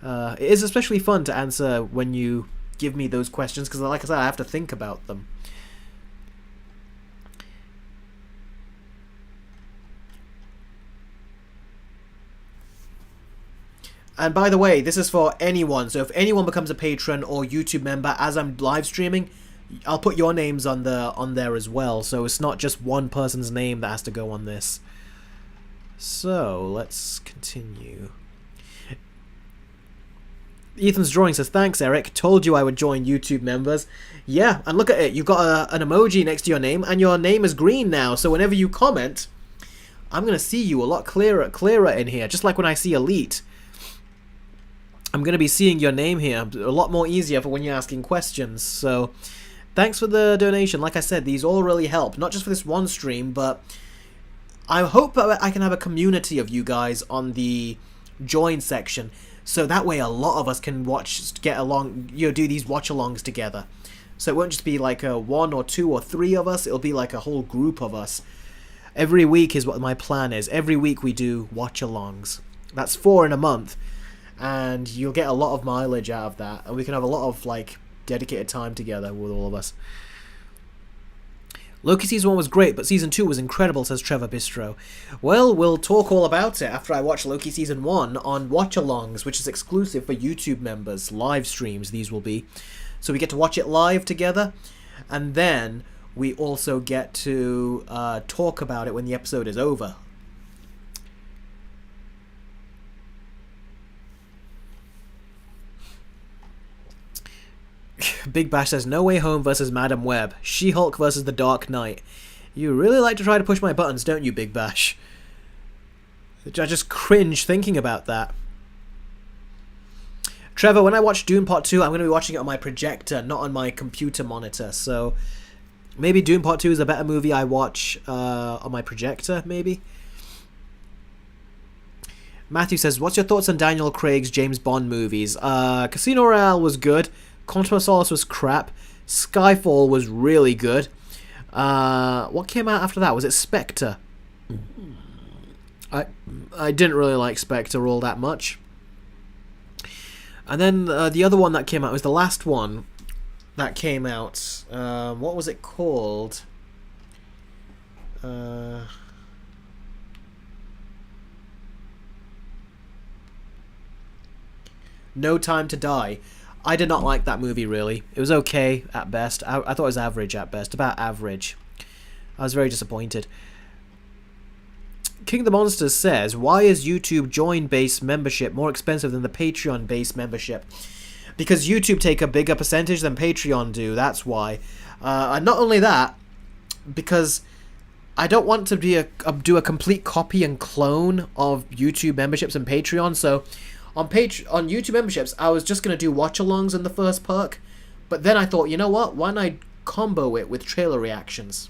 It is especially fun to answer when you give me those questions, because like I said, I have to think about them. And by the way, this is for anyone, so if anyone becomes a patron or YouTube member as I'm live streaming, I'll put your names on there as well, so it's not just one person's name that has to go on this. So, let's continue. Ethan's Drawing says, thanks, Eric. Told you I would join YouTube members. Yeah, and look at it. You've got an emoji next to your name, and your name is green now, so whenever you comment, I'm going to see you a lot clearer in here, just like when I see Elite. I'm going to be seeing your name here a lot more easier for when you're asking questions, so... Thanks for the donation. Like I said, these all really help. Not just for this one stream, but I hope I can have a community of you guys on the join section. So that way a lot of us can get along, do these watch-alongs together. So it won't just be like one or two or three of us. It'll be like a whole group of us. Every week is what my plan is. Every week we do watch-alongs. That's 4 in a month. And you'll get a lot of mileage out of that. And we can have a lot of, like... dedicated time together with all of us. Loki Season 1 was great, but Season 2 was incredible, says Trevor Bistro. Well, we'll talk all about it after I watch Loki Season 1 on Watch-Alongs, which is exclusive for YouTube members. Live streams, these will be. So we get to watch it live together, and then we also get to talk about it when the episode is over. Big Bash says, No Way Home versus Madam Web. She-Hulk versus The Dark Knight. You really like to try to push my buttons, don't you, Big Bash? I just cringe thinking about that. Trevor, when I watch Dune Part 2, I'm going to be watching it on my projector, not on my computer monitor. So Maybe Doom Part 2 is a better movie I watch on my projector, maybe. Matthew says, what's your thoughts on Daniel Craig's James Bond movies? Casino Royale was good. Quantum of Solace was crap. Skyfall was really good. What came out after that? Was it Spectre? I didn't really like Spectre all that much. And then the other one that came out was the last one that came out. What was it called? No Time to Die. I did not like that movie, really. It was okay at best. I thought it was average at best. About average. I was very disappointed. King of the Monsters says, why is YouTube join-based membership more expensive than the Patreon-based membership? Because YouTube take a bigger percentage than Patreon do, that's why. And not only that, because I don't want to do a complete copy and clone of YouTube memberships and Patreon, so on YouTube memberships, I was just going to do watch-alongs in the first perk, but then I thought, you know what, why not combo it with trailer reactions?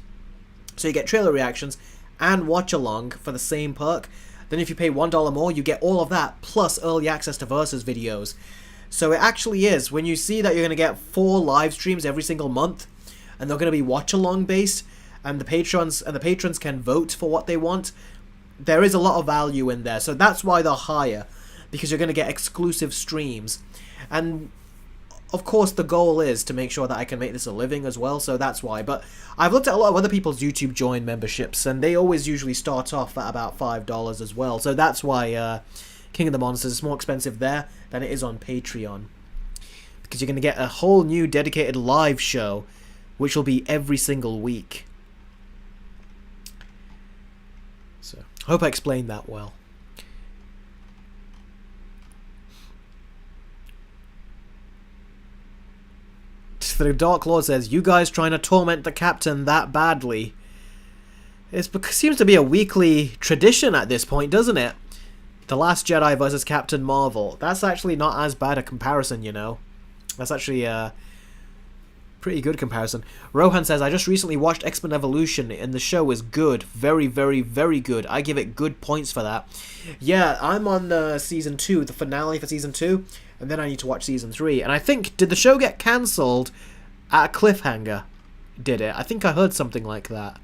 So you get trailer reactions and watch-along for the same perk. Then if you pay $1 more, you get all of that, plus early access to Versus videos. So it actually is, when you see that you're going to get 4 live streams every single month, and they're going to be watch-along based, and the patrons can vote for what they want, there is a lot of value in there. So that's why they're higher, because you're going to get exclusive streams. And of course the goal is to make sure that I can make this a living as well, so that's why. But I've looked at a lot of other people's YouTube join memberships, and they always usually start off at about $5 as well. So that's why King of the Monsters is more expensive there than it is on Patreon. Because you're going to get a whole new dedicated live show, which will be every single week. So, I hope I explained that well. The Dark Lord says, you guys trying to torment the captain that badly. It seems to be a weekly tradition at this point, doesn't it? The Last Jedi versus Captain Marvel. That's actually not as bad a comparison, you know. That's actually a pretty good comparison. Rohan says, I just recently watched X-Men Evolution and the show is good. Very, very, very good. I give it good points for that. Yeah, I'm on Season 2, the finale for Season 2. And then I need to watch Season 3. And I think, did the show get cancelled at a cliffhanger? Did it? I think I heard something like that.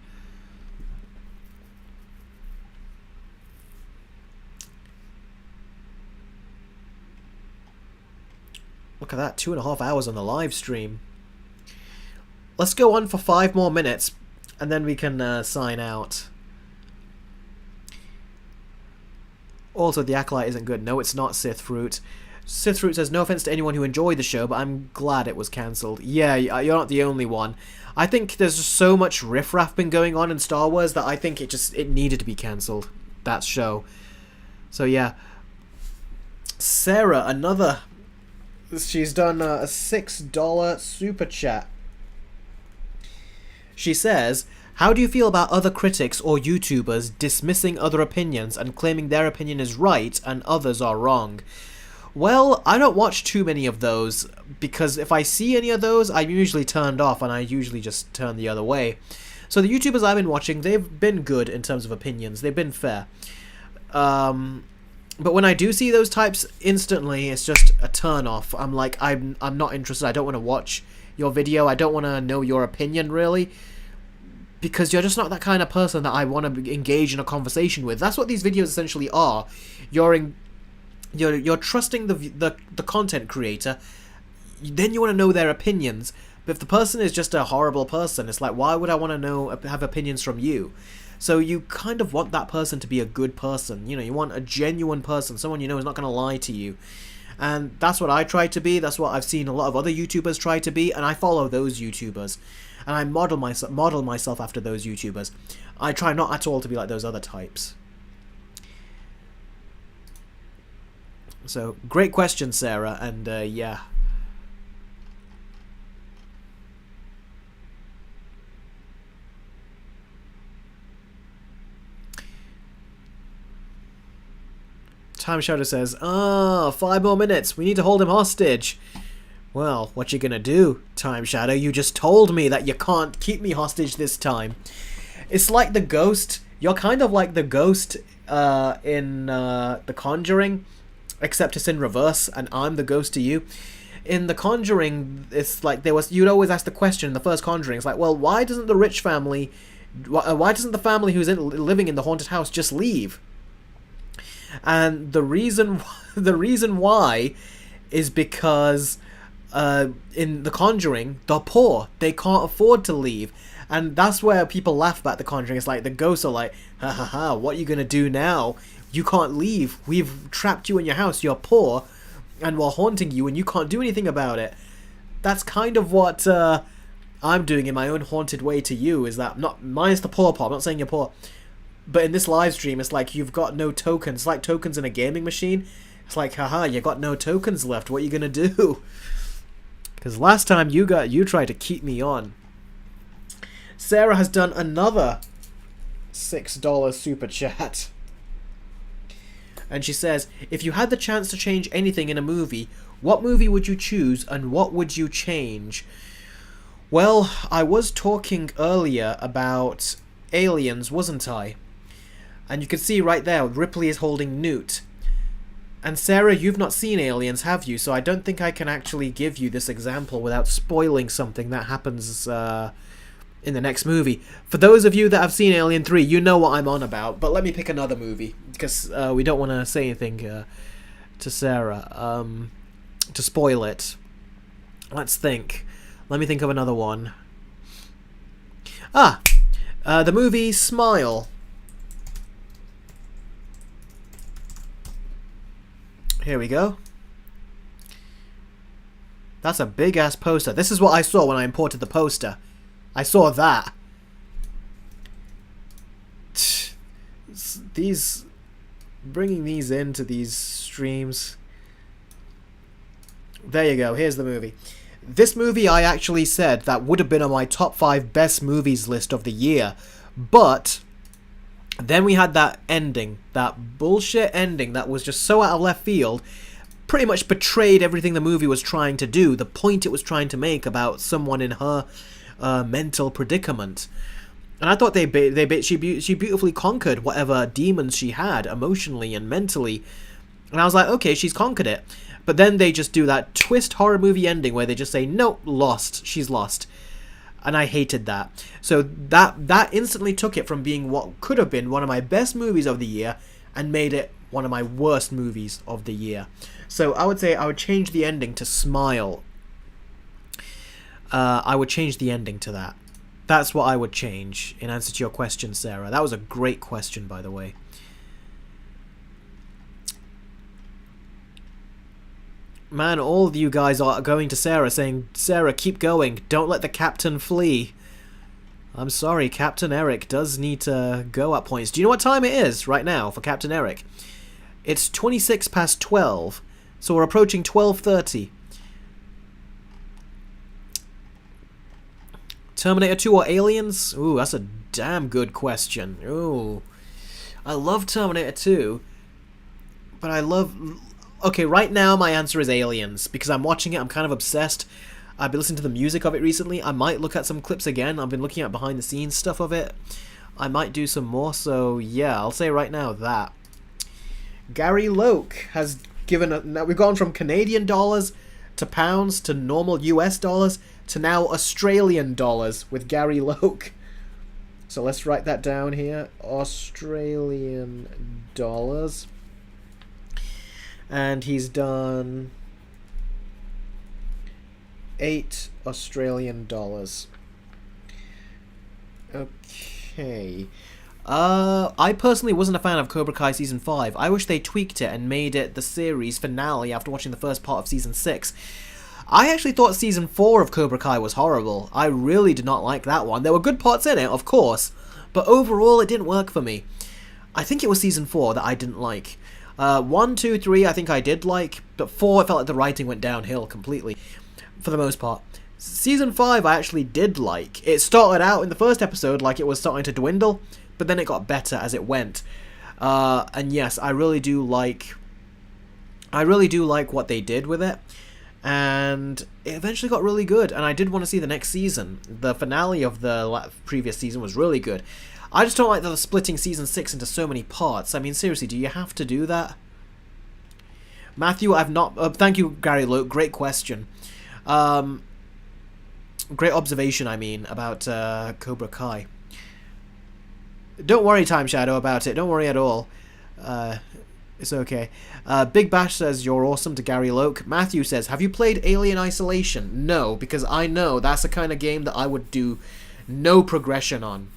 Look at that, 2.5 hours on the live stream. Let's go on for 5 more minutes, and then we can sign out. Also, the Acolyte isn't good. No, it's not, Sith Fruit. Sith Fruit says, no offense to anyone who enjoyed the show, but I'm glad it was cancelled. Yeah, you're not the only one. I think there's just so much riffraff been going on in Star Wars that I think it needed to be cancelled, that show. So yeah. Sarah, she's done a $6 super chat. She says, how do you feel about other critics or YouTubers dismissing other opinions and claiming their opinion is right and others are wrong? Well, I don't watch too many of those, because if I see any of those, I'm usually turned off, and I usually just turn the other way. So the YouTubers I've been watching, they've been good in terms of opinions. They've been fair. But when I do see those types, instantly, it's just a turn off. I'm like, I'm not interested. I don't want to watch your video. I don't want to know your opinion, really. Because you're just not that kind of person that I want to engage in a conversation with. That's what these videos essentially are. You're trusting the content creator, then you want to know their opinions. But if the person is just a horrible person, it's like, why would I want to have opinions from you? So you kind of want that person to be a good person. You know, you want a genuine person, someone you know is not going to lie to you. And that's what I try to be. That's what I've seen a lot of other YouTubers try to be, and I follow those YouTubers. And I model myself after those YouTubers. I try not at all to be like those other types. So, great question, Sarah, and yeah. Time Shadow says, 5 more minutes, we need to hold him hostage. Well, what you gonna do, Time Shadow? You just told me that you can't keep me hostage this time. It's like the ghost. You're kind of like the ghost in The Conjuring, except it's in reverse, and I'm the ghost to you. In The Conjuring, it's like you'd always ask the question in the first Conjuring. It's like, well, why doesn't the rich family, why doesn't the family who's living in the haunted house just leave? And the reason why is because in The Conjuring, they're poor. They can't afford to leave. And that's where people laugh about The Conjuring. It's like the ghosts are like, ha ha ha, what are you going to do now? You can't leave. We've trapped you in your house. You're poor. And we're haunting you and you can't do anything about it. That's kind of what I'm doing in my own haunted way to you. Is that, not minus the poor part. I'm not saying you're poor. But in this live stream, it's like you've got no tokens. It's like tokens in a gaming machine. It's like, haha, you got no tokens left. What are you going to do? Because last time you tried to keep me on. Sarah has done another $6 super chat. And she says, if you had the chance to change anything in a movie, what movie would you choose and what would you change? Well, I was talking earlier about Aliens, wasn't I? And you can see right there, Ripley is holding Newt. And Sarah, you've not seen Aliens, have you? So I don't think I can actually give you this example without spoiling something that happens in the next movie. For those of you that have seen Alien 3, you know what I'm on about. But let me pick another movie, because we don't want to say anything to Sarah to spoil it. Let's think. Let me think of another one. The movie Smile. Here we go. That's a big-ass poster. This is what I saw when I imported the poster. I saw that. Bringing these into these streams. There you go. Here's the movie. This movie I actually said that would have been on my top 5 best movies list of the year. But then we had that ending, that bullshit ending that was just so out of left field, pretty much betrayed everything the movie was trying to do, the point it was trying to make about someone in her mental predicament. And I thought she beautifully conquered whatever demons she had emotionally and mentally. And I was like, okay, she's conquered it. But then they just do that twist horror movie ending where they just say, nope, lost, she's lost. And I hated that. So that instantly took it from being what could have been one of my best movies of the year and made it one of my worst movies of the year. So I would say I would change the ending to Smile. I would change the ending to that. That's what I would change in answer to your question, Sarah. That was a great question, by the way. Man, all of you guys are going to Sarah saying, Sarah, keep going. Don't let the captain flee. I'm sorry, Captain Eric does need to go at points. Do you know what time it is right now for Captain Eric? It's 26 past 12. So we're approaching 12:30. Terminator 2 or Aliens? Ooh, that's a damn good question. Ooh. I love Terminator 2. But I love... Okay, right now my answer is Aliens, because I'm watching it, I'm kind of obsessed. I've been listening to the music of it recently. I might look at some clips again. I've been looking at behind the scenes stuff of it. I might do some more, so yeah, I'll say right now that. Gary Loke has given... Now we've gone from Canadian dollars to pounds to normal US dollars to now Australian dollars with Gary Loke. So let's write that down here. Australian dollars. And he's done 8 Australian dollars. Okay. I personally wasn't a fan of Cobra Kai Season 5. I wish they tweaked it and made it the series finale after watching the first part of Season 6. I actually thought Season 4 of Cobra Kai was horrible. I really did not like that one. There were good parts in it, of course, but overall it didn't work for me. I think it was Season 4 that I didn't like. 1, 2, 3 I think I did like, but 4 I felt like the writing went downhill completely, for the most part. Season 5 I actually did like. It started out in the first episode like it was starting to dwindle, but then it got better as it went. And yes, I really do like what they did with it. and it eventually got really good, and I did want to see the next season. The finale of the previous season was really good. I just don't like that they're splitting season 6 into so many parts. I mean, seriously, do you have to do that? Matthew, I've not... thank you, Gary Loke. Great question. Great observation, I mean, about Cobra Kai. Don't worry, Time Shadow, about it. Don't worry at all. It's okay. Big Bash says, you're awesome to Gary Loke. Matthew says, have you played Alien Isolation? No, because I know that's the kind of game that I would do no progression on.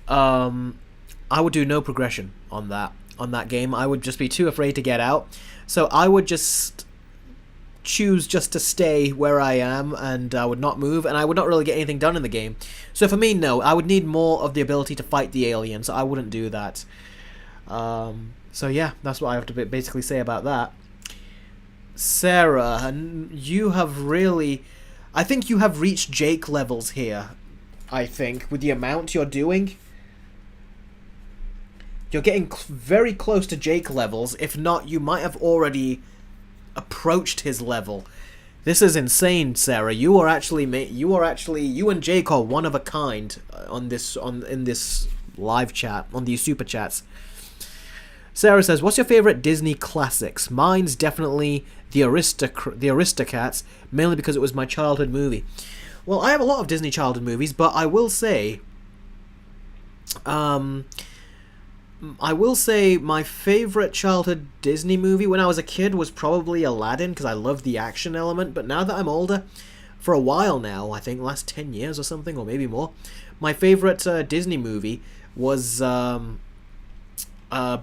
I would do no progression on that game. I would just be too afraid to get out. So I would just choose just to stay where I am, and I would not move, and I would not really get anything done in the game. So for me, no, I would need more of the ability to fight the aliens. I wouldn't do that. So yeah, that's what I have to basically say about that. Sarah, you have really... I think you have reached Jake levels here, I think, with the amount you're doing. You're getting very close to Jake levels. If not, you might have already approached his level. This is insane, Sarah. You and Jake are one of a kind in this live chat, on these super chats. Sarah says, what's your favorite Disney classics? Mine's definitely the Aristocats, mainly because it was my childhood movie. Well, I have a lot of Disney childhood movies, but I will say my favorite childhood Disney movie when I was a kid was probably Aladdin, because I loved the action element. But now that I'm older, for a while now, I think last 10 years or something, or maybe more, my favorite Disney movie was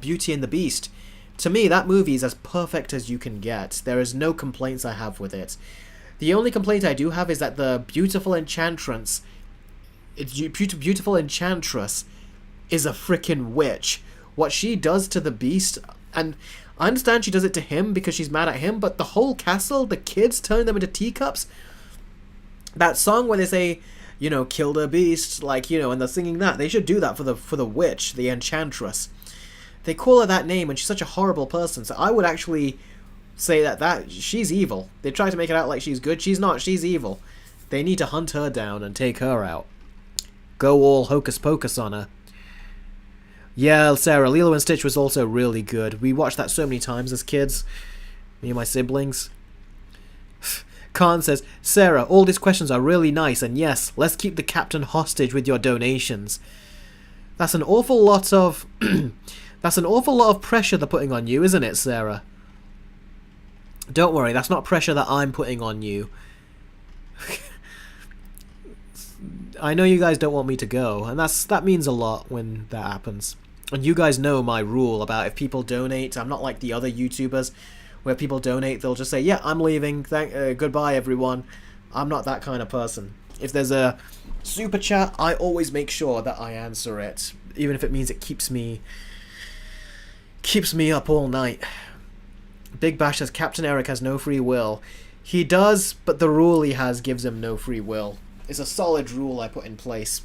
Beauty and the Beast. To me, that movie is as perfect as you can get. There is no complaints I have with it. The only complaint I do have is that the beautiful enchantress is a freaking witch. What she does to the Beast, and I understand she does it to him because she's mad at him, but the whole castle, the kids turn them into teacups. That song where they say, you know, kill the Beast, like, you know, and they're singing that. They should do that for the witch, the enchantress. They call her that name, and she's such a horrible person. So I would actually say that she's evil. They try to make it out like she's good. She's not. She's evil. They need to hunt her down and take her out. Go all hocus pocus on her. Yeah, Sarah, Lilo and Stitch was also really good. We watched that so many times as kids. Me and my siblings. Khan says, Sarah, all these questions are really nice, and yes, let's keep the captain hostage with your donations. That's an awful lot of... that's an awful lot of pressure they're putting on you, isn't it, Sarah? Don't worry, that's not pressure that I'm putting on you. I know you guys don't want me to go, and that means a lot when that happens. And you guys know my rule about if people donate. I'm not like the other YouTubers where people donate, they'll just say, yeah, I'm leaving, goodbye everyone. I'm not that kind of person. If there's a super chat, I always make sure that I answer it, even if it means it keeps me up all night. Big Bash says Captain Eric has no free will. He does, but the rule he has gives him no free will. It's a solid rule I put in place.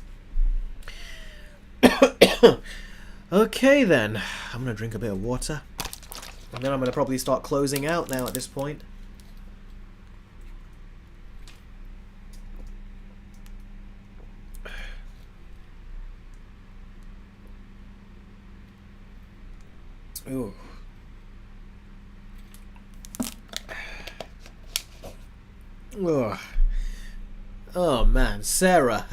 Okay then, I'm gonna drink a bit of water, and then I'm gonna probably start closing out now at this point. Ooh. Ugh. Oh man, Sarah.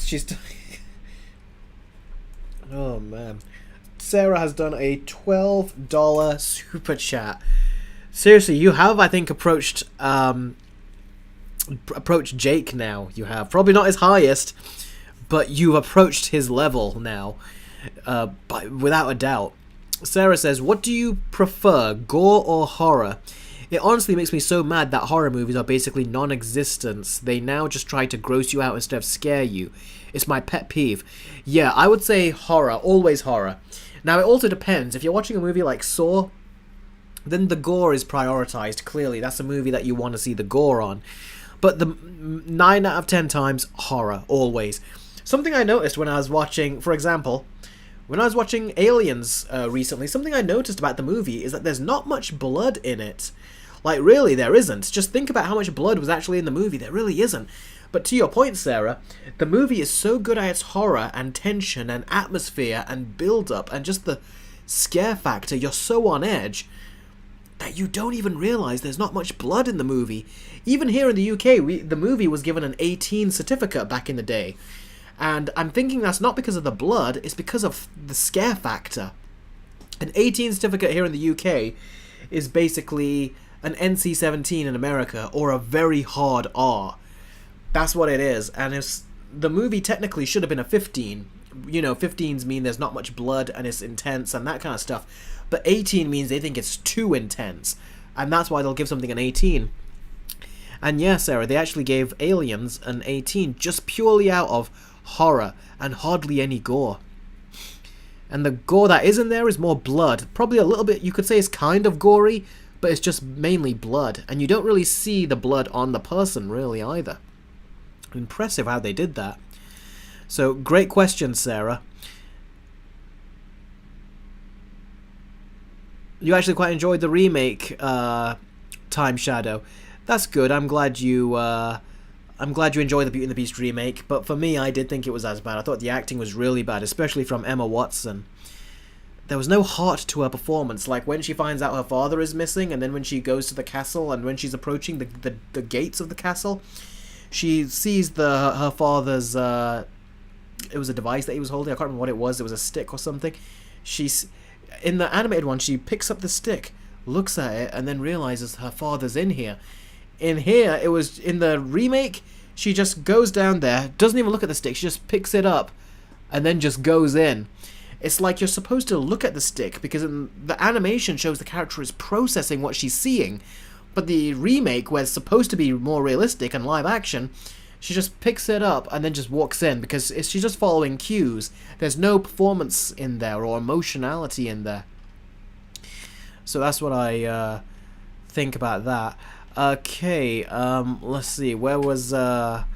She's. Oh man, Sarah has done a $12 super chat. Seriously, you have, I think, approached Jake now. You have probably not his highest, but you've approached his level now, without a doubt. Sarah says, "What do you prefer, gore or horror?" It honestly makes me so mad that horror movies are basically non-existent. They now just try to gross you out instead of scare you. It's my pet peeve. Yeah, I would say horror, always horror. Now, it also depends. If you're watching a movie like Saw, then the gore is prioritized, clearly. That's a movie that you want to see the gore on. But the 9 out of 10 times, horror, always. Something I noticed when I was watching, for example, When I was watching Aliens recently, something I noticed about the movie is that there's not much blood in it. Like, really, there isn't. Just think about how much blood was actually in the movie. There really isn't. But to your point, Sarah, the movie is so good at its horror and tension and atmosphere and build-up and just the scare factor. You're so on edge that you don't even realize there's not much blood in the movie. Even here in the UK, the movie was given an 18 certificate back in the day. And I'm thinking that's not because of the blood, it's because of the scare factor. An 18 certificate here in the UK is basically an NC-17 in America, or a very hard R. That's what it is. And the movie technically should have been a 15. You know, 15s mean there's not much blood and it's intense and that kind of stuff. But 18 means they think it's too intense. And that's why they'll give something an 18. And yeah, Sarah, they actually gave Aliens an 18 just purely out of horror and hardly any gore. And the gore that is in there is more blood. Probably a little bit, you could say it's kind of gory, but it's just mainly blood. And you don't really see the blood on the person, really, either. Impressive how they did that. So, great question, Sarah. You actually quite enjoyed the remake, Time Shadow. That's good. I'm glad you enjoyed the Beauty and the Beast remake. But for me, I did think it was as bad. I thought the acting was really bad, especially from Emma Watson. There was no heart to her performance. Like when she finds out her father is missing, and then when she goes to the castle, and when she's approaching the gates of the castle, she sees her father's. It was a device that he was holding. I can't remember what it was. It was a stick or something. In the animated one, she picks up the stick, looks at it, and then realizes her father's in here. In here, it was in the remake, she just goes down there, doesn't even look at the stick, she just picks it up, and then just goes in. It's like you're supposed to look at the stick, because the animation shows the character is processing what she's seeing, but the remake, where it's supposed to be more realistic and live action, she just picks it up and then just walks in, because she's just following cues. There's no performance in there or emotionality in there. So that's what I think about that. Okay, let's see. Where was Pop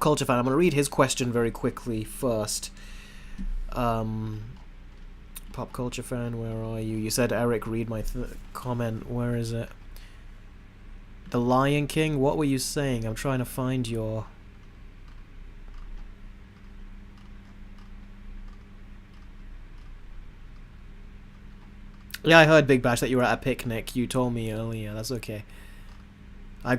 Culture Fan? I'm gonna read his question very quickly first. Pop Culture Fan, where are you? You said, Eric, read my comment. Where is it? The Lion King? What were you saying? I'm trying to find your... Yeah, I heard, Big Bash, that you were at a picnic. You told me earlier. That's okay. I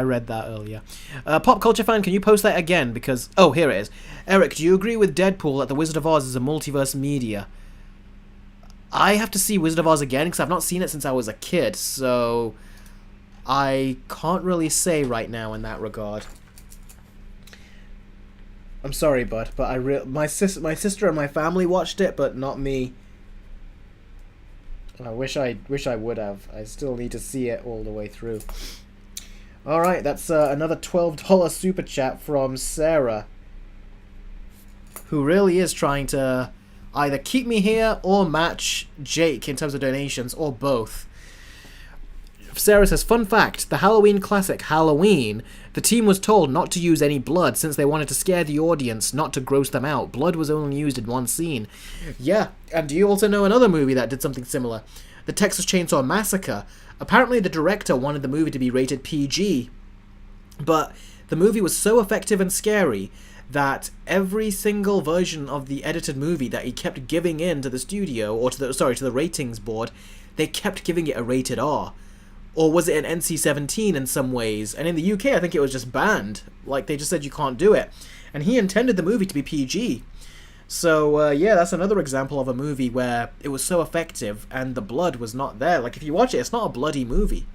read that earlier. Pop Culture Fan, can you post that again? Because... Oh, here it is. Eric, do you agree with Deadpool that The Wizard of Oz is a multiverse media? I have to see Wizard of Oz again, because I've not seen it since I was a kid, so... I can't really say right now in that regard. I'm sorry, bud, but my sister and my family watched it, but not me. I wish I would have. I still need to see it all the way through. Alright, that's another $12 super chat from Sarah, who really is trying to either keep me here or match Jake in terms of donations, or both. Sarah says, fun fact, the Halloween classic Halloween, the team was told not to use any blood since they wanted to scare the audience, not to gross them out. Blood was only used in one scene. Yeah, and do you also know another movie that did something similar? The Texas Chainsaw Massacre. Apparently the director wanted the movie to be rated PG, but the movie was so effective and scary that every single version of the edited movie that he kept giving in to the studio, or to the ratings board, they kept giving it a rated R. Or was it an NC-17 in some ways? And in the UK, I think it was just banned. Like, they just said you can't do it. And he intended the movie to be PG. So, yeah, that's another example of a movie where it was so effective and the blood was not there. Like, if you watch it, it's not a bloody movie.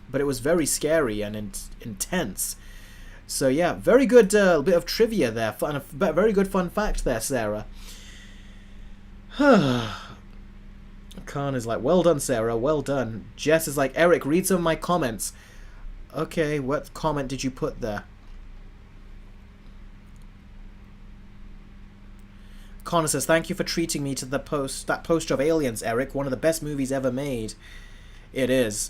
But it was very scary and intense. So, yeah, very good bit of trivia there. Very good fun fact there, Sarah. Khan is like, well done, Sarah, well done. Jess is like, Eric, read some of my comments. Okay, what comment did you put there? Connor says, thank you for treating me to that poster of Aliens, Eric. One of the best movies ever made. It is.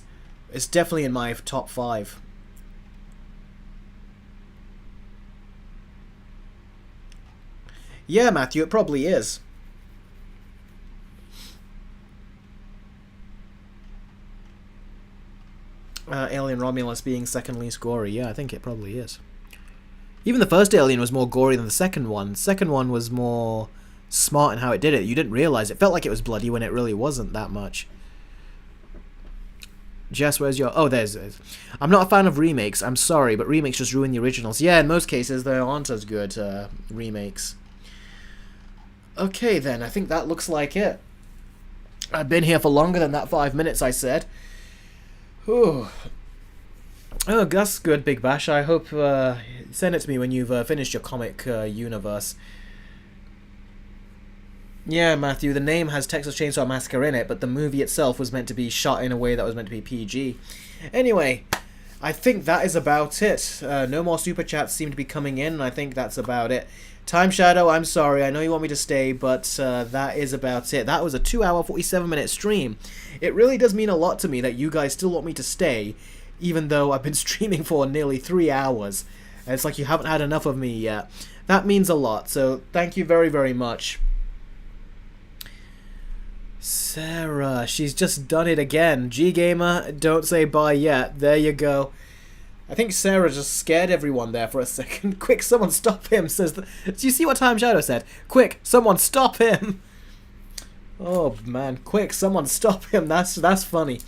It's definitely in my top 5. Yeah, Matthew, it probably is. Alien Romulus being second least gory. Yeah, I think it probably is. Even the first Alien was more gory than the second one. The second one was more smart in how it did it. You didn't realize. It felt like it was bloody when it really wasn't that much. Jess, where's your... Oh, there's... I'm not a fan of remakes. I'm sorry, but remakes just ruin the originals. Yeah, in most cases, there aren't as good remakes. Okay, then. I think that looks like it. I've been here for longer than that 5 minutes I said. Whew. Oh, that's good, Big Bash. I hope... send it to me when you've finished your comic universe. Yeah, Matthew, the name has Texas Chainsaw Massacre in it, but the movie itself was meant to be shot in a way that was meant to be PG. Anyway, I think that is about it. No more super chats seem to be coming in, and I think that's about it. Time Shadow, I'm sorry, I know you want me to stay, but that is about it. That was a 2 hour, 47-minute stream. It really does mean a lot to me that you guys still want me to stay, even though I've been streaming for nearly 3 hours. And it's like you haven't had enough of me yet. That means a lot, so thank you very, very much. Sarah, she's just done it again. G-Gamer, don't say bye yet. There you go. I think Sarah just scared everyone there for a second. Quick, someone stop him, says the... Do you see what Time Shadow said? Quick, someone stop him! Oh, man. Quick, someone stop him. That's funny.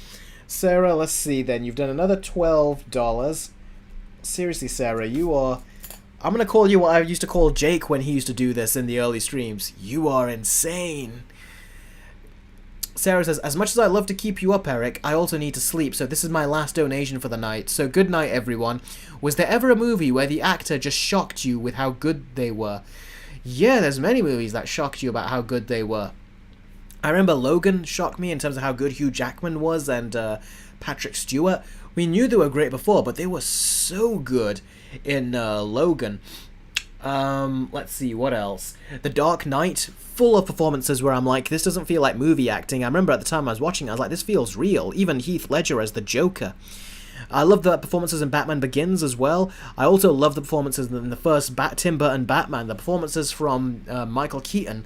Sarah, let's see then. You've done another $12. Seriously, Sarah, you are... I'm going to call you what I used to call Jake when he used to do this in the early streams. You are insane. Sarah says, as much as I love to keep you up, Eric, I also need to sleep, so this is my last donation for the night. So good night, everyone. Was there ever a movie where the actor just shocked you with how good they were? Yeah, there's many movies that shocked you about how good they were. I remember Logan shocked me in terms of how good Hugh Jackman was and Patrick Stewart. We knew they were great before, but they were so good in Logan. Let's see, what else? The Dark Knight, full of performances where I'm like, this doesn't feel like movie acting. I remember at the time I was watching, I was like, this feels real. Even Heath Ledger as the Joker. I love the performances in Batman Begins as well. I also love the performances in the first Tim Burton Batman. The performances from Michael Keaton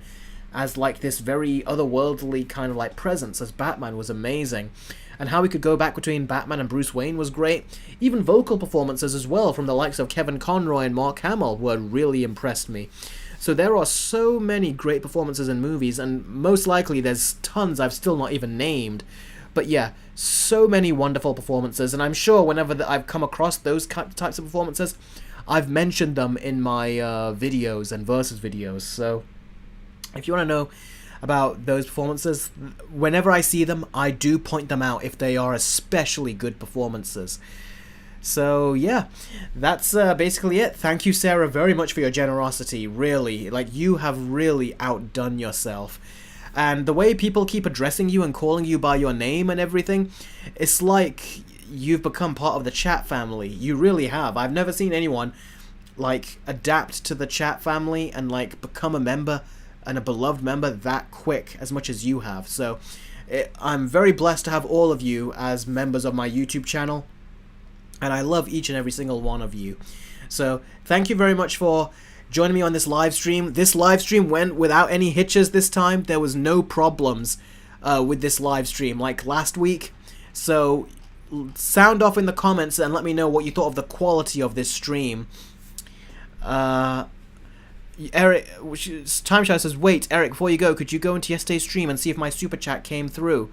as like this very otherworldly kind of like presence as Batman was amazing. And how we could go back between Batman and Bruce Wayne was great. Even vocal performances as well from the likes of Kevin Conroy and Mark Hamill were really impressed me. So there are so many great performances in movies, and most likely there's tons I've still not even named. But yeah, so many wonderful performances, and I'm sure whenever I've come across those types of performances, I've mentioned them in my videos and versus videos. So if you want to know about those performances, whenever I see them, I do point them out if they are especially good performances. So yeah, that's basically it. Thank you, Sarah, very much for your generosity. Really, like, you have really outdone yourself. And the way people keep addressing you and calling you by your name and everything, it's like you've become part of the chat family. You really have. I've never seen anyone like adapt to the chat family and like become a member and a beloved member that quick as much as you have. So I'm very blessed to have all of you as members of my YouTube channel, and I love each and every single one of you. So thank you very much for joining me on this live stream. This live stream went without any hitches this time. There was no problems with this live stream like last week. So sound off in the comments and let me know what you thought of the quality of this stream. Eric, Time Shadow says, wait, Eric, before you go, could you go into yesterday's stream and see if my super chat came through?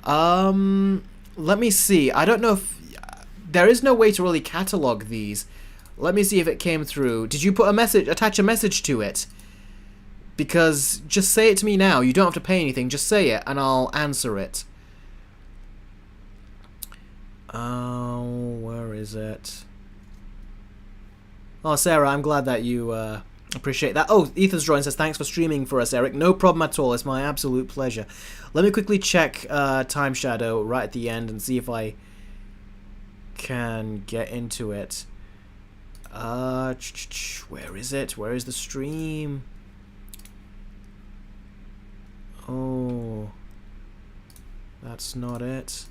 Let me see. I don't know if... There is no way to really catalog these. Let me see if it came through. Did you put a message, attach a message to it? Because just say it to me now. You don't have to pay anything. Just say it and I'll answer it. Oh, where is it? Oh, Sarah, I'm glad that you appreciate that. Oh, Ethan's Drawing says, thanks for streaming for us, Eric. No problem at all. It's my absolute pleasure. Let me quickly check Time Shadow right at the end and see if I can get into it. Where is it? Where is the stream? Oh, that's not it.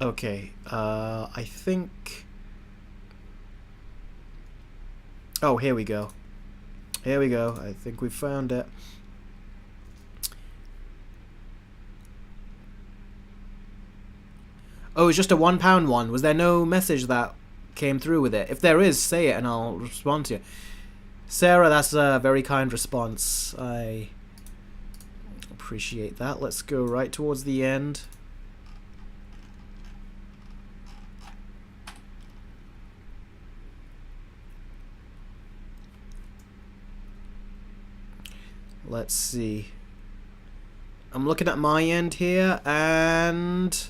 Okay, I think... Oh, here we go. Here we go. I think we found it. Oh, it's just a £1 one. Was there no message that came through with it? If there is, say it and I'll respond to you. Sarah, that's a very kind response. I appreciate that. Let's go right towards the end. Let's see. I'm looking at my end here, and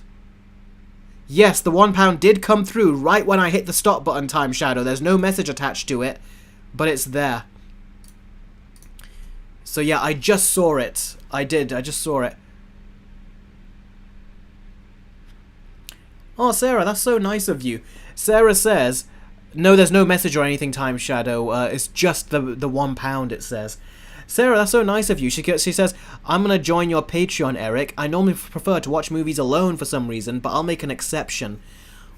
yes, the £1 did come through right when I hit the stop button, Time Shadow. There's no message attached to it, but it's there. So yeah, I just saw it. I just saw it. Oh, Sarah, that's so nice of you. Sarah says, no, there's no message or anything, Time Shadow. It's just the £1, it says. Sarah, that's so nice of you. She says, I'm going to join your Patreon, Eric. I normally prefer to watch movies alone for some reason, but I'll make an exception.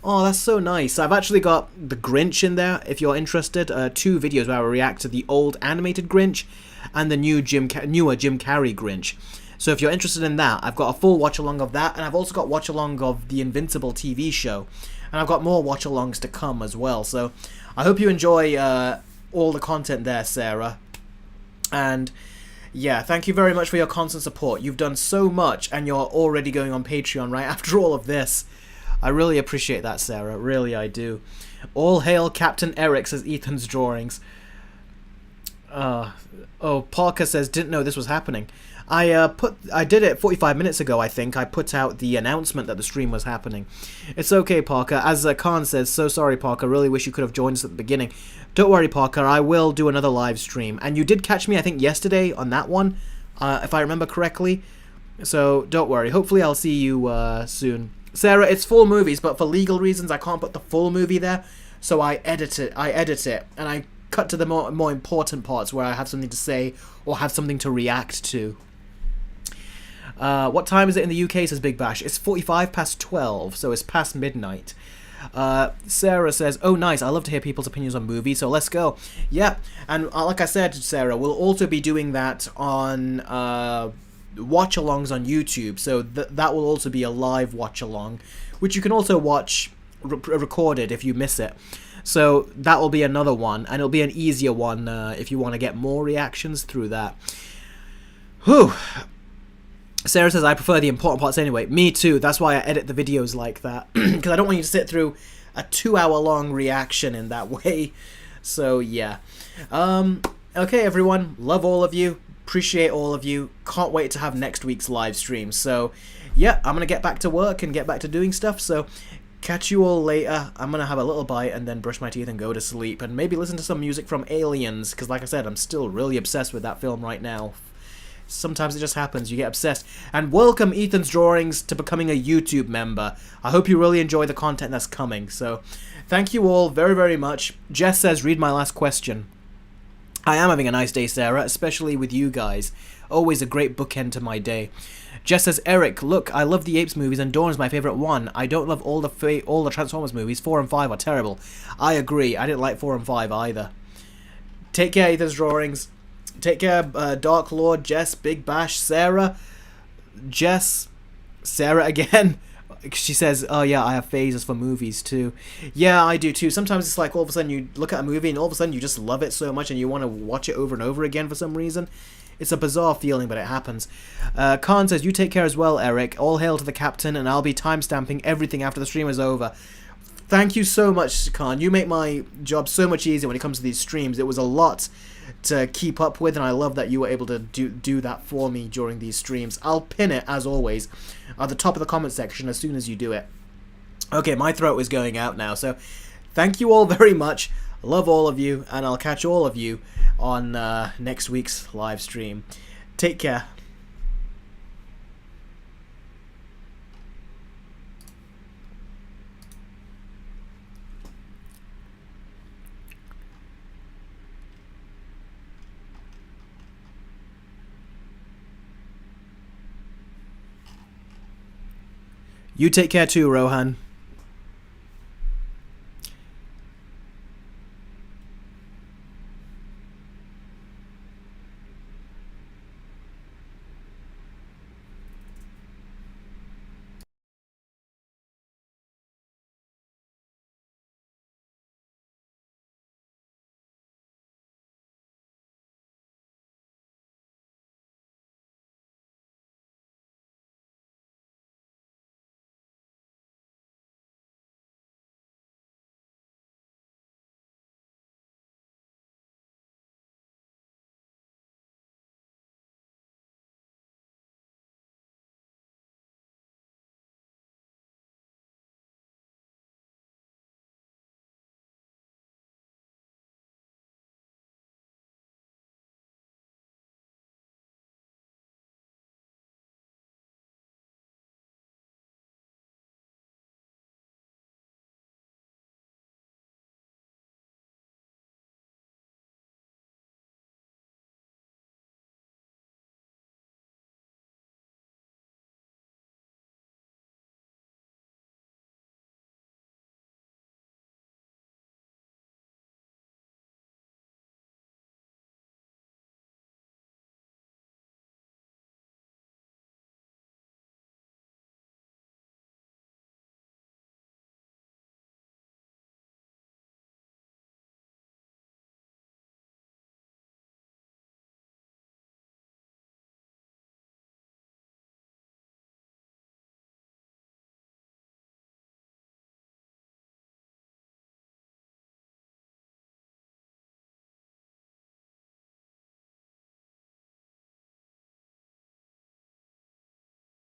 Oh, that's so nice. I've actually got the Grinch in there, if you're interested. 2 videos where I react to the old animated Grinch and the newer Jim Carrey Grinch. So if you're interested in that, I've got a full watch-along of that, and I've also got watch-along of the Invincible TV show. And I've got more watch-alongs to come as well. So I hope you enjoy all the content there, Sarah. And yeah, thank you very much for your constant support. You've done so much, and you're already going on Patreon right after all of this. I really appreciate that, Sarah. Really, I do. All hail Captain Eric, says Ethan's Drawings. Oh, Parker says, didn't know this was happening. I did it 45 minutes ago, I think. I put out the announcement that the stream was happening. It's okay, Parker. As Khan says, so sorry, Parker. Really wish you could have joined us at the beginning. Don't worry, Parker. I will do another live stream. And you did catch me, I think, yesterday on that one, if I remember correctly. So don't worry. Hopefully I'll see you soon. Sarah, it's full movies, but for legal reasons, I can't put the full movie there. So I edit it, and I cut to the more important parts where I have something to say or have something to react to. What time is it in the UK, says Big Bash? It's 12:45, so it's past midnight. Sarah says, oh nice, I love to hear people's opinions on movies, so let's go. Yeah, and like I said, Sarah, we'll also be doing that on watch-alongs on YouTube, so that will also be a live watch-along, which you can also watch recorded if you miss it. So that will be another one, and it'll be an easier one if you want to get more reactions through that. Whew. Sarah says, I prefer the important parts anyway. Me too. That's why I edit the videos like that. Because I don't want you to sit through a 2-hour-long reaction in that way. So, yeah. Okay, everyone. Love all of you. Appreciate all of you. Can't wait to have next week's live stream. So, yeah, I'm going to get back to work and get back to doing stuff. So, catch you all later. I'm going to have a little bite and then brush my teeth and go to sleep. And maybe listen to some music from Aliens. Because, like I said, I'm still really obsessed with that film right now. Sometimes it just happens, you get obsessed. And welcome Ethan's Drawings to becoming a YouTube member. I hope you really enjoy the content that's coming. So, thank you all very, very much. Jess says, read my last question. I am having a nice day, Sarah, especially with you guys. Always a great bookend to my day. Jess says, Eric, look, I love the Apes movies and Dawn is my favourite one. I don't love all the Transformers movies. 4 and 5 are terrible. I agree, I didn't like 4 and 5 either. Take care, Ethan's Drawings. Take care, Dark Lord, Jess, Big Bash, Sarah, Jess, Sarah again. She says, oh yeah, I have phases for movies too. Yeah, I do too. Sometimes it's like all of a sudden you look at a movie and all of a sudden you just love it so much and you want to watch it over and over again for some reason. It's a bizarre feeling, but it happens. Khan says, you take care as well, Eric. All hail to the captain, and I'll be timestamping everything after the stream is over. Thank you so much, Khan. You make my job so much easier when it comes to these streams. It was a lot to keep up with, and I love that you were able to do that for me during these streams. I'll pin it, as always, at the top of the comment section as soon as you do it. Okay, my throat is going out now, so thank you all very much. Love all of you, and I'll catch all of you on next week's live stream. Take care. You take care too, Rohan.